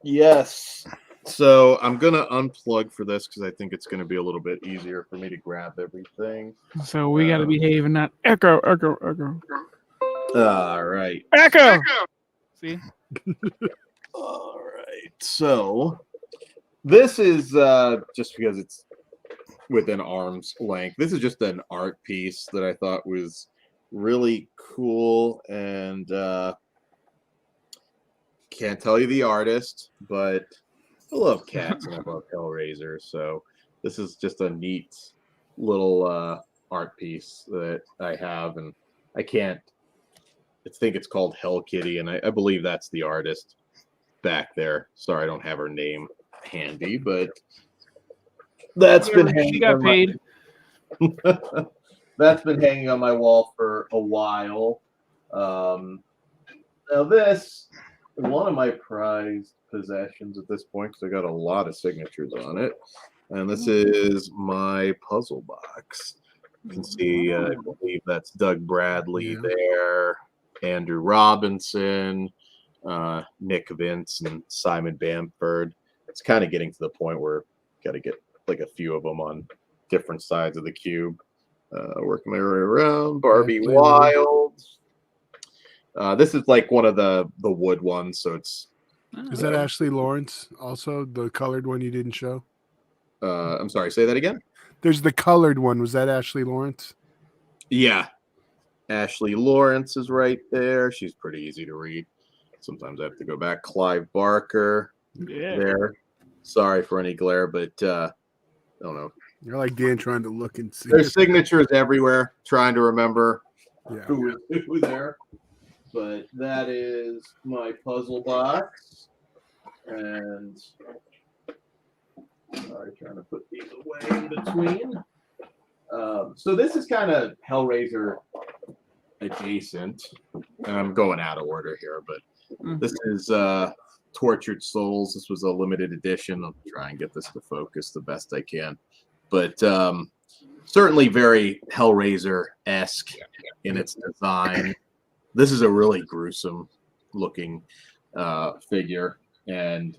B: Yes. So I'm going to unplug for this because I think it's going to be a little bit easier for me to grab everything.
D: So we got to behave and not echo.
B: All right.
D: Echo. See?
B: All right. So this is just because it's within arm's length. This is just an art piece that I thought was really cool, and can't tell you the artist, but I love cats and I love Hellraiser, so this is just a neat little art piece that I have, and I think it's called Hell Kitty, and I believe that's the artist back there. Sorry, I don't have her name handy, but that's been hanging.
D: She got paid.
B: That's been hanging on my wall for a while. Now this is one of my prized possessions at this point because I got a lot of signatures on it. And this is my puzzle box. You can see, I believe that's Doug Bradley there, Andrew Robinson, Nick Vince, and Simon Bamford. It's kind of getting to the point where got to get like a few of them on different sides of the cube. Working my way around. Barbie Wild. This is like one of the wood ones, so it's.
C: Is that Ashley Lawrence also, the colored one you didn't show?
B: I'm sorry, say that again.
C: There's the colored one. Was that Ashley Lawrence?
B: Yeah, Ashley Lawrence is right there. She's pretty easy to read. Sometimes I have to go back. Clive Barker there. Sorry for any glare, but I don't know.
C: You're like Dan trying to look and see.
B: There's signatures everywhere, trying to remember who there. But that is my puzzle box. And sorry, trying to put these away in between. So this is kind of Hellraiser adjacent. And I'm going out of order here, but this is Tortured Souls. This was a limited edition. I'll try and get this to focus the best I can. But certainly very Hellraiser-esque in its design. This is a really gruesome looking figure. And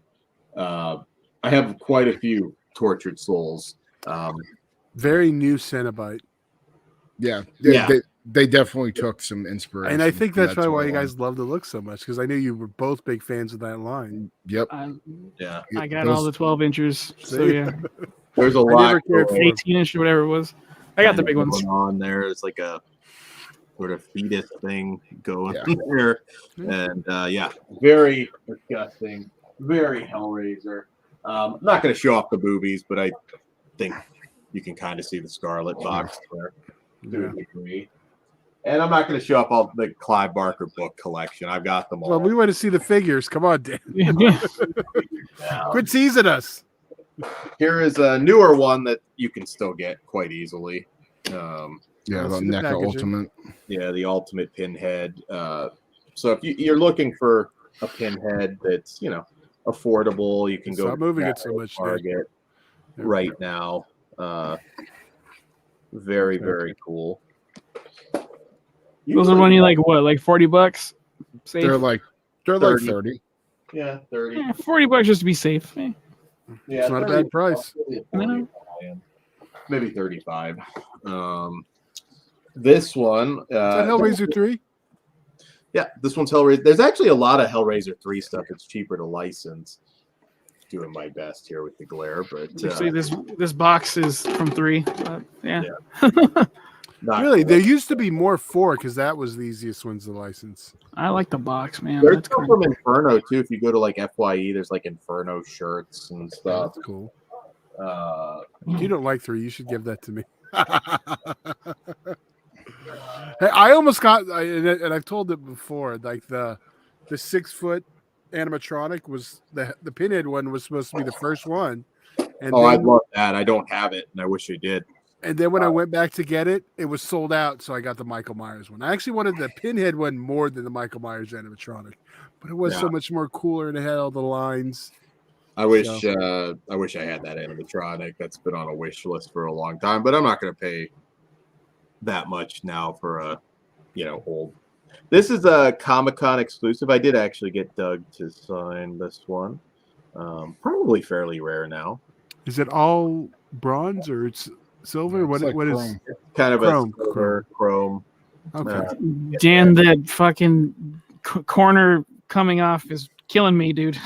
B: I have quite a few Tortured Souls.
C: Very new Cenobite.
E: Yeah. They definitely took some inspiration.
C: And I think that's probably why you guys love the look so much, because I knew you were both big fans of that line.
E: Yep.
D: I got all the 12 inches. So yeah.
B: There's a lot.
D: 18-inch or whatever it was. I got the big ones.
B: On there. It's like a sort of fetus thing going there. And very disgusting. Very Hellraiser. I'm not going to show off the boobies, but I think you can kind of see the Scarlet box there to a degree. And I'm not going to show up all the Clive Barker book collection. I've got them all.
C: Well, we want to see the figures. Come on, Dan. Quit teasing us.
B: Here is a newer one that you can still get quite easily.
E: The NECA Ultimate.
B: Yeah, the Ultimate Pinhead. So if you're looking for a Pinhead that's, affordable, you can go
C: Stop moving it so much.
B: Target right now. Very, very cool.
D: Those are running like what, like $40? Safe?
E: They're like 30.
B: Yeah, 30.
D: Yeah, $40 just to be safe.
B: Yeah,
C: it's not a bad price.
B: Maybe 35. This one.
C: Is that Hellraiser 3?
B: Yeah, this one's Hellraiser. There's actually a lot of Hellraiser 3 stuff that's cheaper to license. Doing my best here with the glare, but
D: see this box is from 3. Yeah.
C: Really, there used to be more 4 because that was the easiest ones to license.
D: I like the box, man.
B: There's stuff from Inferno too. If you go to like FYE, there's like Inferno shirts and stuff.
C: That's cool. You don't like 3, you should give that to me. Hey, I almost got, and I've told it before, like the 6-foot animatronic was the Pinhead one was supposed to be the first one. And
B: I love that. I don't have it, and I wish I did.
C: And then when I went back to get it, it was sold out, so I got the Michael Myers one. I actually wanted the Pinhead one more than the Michael Myers animatronic, but it was so much more cooler and it had all the lines.
B: I wish I had that animatronic. That's been on a wish list for a long time, but I'm not going to pay that much now for a old. This is a Comic-Con exclusive. I did actually get Doug to sign this one. Probably fairly rare now.
C: Is it all bronze or it's silver? What is
B: kind of
C: chrome.
B: A silver chrome?
C: Okay.
D: Dan, that fucking corner coming off is killing me, dude.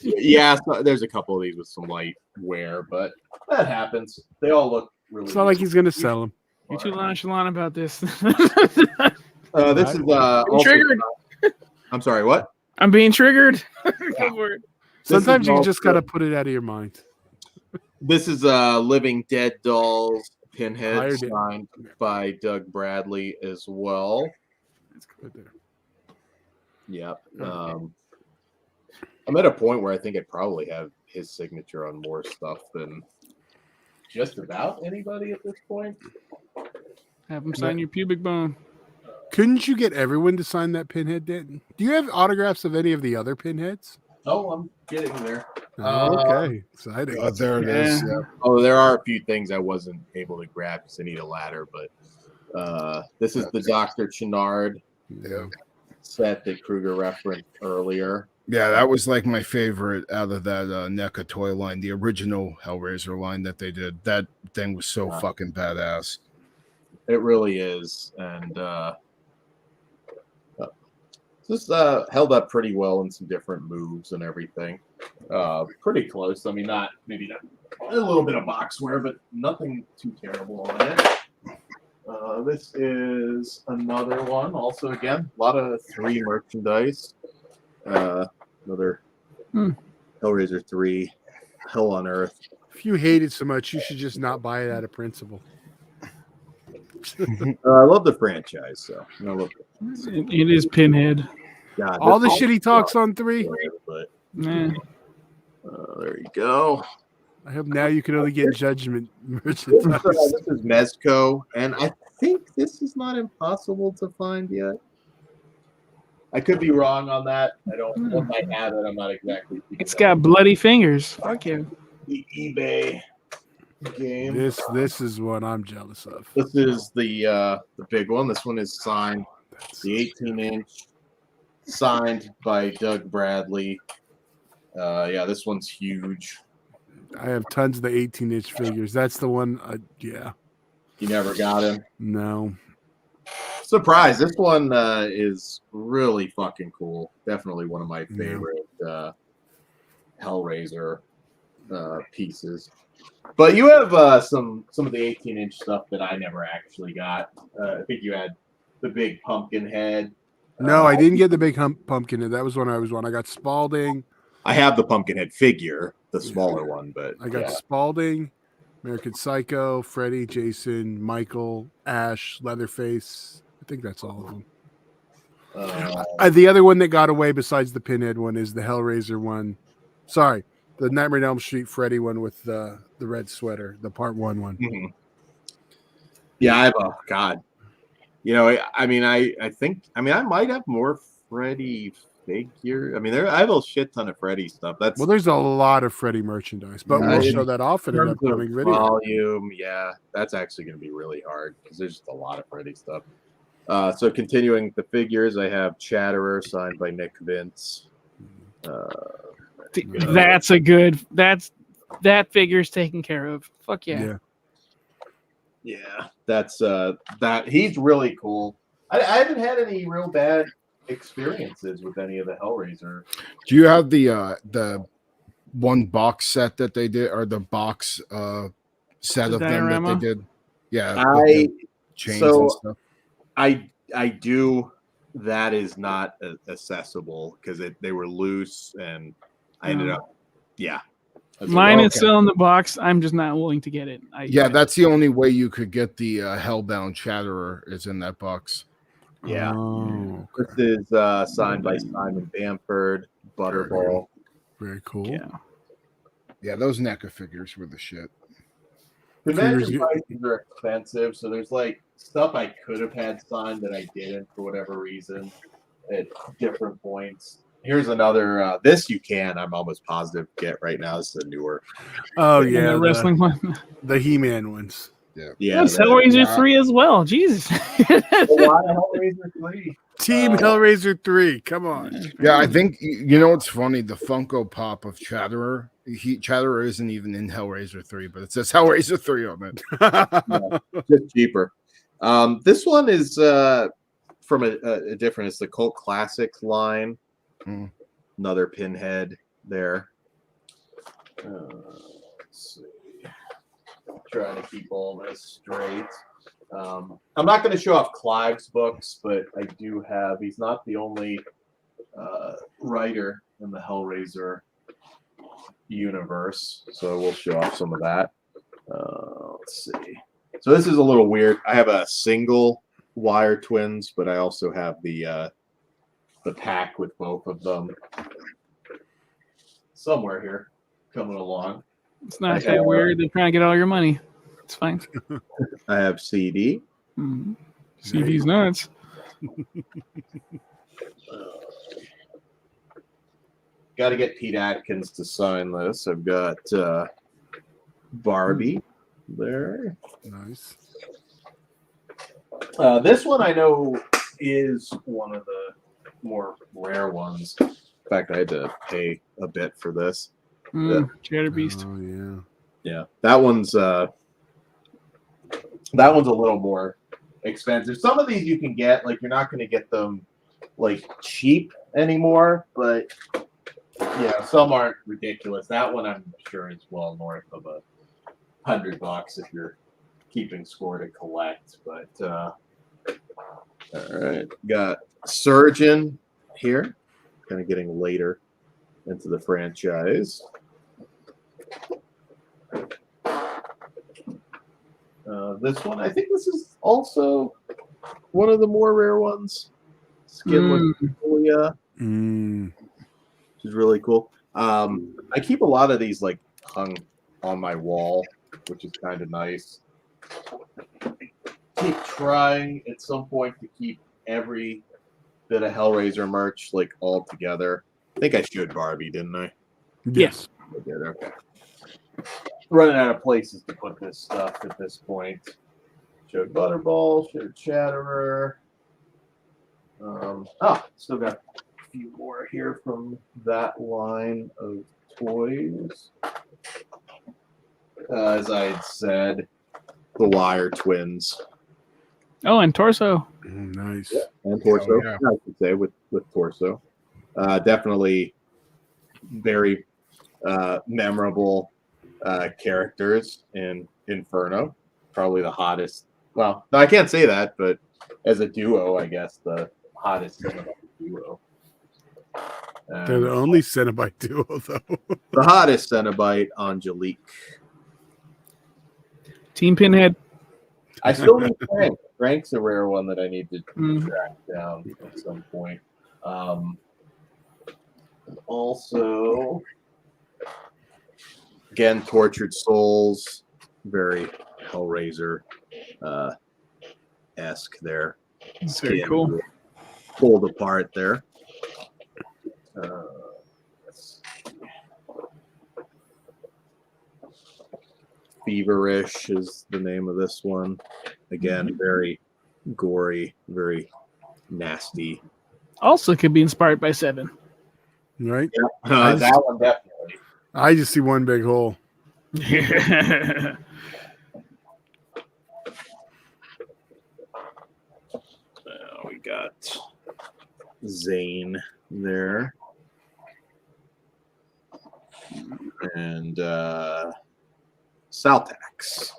B: Yeah, so there's a couple of these with some light wear, but that happens. They all look really.
C: It's not like he's gonna sell them.
D: You're too nonchalant about this.
B: This is also,
D: triggered.
B: I'm sorry. What?
D: I'm being triggered.
C: Sometimes you just gotta put it out of your mind.
B: This is Living Dead Dolls Pinhead signed by Doug Bradley as well.
C: That's good there.
B: Yep. I'm at a point where I think I'd probably have his signature on more stuff than just about anybody at this point.
D: Have him sign your pubic bone.
C: Couldn't you get everyone to sign that Pinhead, Denton? Do you have autographs of any of the other Pinheads?
B: Oh, I'm getting there.
C: Okay, exciting.
E: There it is. Yeah.
B: Oh, there are a few things I wasn't able to grab because I need a ladder, but this is the Dr. Chenard set that Kruger referenced earlier.
E: Yeah, that was like my favorite out of that NECA toy line, the original Hellraiser line that they did. That thing was so fucking badass.
B: It really is, and this held up pretty well in some different moves and everything. Pretty close. I mean, maybe not a little bit of box wear, but nothing too terrible on it. This is another one. Also, again, a lot of 3 merchandise. Another Hellraiser 3, Hell on Earth.
C: If you hate it so much, you should just not buy it out of principle.
B: I love the franchise, so I love it.
D: It is Pinhead.
B: God,
C: all the shit he talks on 3.
B: But,
D: Nah.
B: there you go.
C: I hope now you can only get Judgment merchandise.
B: This is Mezco, and I think this is not impossible to find yet. I could be wrong on that. I might have it. I'm not exactly.
D: It's got bloody fingers. Fuck you.
B: The eBay game.
C: This is what I'm jealous of.
B: This is the big one. This one is signed. The 18-inch, signed by Doug Bradley. Yeah, this one's huge.
C: I have tons of the 18-inch figures. That's the one. Yeah.
B: You never got him?
C: No.
B: Surprise! This one is really fucking cool. Definitely one of my favorite Hellraiser pieces. But you have some of the 18-inch stuff that I never actually got. I think you had the big pumpkin head.
C: No, I didn't get the big pumpkin head. That was when I was one. I got Spalding.
B: I have the Pumpkinhead figure, the smaller one, but
C: I got Spalding, American Psycho, Freddy, Jason, Michael, Ash, Leatherface. I think that's all of them. The other one that got away besides the Pinhead one is the Hellraiser one. Sorry, the Nightmare on Elm Street Freddy one with the red sweater, the Part 1 one.
B: Mm-hmm. Yeah, I have a God. You know, I mean, I think I might have more Freddy figure. I mean, I have a shit ton of Freddy stuff. Well,
C: there's a lot of Freddy merchandise, but we'll show that off in an upcoming video.
B: Volume, yeah, that's actually going to be really hard because there's just a lot of Freddy stuff. So continuing the figures, I have Chatterer signed by Nick Vince.
D: That's a good. That figure's taken care of. Fuck yeah.
B: Yeah, that's that. He's really cool. I haven't had any real bad experiences with any of the Hellraiser.
E: Do you have the one box set that they did, or the box set of them that they did? Yeah, chains and stuff.
B: I do. That is not accessible because they were loose, and I ended up. Yeah,
D: mine is still in the box. I'm just not willing to get it.
E: That's the only way you could get the Hellbound Chatterer is in that box.
B: Yeah. Oh, this is signed by Simon Bamford, Butterball.
C: Very cool.
E: Yeah, those NECA figures were the shit.
B: Convention prices are expensive, so there's like stuff I could have had signed that I didn't for whatever reason at different points. Here's another. This you can. I'm almost positive get right now. This is a newer.
C: Oh yeah,
D: the wrestling one,
C: the He-Man ones.
B: Yeah.
D: That's Hellraiser 3 as well. Jesus.
B: A lot of Hellraiser 3.
C: Team Hellraiser 3. Come on.
E: Yeah, I think you know what's funny. The Funko Pop of Chatterer. Chatterer isn't even in Hellraiser 3, but it says Hellraiser 3 on it.
B: Just cheaper. This one is from a different. It's the Cult Classics line. Another Pinhead there. Let's see. Trying to keep all this straight. I'm not going to show off Clive's books, but I do have. He's not the only writer in the Hellraiser universe, so we'll show off some of that. Let's see. So this is a little weird. I have a single wire twins, but I also have the pack with both of them somewhere here coming along.
D: It's not that weird. They're trying to get all your money. It's fine.
B: I have CD.
D: CD's nuts.
B: Got to get Pete Atkins to sign this. I've got Barbie there.
C: Nice.
B: This one I know is one of the more rare ones. In fact, I had to pay a bit for this.
D: Cheddar Beast.
C: Oh yeah.
B: Yeah, that one's a little more expensive. Some of these you can get, like you're not going to get them like cheap anymore, but yeah, some aren't ridiculous. That one I'm sure is well north of $100 if you're keeping score to collect. But all right, got Surgeon here, kind of getting later into the franchise. This one, I think this is also one of the more rare ones. Skinless Julia, which is really cool. I keep a lot of these like hung on my wall, which is kind of nice. Keep trying at some point to keep every bit of Hellraiser merch like all together. I think I showed Barbie, didn't I?
C: Yes.
B: I did. Okay. Running out of places to put this stuff at this point. Showed Butterball, showed Chatterer. Still got a few more here from that line of toys. As I had said, the Wire twins.
D: Oh, and Torso.
C: Nice.
B: Yeah, and Torso,
C: yeah.
B: I should say, with Torso. Definitely very memorable characters in Inferno. Probably the hottest. Well, no, I can't say that, but as a duo, I guess the hottest Cenobite duo.
C: They're the only Cenobite duo, though.
B: The hottest Cenobite, Angelique.
D: Team Pinhead.
B: I still need Frank. Frank's a rare one that I need to track down at some point. Also, again, Tortured Souls, very Hellraiser esque there.
D: It's very cool.
B: Pulled apart there. Feverish is the name of this one. Again, very gory, very nasty.
D: Also could be inspired by Seven.
C: Right?
B: Yeah. That one definitely.
C: I just see one big hole.
B: We got Zane there. And Saltax.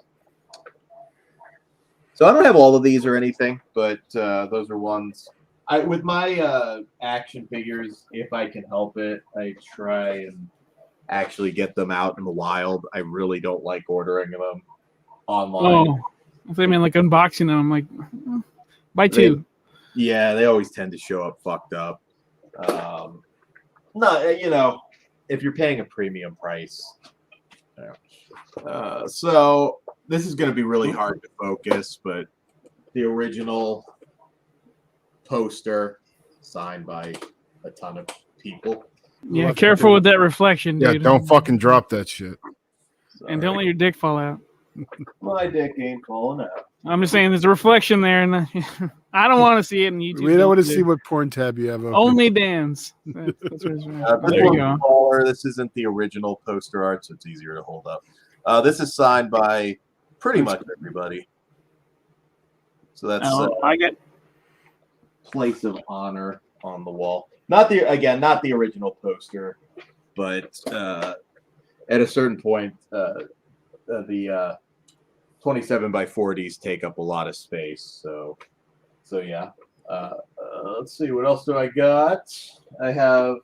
B: So I don't have all of these or anything, but those are ones. With my action figures, if I can help it, I try and actually get them out in the wild. I really don't like ordering them online.
D: Oh, I mean, like unboxing them. I'm like, buy two.
B: They always tend to show up fucked up. No, if you're paying a premium price. So this is going to be really hard to focus, but the original poster signed by a ton of people.
D: Yeah, careful with that reflection, dude.
C: Yeah, don't fucking drop that shit.
B: Sorry.
D: And don't let your dick fall out.
B: My dick ain't falling out.
D: I'm just saying there's a reflection there, and I don't want to see it in YouTube.
C: We don't want to see what porn tab you have open.
D: Only Dan's. That's there you go.
B: Smaller. This isn't the original poster art, so it's easier to hold up. This is signed by pretty much everybody. So that's
D: I get
B: place of honor on the wall. Not the original poster, but at a certain point, the 27 by 40s take up a lot of space. So yeah. Let's see, what else do I got? I have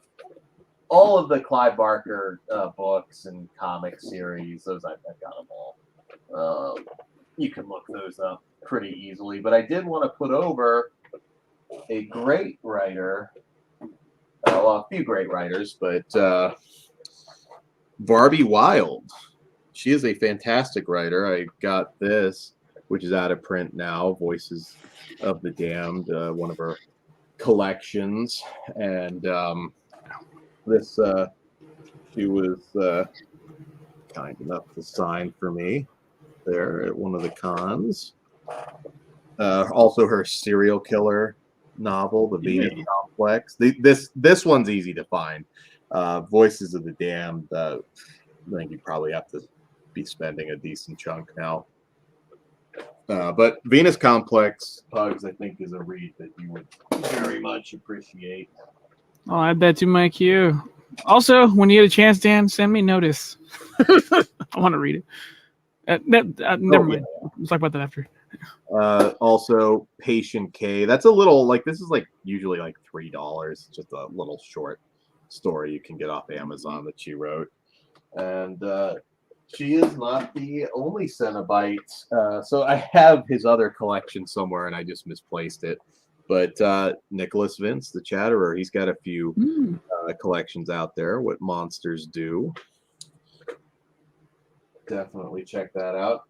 B: all of the Clive Barker books and comic series. Those I've got them all. You can look those up pretty easily. But I did want to put over a great writer. A few great writers, but Barbie Wilde. She is a fantastic writer. I got this, which is out of print now, Voices of the Damned, one of her collections. And this, she was kind enough to sign for me there at one of the cons. Also her serial killer novel, The Venus Complex. This one's easy to find. Voices of the Damned, I think you probably have to be spending a decent chunk now. But Venus Complex, Pugs, I think, is a read that you would very much appreciate.
D: I'll add that to my queue. Also, when you get a chance, Dan, send me notice. I want to read it. Never mind. We'll talk about that after.
B: Also, Patient K. That's a little like this is like usually like $3. Just a little short story you can get off Amazon that she wrote, and she is not the only Cenobite. So I have his other collection somewhere, and I just misplaced it. But Nicholas Vince, the Chatterer, he's got a few collections out there. What monsters do? Definitely check that out.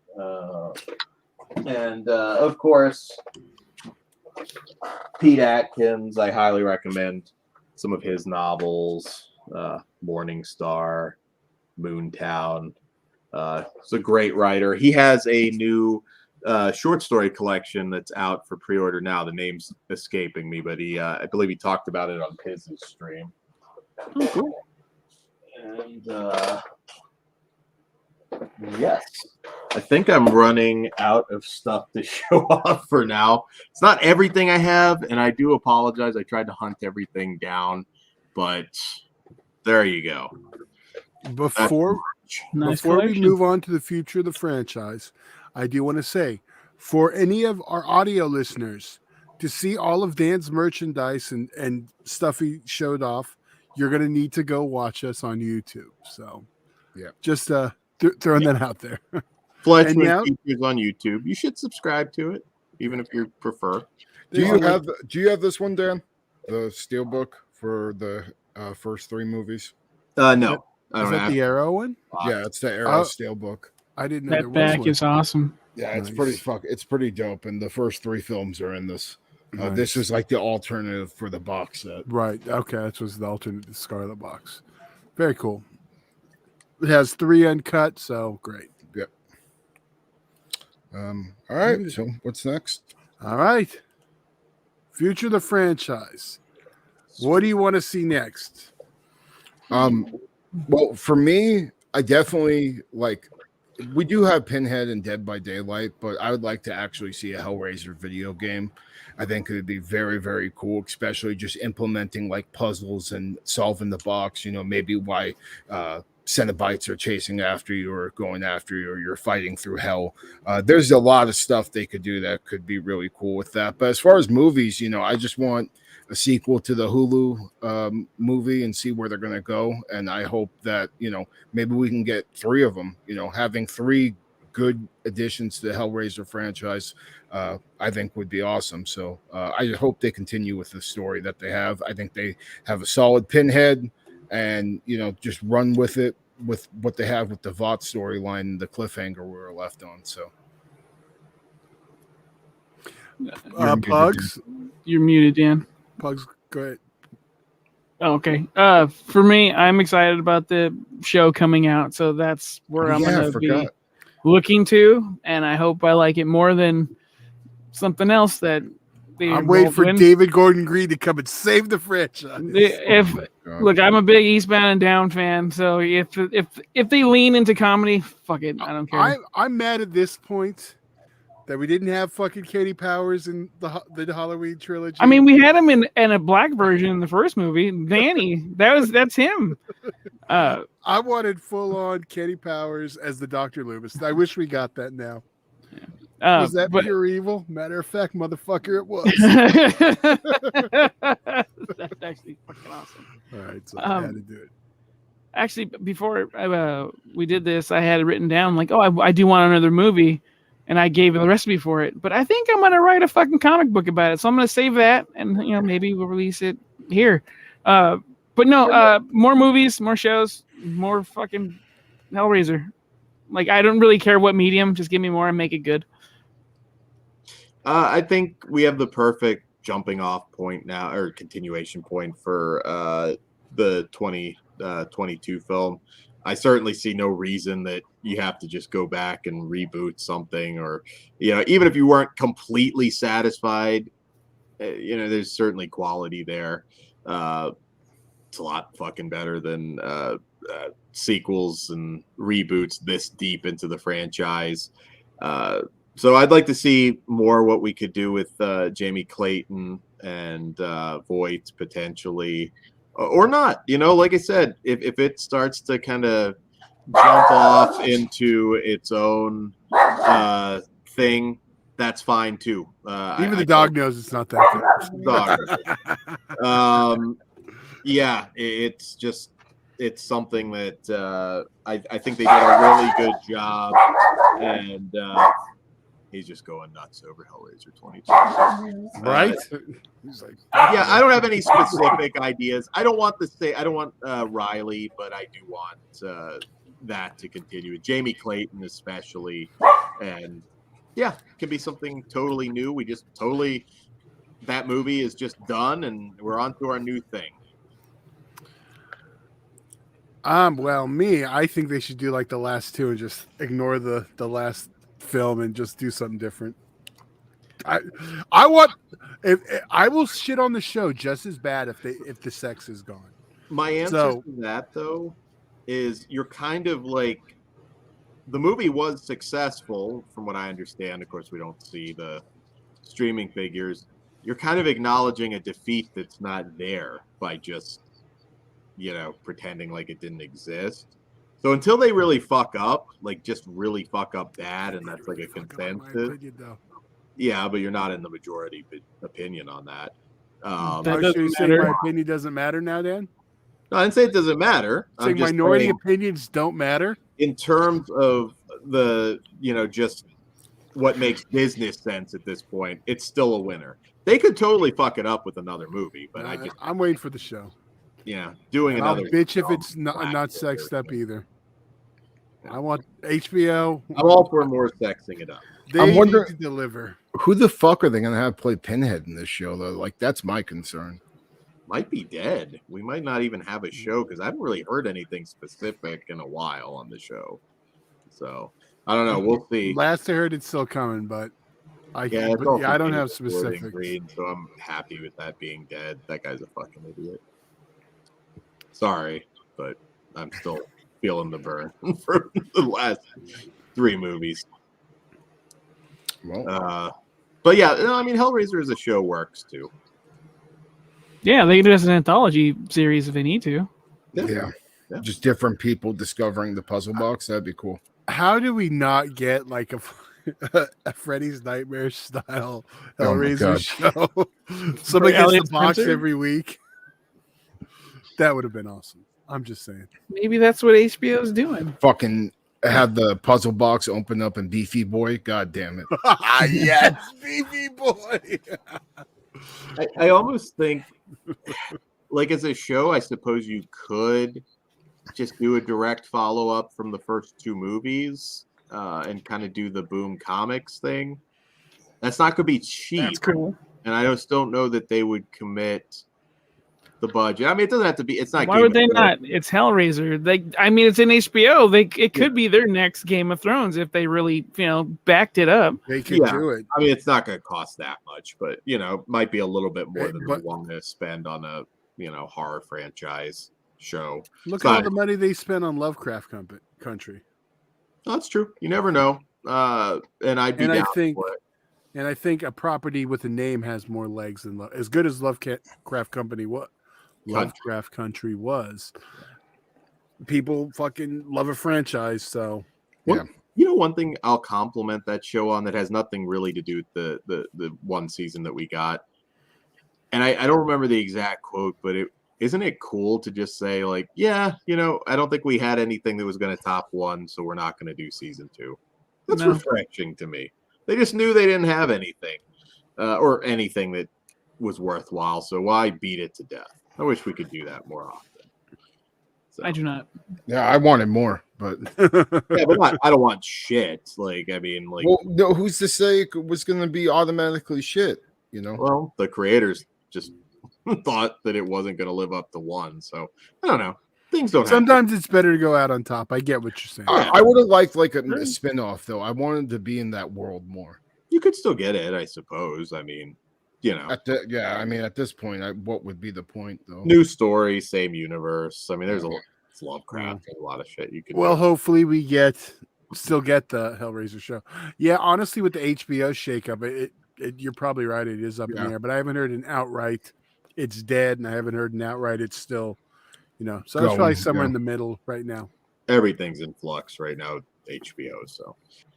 B: And of course, Pete Atkins. I highly recommend some of his novels. Morning Star, Moontown. He's a great writer. He has a new short story collection that's out for pre-order now. The name's escaping me, but I believe he talked about it on his stream.
D: Oh, cool.
B: And yes, I think I'm running out of stuff to show off for now. It's not everything I have, and I do apologize. I tried to hunt everything down, but there you go.
C: Before we move on to the future of the franchise, I do want to say, for any of our audio listeners, to see all of Dan's merchandise and stuff he showed off, you're going to need to go watch us on YouTube. So, yeah, just throwing that out there.
B: Fletchman features on YouTube. You should subscribe to it, even if you prefer.
E: Do you have this one, Dan? The Steelbook for the first 3 movies?
B: No.
C: Is that the Arrow one?
E: Yeah, it's the Arrow Steelbook.
C: I didn't know
D: that back is awesome.
E: Yeah, it's it's pretty dope. And the first 3 films are in this.
C: Nice.
E: This is like the alternative for the box set.
C: Right. Okay, that was the alternate Scarlet box. Very cool. It has 3 uncut, so great.
E: Yep. All right. So what's next?
C: All right. Future of the franchise. What do you want to see next?
E: Well, for me, I definitely we do have Pinhead and Dead by Daylight, but I would like to actually see a Hellraiser video game. I think it would be very, very cool, especially just implementing like puzzles and solving the box, maybe why cenobites are chasing after you or going after you or you're fighting through hell. There's a lot of stuff they could do that could be really cool with that. But as far as movies, I just want a sequel to the Hulu movie and see where they're going to go. And I hope that, maybe we can get 3 of them, having 3 good additions to the Hellraiser franchise, I think would be awesome. So I hope they continue with the story that they have. I think they have a solid Pinhead and, just run with it with what they have with the Vought storyline and the cliffhanger we were left on. So.
C: Pugs?
D: You're muted, Dan.
C: Pugs, go ahead.
D: Okay. For me, I'm excited about the show coming out, so that's where I'm going to be looking to, and I hope I like it more than something else that
C: I'm waiting for David Gordon Green to come and save the franchise.
D: Look, I'm a big Eastbound and Down fan, so if they lean into comedy, fuck it, I don't care.
C: I'm mad at this point that we didn't have fucking Katie Powers in the Halloween trilogy.
D: I mean, we had him in a black version in the first movie. Danny, that's him.
C: I wanted full on Katie Powers as the Dr. Loomis. I wish we got that now. Was that pure evil? Matter of fact, motherfucker, it was.
D: That's actually fucking awesome.
C: All right, so I had to do it.
D: Actually, before we did this, I had it written down like, I do want another movie. And I gave the recipe for it. But I think I'm going to write a fucking comic book about it. So I'm going to save that. And, maybe we'll release it here. But no, more movies, more shows, more fucking Hellraiser. Like, I don't really care what medium. Just give me more and make it good.
B: I think we have the perfect jumping off point now, or continuation point for the 2022 film. I certainly see no reason that you have to just go back and reboot something, or, even if you weren't completely satisfied, there's certainly quality there. It's a lot fucking better than sequels and reboots this deep into the franchise. So I'd like to see more what we could do with Jamie Clayton and Voight potentially. Or not, like I said, if it starts to kind of jump off into its own thing, that's fine too.
C: Even the dog knows it's not that
B: dog. Yeah, it's something that I think they did a really good job, and he's just going nuts over Hellraiser 22.
C: Right?
B: He's like, yeah, I don't have any specific ideas. I don't want Riley, but I do want that to continue. Jamie Clayton especially, and yeah, it can be something totally new. That movie is just done, and we're on to our new thing.
C: Well, I think they should do like the last two and just ignore the last film and just do something different. I will shit on the show just as bad if the sex is gone.
B: My answer to that though is you're kind of like, the movie was successful from what I understand. Of course, we don't see the streaming figures. You're kind of acknowledging a defeat that's not there by just, pretending like it didn't exist. So until they really fuck up, like just really fuck up bad, and that's like a consensus. Yeah, but you're not in the majority opinion on that.
C: So you say my opinion doesn't matter now, Dan?
B: No, I didn't say it doesn't matter.
C: I'm just minority opinions don't matter?
B: In terms of the, just what makes business sense at this point, it's still a winner. They could totally fuck it up with another movie, but
C: I'm waiting for the show.
B: Yeah, doing
C: and
B: another.
C: I'll bitch if it's not sexed up either. I want HBO.
B: I'm all for more sexing it up.
C: I'm wondering to deliver.
E: Who the fuck are they going to have play Pinhead in this show, though? Like, that's my concern.
B: Might be dead. We might not even have a show because I haven't really heard anything specific in a while on the show. So I don't know. We'll see.
C: Last I heard, it's still coming, but I don't have specifics.
B: So I'm happy with that being dead. That guy's a fucking idiot. Sorry, but I'm still feeling the burn for the last 3 movies.
E: Well,
B: but yeah, I mean, Hellraiser as a show works too.
D: Yeah, they can do it as an anthology series if they need to.
E: Yeah. Just different people discovering the puzzle box. That'd be cool.
C: How do we not get like a Freddy's Nightmare style Hellraiser show? Somebody gets the box every week. That would have been awesome. I'm just saying.
D: Maybe that's what HBO's doing.
E: Fucking have the puzzle box open up and Beefy Boy. God damn it.
C: Yes, Beefy Boy.
B: I almost think, like, as a show, I suppose you could just do a direct follow-up from the first 2 movies and kind of do the Boom Comics thing. That's not going to be cheap.
D: That's cool.
B: And I just don't know that they would commit the budget. I mean, it doesn't have to be. It's not.
D: Why would they not? It's Hellraiser. It's in HBO. It could be their next Game of Thrones if they really, backed it up.
C: They could do it.
B: I mean, it's not going to cost that much, but might be a little bit more than they want to spend on a horror franchise show.
C: Look at all the money they spent on Lovecraft Country.
B: That's true. You never know. And I'd be down for it.
C: And I think a property with a name has more legs than as good as Lovecraft Country was. People fucking love a franchise, so
B: yeah. One thing I'll compliment that show on that has nothing really to do with the one season that we got, and I don't remember the exact quote, but isn't it cool to just say like, yeah, I don't think we had anything that was going to top 1, so we're not going to do season 2. That's refreshing to me. They just knew they didn't have anything or anything that was worthwhile, so why beat it to death? I wish we could do that more often. So.
D: I do not.
E: Yeah, I wanted more, but
B: but I don't want shit. Like, I mean, like,
E: well, no, who's to say it was going to be automatically shit?
B: Well, the creators just thought that it wasn't going to live up to 1, so I don't know. Things don't.
C: Sometimes it's better to go out on top. I get what you're saying.
E: I would have liked like a spin-off though. I wanted to be in that world more.
B: You could still get it, I suppose. I mean,
E: At this point, what would be the point though?
B: New story, same universe. I mean, there's it's Lovecraft, there's a lot of shit you could.
C: Well, hopefully we still get the Hellraiser show. Yeah, honestly, with the HBO shakeup, you're probably right. It is up in the air, but I haven't heard an outright it's dead, and I haven't heard an outright it's still, so it's probably somewhere in the middle right now.
B: everything's in flux right now with HBO. So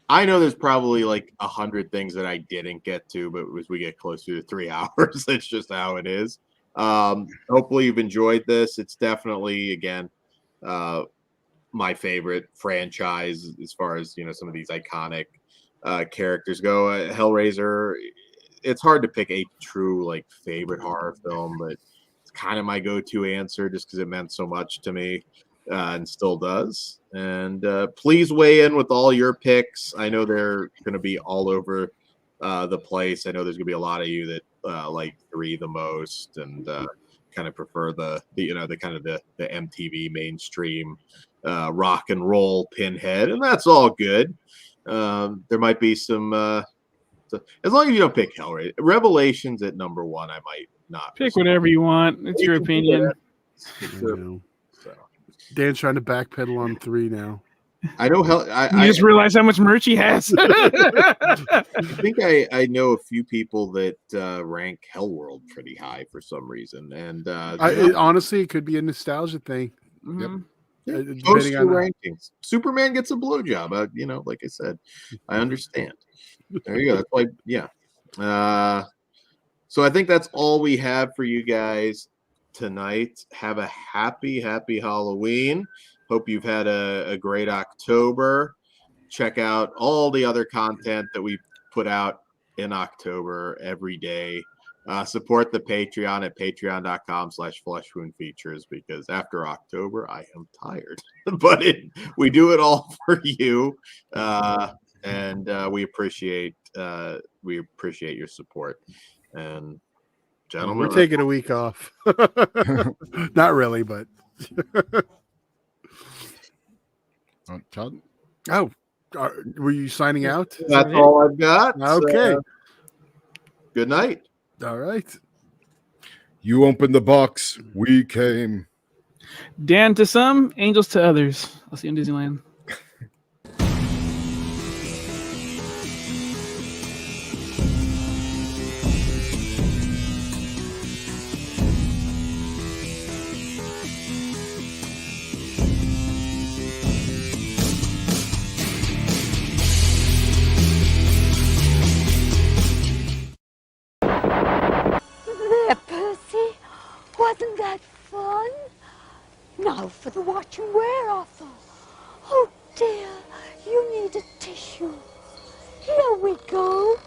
B: I know there's probably like 100 things that I didn't get to, but as we get closer to 3 hours, that's just how it is. Hopefully you've enjoyed this. It's definitely, again, my favorite franchise as far as, you know, some of these iconic characters go. Hellraiser, it's hard to pick a true like favorite horror film, but it's kind of my go-to answer just because it meant so much to me and still does. And please weigh in with all your picks. I know they're going to be all over the place. I know there's going to be a lot of you that like 3 the most and kind of prefer the you know the kind of the MTV mainstream rock and roll Pinhead, and that's all good. There might be some so as long as you don't pick Hellraiser. Revelations at number 1, I might not
D: pick whatever you want. It's your opinion.
B: So.
C: Dan's trying to backpedal on 3 now.
B: I know
D: I just realized how much merch he has.
B: I think I know a few people that rank Hellworld pretty high for some reason, and
C: honestly, it could be a nostalgia thing.
D: Mm-hmm.
C: Yep.
B: Post your rankings. Superman gets a blowjob. You know, like I said, I understand. There you go. That's why, yeah. So I think that's all we have for you guys tonight. Have a happy Halloween. Hope you've had a great October. Check out all the other content that we put out in October every day. Support the Patreon at patreon.com/fleshwoundfeatures because after October, I am tired. But we do it all for you. And we appreciate your support. And gentlemen,
C: we're taking a week off. Not really, but oh, were you signing out?
B: That's all I've got.
C: Okay.
B: Good night.
C: All right.
E: You opened the box. We came.
D: Dan to some, angels to others. I'll see you in Disneyland.
A: There, Percy. Wasn't that fun? Now for the watch and wear offer. Oh dear, you need a tissue. Here we go.